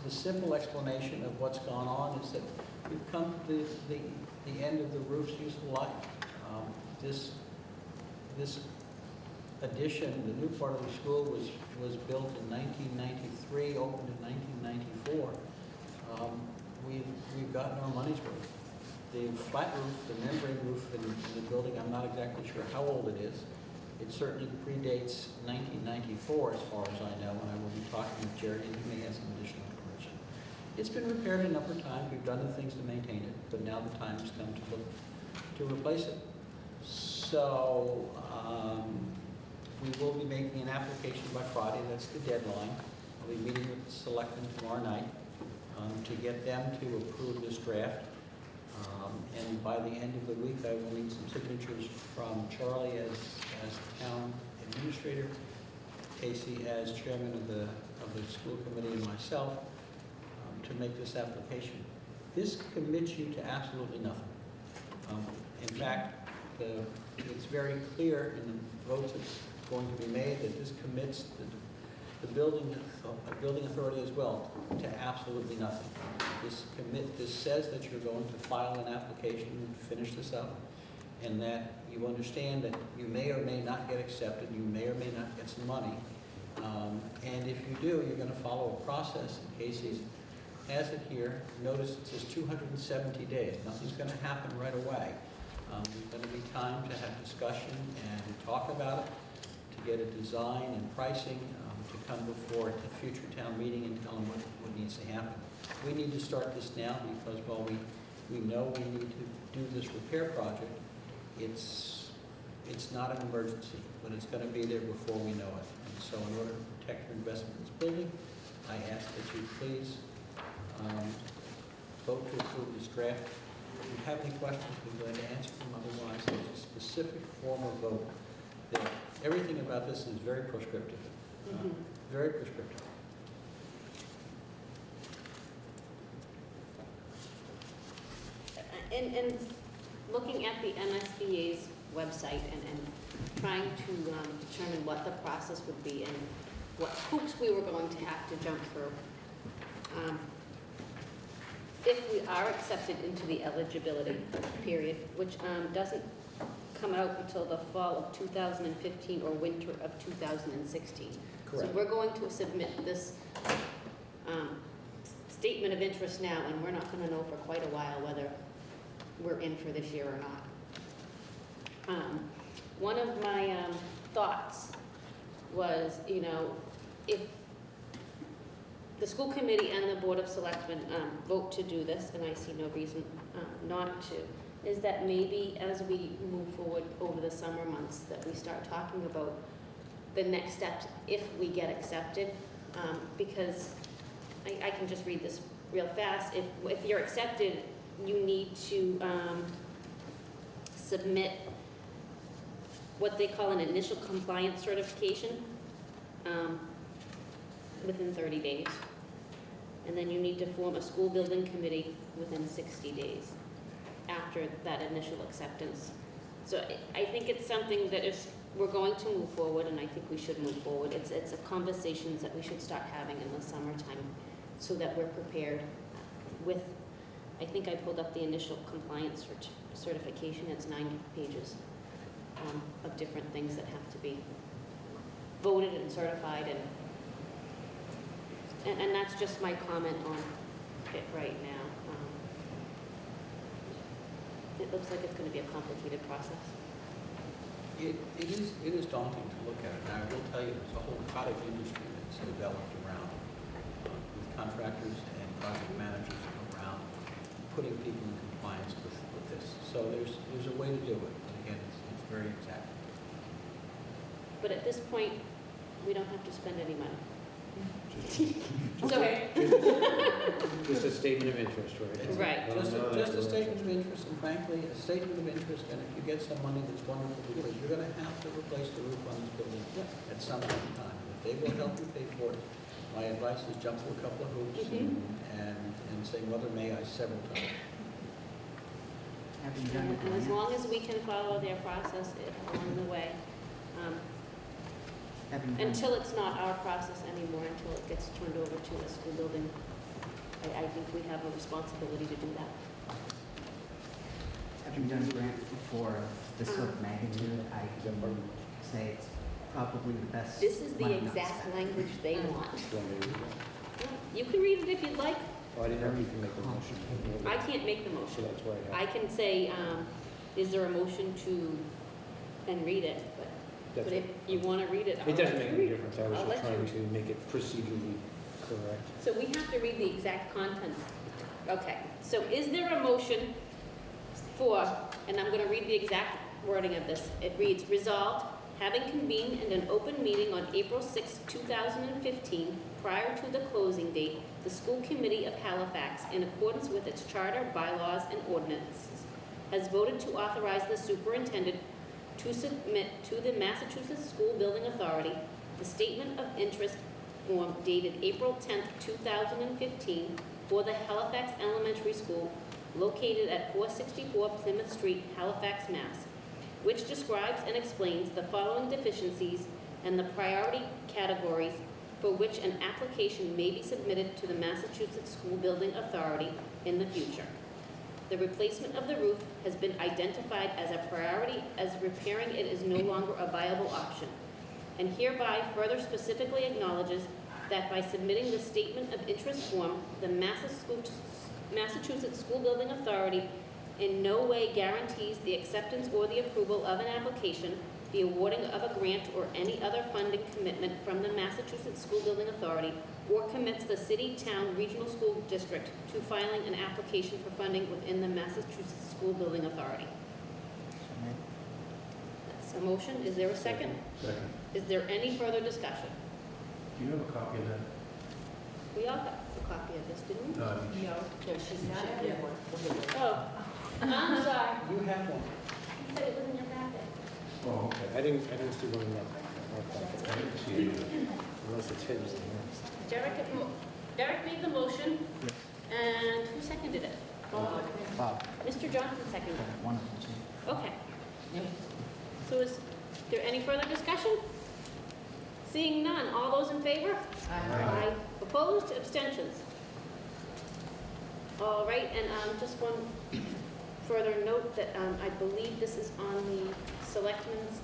The simple explanation of what's gone on is that we've come to the end of the roof's useful life. This addition, the new part of the school was built in 1993, opened in 1994. We've gotten our money's worth. The flat roof, the membrane roof in the building, I'm not exactly sure how old it is. It certainly predates 1994 as far as I know, and I will be talking with Jerry, and he may have some additional information. It's been repaired a number of times, we've done the things to maintain it, but now the time has come to replace it. So, we will be making an application by Friday, that's the deadline. I'll be meeting with the selectmen tomorrow night to get them to approve this draft. And by the end of the week, I will need some signatures from Charlie as town administrator, Casey as chairman of the school committee, and myself to make this application. This commits you to absolutely nothing. In fact, it's very clear in the votes that's going to be made that this commits the building authority as well to absolutely nothing. This says that you're going to file an application and finish this up, and that you understand that you may or may not get accepted, you may or may not get some money. And if you do, you're going to follow a process. And Casey has it here. Notice it says 270 days. Nothing's going to happen right away. There's going to be time to have discussion and talk about it, to get a design and pricing, to come before a future town meeting and tell them what needs to happen. We need to start this now because while we know we need to do this repair project, it's not an emergency, but it's going to be there before we know it. And so in order to protect your investment in this building, I ask that you please vote to approve this draft. If you have any questions, we're going to answer them. Otherwise, there's a specific form of vote. Everything about this is very prescriptive. Very prescriptive. And looking at the MSBA's website and trying to determine what the process would be and what hoops we were going to have to jump through. If we are accepted into the eligibility period, which doesn't come out until the fall of 2015 or winter of 2016. Correct. So we're going to submit this statement of interest now, and we're not going to know for quite a while whether we're in for this year or not. One of my thoughts was, if the school committee and the Board of Selectmen vote to do this, and I see no reason not to, is that maybe as we move forward over the summer months that we start talking about the next steps if we get accepted, because I can just read this real fast. If you're accepted, you need to submit what they call an initial compliance certification within 30 days. And then you need to form a school building committee within 60 days after that initial acceptance. So I think it's something that if we're going to move forward, and I think we should move forward, it's a conversations that we should start having in the summertime so that we're prepared with, I think I pulled up the initial compliance certification. It's 90 pages of different things that have to be voted and certified, and that's just my comment on it right now. It looks like it's going to be a complicated process. It is daunting to look at it. And I will tell you, there's a whole cottage industry that's developed around with contractors and project managers around putting people in compliance with this. So there's a way to do it. And again, it's very exact. But at this point, we don't have to spend any money. Just a statement of interest, right? Right. Just a statement of interest, and frankly, a statement of interest, and if you get some money, that's wonderful, because you're gonna have to replace the roof on this building at some point in time. If they will help you pay for it, my advice is jump through a couple of hoops and say, Mother, may I, several times. And as long as we can follow their process along the way, until it's not our process anymore, until it gets turned over to a school building, I think we have a responsibility to do that. Having done grants before of this sort of magnitude, I would say it's probably the best. This is the money not exact spent. language they want. Do you want me to read that? You can read it if you'd like. Oh, I didn't know if you can make a motion. I can't make the So motion. that's why I can say, is there a motion to, and read it, but if you want to read it, I'll It doesn't let make you any read it. difference. I was I'll just let trying you. to make it procedurally correct. So we have to read the exact contents. Okay, so is there a motion for, and I'm going to read the exact wording of this. It reads, resolved, having convened in an open meeting on April 6, 2015, prior to the closing date, the school committee of Halifax, in accordance with its charter, bylaws, and ordinances, has voted to authorize the superintendent to submit to the Massachusetts School Building Authority the statement of interest form dated April 10, 2015, for the Halifax Elementary School located at 464 Plymouth Street, Halifax, Mass., which describes and explains the following deficiencies and the priority categories for which an application may be submitted to the Massachusetts School Building Authority in the future. The replacement of the roof has been identified as a priority, as repairing it is no longer a viable option, and hereby further specifically acknowledges that by submitting the statement of interest form, the Massachusetts School Building Authority in no way guarantees the acceptance or the approval of an application, the awarding of a grant, or any other funding commitment from the Massachusetts School Building Authority, or commits the city, town, regional school district to filing an application for funding within the Massachusetts School Building Authority. That's a motion. Is there a second? Second. Is there any further discussion? Do you have a copy of that? We all got a copy of this, didn't we? No, she's not everyone. Oh, I'm sorry. You have one. You said it was in your packet. Oh, okay. I didn't see one in that. I didn't see it either. Unless it's hidden in here. Derek made the motion, and who seconded it? Bob, Mr. Johnson seconded it. one of them too. Okay. So is there any further discussion? Seeing none, all those in favor? Aye. Opposed, abstentions? All right, and just one further note that I believe this is on the selectmen's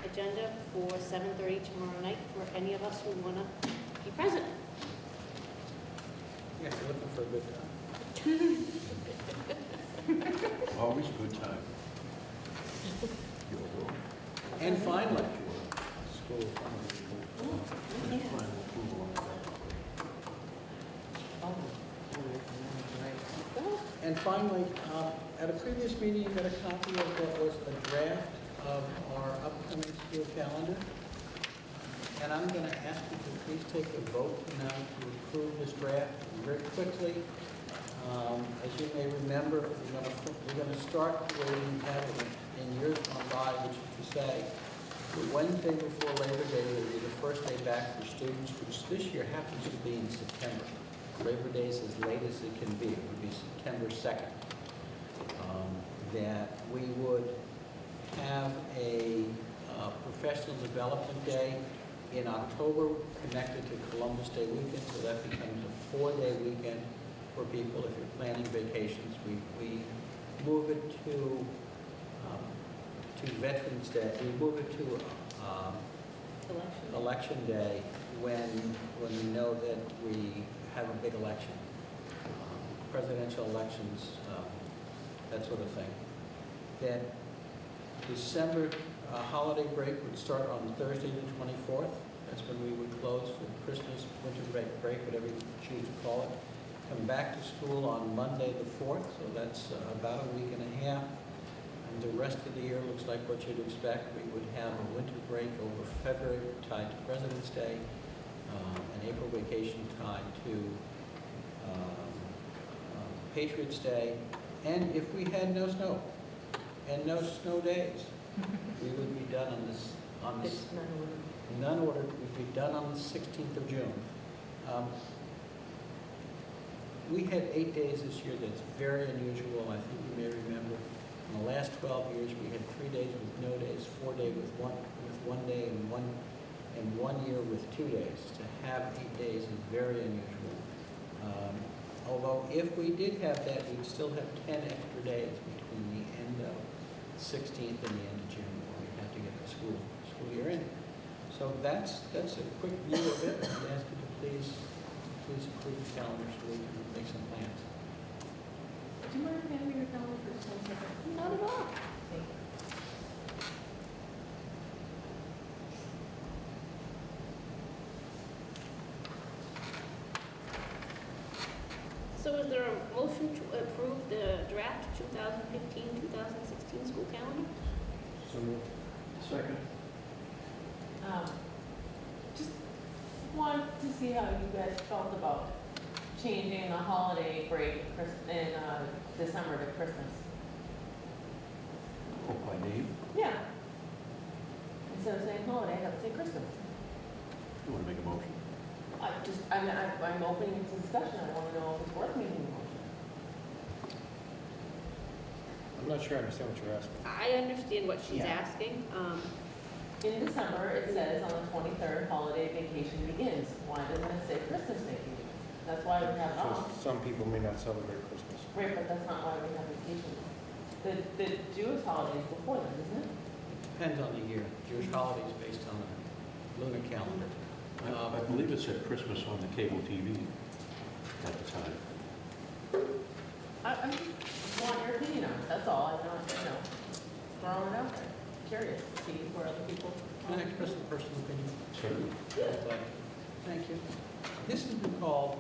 agenda for 7:30 tomorrow night for any of us who want to be present. Yeah, you're looking for a good time. Always a good time. And finally, School. at a previous meeting, you got a copy of what was a draft of our upcoming school calendar. And I'm going to ask you to please take a vote now to approve this draft very quickly. As you may remember, we're going to start the way we have it in years gone by, which is to say, the Wednesday before Labor Day will be the first day back for students, which this year happens to be in September. Labor Day is as late as it can be. It would be September 2nd. That we would have a professional development day in October connected to Columbus Day weekend, so that becomes a 4-day weekend for people if you're planning vacations. We move it to Veterans Day. We move it to Election Day when we know that we have a big election, presidential elections, that sort of thing. Then December holiday break would start on Thursday the 24th. That's when we would close for Christmas, winter break, whatever you choose to call it. Come back to school on Monday the 4th, so that's about a week and a half. And the rest of the year looks like what you'd expect. We would have a winter break over February tied to President's Day, an April vacation tied to Patriots Day. And if we had no snow and no snow days, we would be done on this, none ordered, we'd be done on the 16th of June. We had 8 days this year. That's very unusual. I think you may remember in the last 12 years we had 3 days with no days, 4 days with one day, and 1 year with 2 days. To have 8 days is very unusual. Although if we did have that, we'd still have 10 extra days between the end of 16th and the end of June when we have to get the school year in. So that's a quick view of it. I'd ask you to please approve the calendar so we can make some plans. Do you mind handing me your calendar for just 1 second? Not at all. Thank you. So moved. Second. Just wanted to see how you guys felt about changing the holiday break in December to Christmas. Oh, by name? Yeah. Instead of saying holiday, have it say Christmas. You want to make a motion? I'm opening to discussion. I want to know if it's worth making a motion. I'm not sure I understand what you're asking. I understand what she's Yeah. asking. In December, it says on the 23rd, holiday vacation begins. Why doesn't it say Christmas vacation? That's why we have it Because off. some people may not celebrate Christmas. Right, but that's not why we have vacation. The Jewish holiday is before that, isn't it? Depends on the year. Jewish holidays based on the lunar calendar. I believe it said Christmas on the cable TV at the time. I just want your opinion on it, that's all. I'm not, throwing it out there. Curious to see where other people. Can I express a personal opinion? Certainly. Thank you. This has been called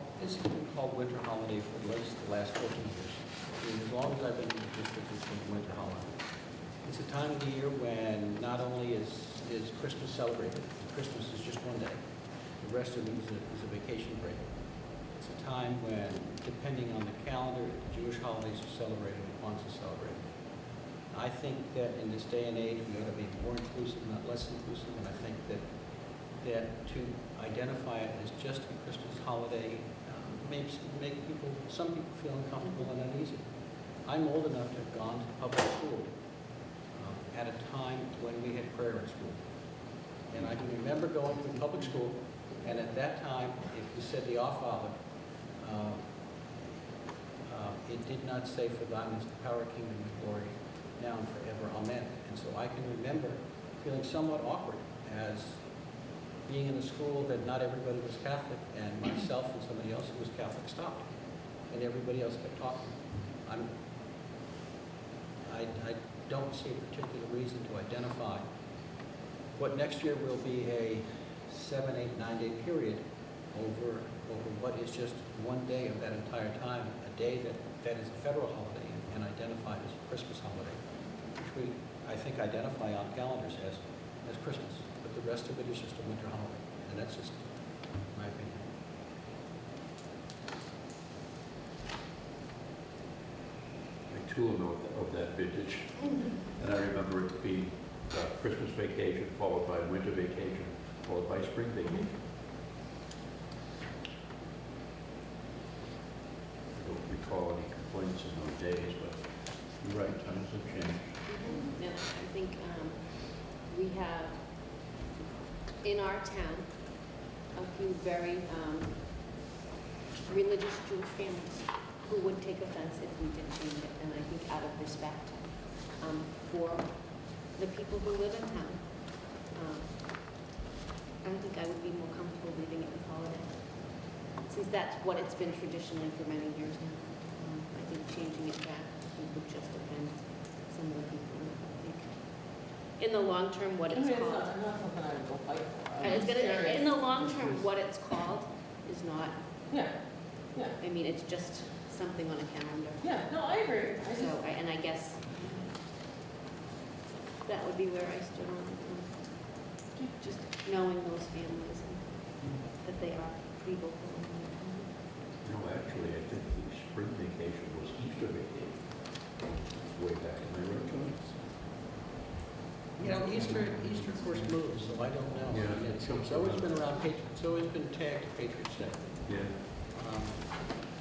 winter holiday for at least the last 14 years. I mean, as long as I've been in the district, it's been winter holiday. It's a time of the year when not only is Christmas celebrated, Christmas is just one day. The rest of it is a vacation break. It's a time when, depending on the calendar, the Jewish holidays are celebrated and Kwanzaa is celebrated. I think that in this day and age, we ought to be more inclusive, not less inclusive, and I think that to identify it as just a Christmas holiday makes some people feel uncomfortable and uneasy. I'm old enough to have gone to public school at a time when we had prayer in school. And I can remember going to public school, and at that time, if you said the Our Father, it did not say, "For thine is the power, kingdom, and glory, now and forever, amen." And so I can remember feeling somewhat awkward as being in a school that not everybody was Catholic, and myself and somebody else who was Catholic stopped, and everybody else kept talking. I don't see a particular reason to identify what next year will be a 7, 8, 9-day period over what is just one day of that entire time, a day that is a federal holiday and identified as a Christmas holiday, which we, I think, identify on calendars as Christmas, but the rest of it is just a winter holiday, and that's just my opinion. I too am of that vintage. And I remember it being Christmas vacation, followed by winter vacation, followed by spring vacation. I don't recall any complaints in those days, but you're right, times have changed. And I think we have in our town a few very religious Jewish families who would take offense if we did change it, and I think out of respect for the people who live in town, I think I would be more comfortable leaving it with holiday, since that's what it's been traditionally for many years now. I think changing it back would just offend some of the people. I think in the long term, what it's called. Not something I would go fight for. It's gonna, in the long term, what it's called is not, Yeah, yeah, I mean, it's just something on a calendar. yeah, no, I agree. So, and I guess that would be where I stood on it. Just knowing those families and that they are pretty vocal. No, actually, I think the spring vacation was Easter vacation. Way back in my right. You know, Easter of course moves, so I don't know. Yeah, I mean, it it's jumps always around. been around it's always been tagged to Patriots Day. Yeah.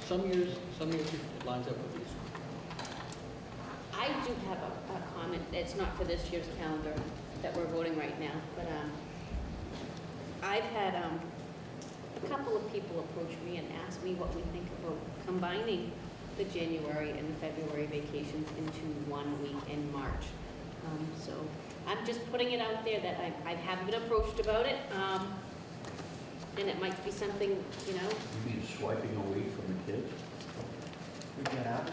Some years it lines up with Easter. I do have a comment, it's not for this year's calendar that we're voting right now, but I've had a couple of people approach me and ask me what we think about combining the January and February vacations into 1 week in March. So I'm just putting it out there that I have been approached about it, and it might be something, You mean swiping a week from the kids? We get out.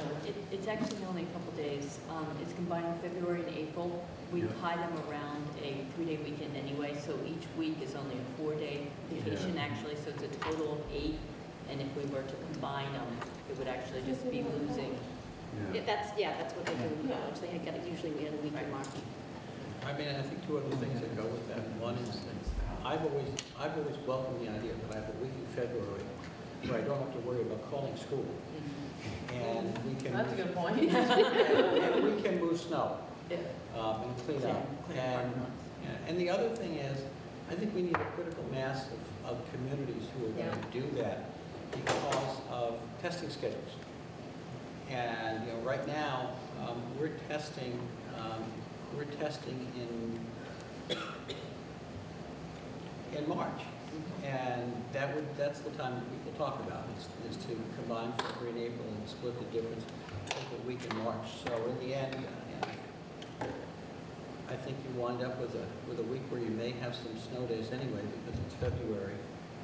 It's actually only a couple days. It's combining February and April. We Yeah. tie them around a 3-day weekend anyway, so each week is only a 4-day vacation actually, so it's a total of 8. And if we were to combine them, it would actually just be losing. Yeah. that's what they do in college, they had got it, usually we had a week in March. I mean, I think two other things that go with that. One is that I've always welcomed the idea that I have a week in February where I don't have to worry about calling school. And we can. That's a good point. And we can move snow. Yeah. And clean up. And the other thing is, I think we need a critical mass of communities who are going to do that because of testing schedules. And, you know, right now, we're testing in March. And that's the time that people talk about, is to combine February and April and split the difference, take a week in March. So in the end, I think you wind up with a week where you may have some snow days anyway, because it's February.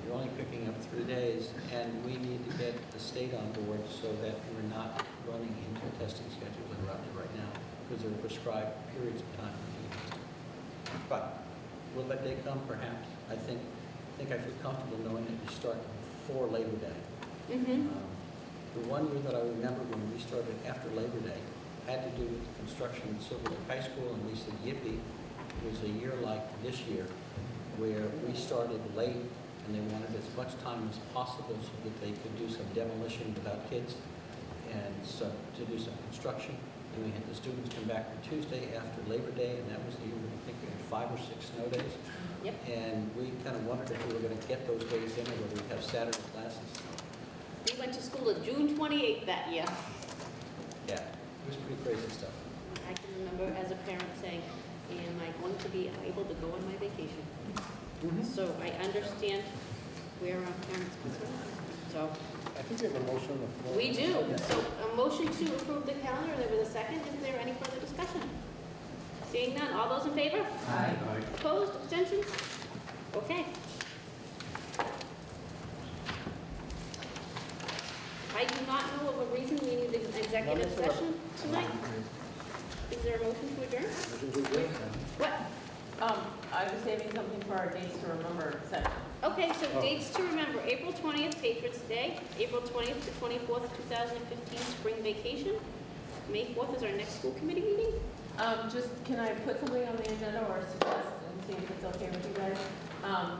You're only picking up 3 days, and we need to get the state on board so that we're not running into testing schedules that are out there right now, because there are prescribed periods of time for doing testing. But will that day come? Perhaps. I think I feel comfortable knowing that you start before Labor Day. The one year that I remember when we started after Labor Day had to do with construction in Silver Lake High School, and we said, yippee, it was a year like this year where we started late and they wanted as much time as possible so that they could do some demolition without kids and start to do some construction. And we had the students come back on Tuesday after Labor Day, and that was the year when I think we had 5 or 6 snow days. Yep. And we kind of wondered if we were going to get those days in or whether we'd have Saturday classes. We went to school on June 28th that year. Yeah, it was pretty crazy stuff. I can remember as a parent saying, am I going to be able to go on my vacation? So I understand where our parents concerned. So I think we have a motion on the floor. we do. So a motion to approve the calendar. There was a second. Is there any further discussion? Seeing none. All those in favor? Aye. Opposed? Abstentions? Okay. I do not know of a reason we need an executive session tonight. Is there a motion to adjourn? What? I was saving something for our dates to remember section. Okay, so dates to remember, April 20th, Patriots' Day, April 20th to 24th, 2015, spring vacation. May 4th is our next school committee meeting. Just, can I put something on the agenda or suggest and see if it's okay with you guys?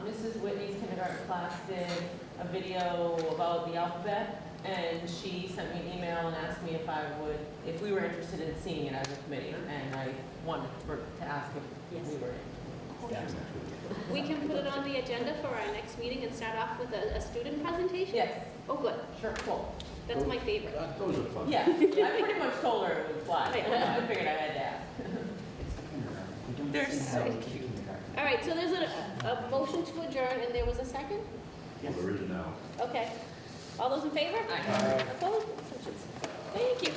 Mrs. Whitney's kindergarten class did a video about the alphabet, and she sent me an email and asked me if we were interested in seeing it as a committee, and I wanted to ask if we were. We can put it on the agenda for our next meeting and start off with a student presentation? Yes. Oh, good. Sure, cool. That's my favorite. Those are fun. Yeah, I pretty much told her it would fly. I figured I had to ask. It's the kindergarten. We don't They're see how so it's the cute. kindergarten. All right, so there's a motion to adjourn, and there was a second? Yes. There is now. Okay. All those in favor? Aye. Opposed? Abstentions? Thank you.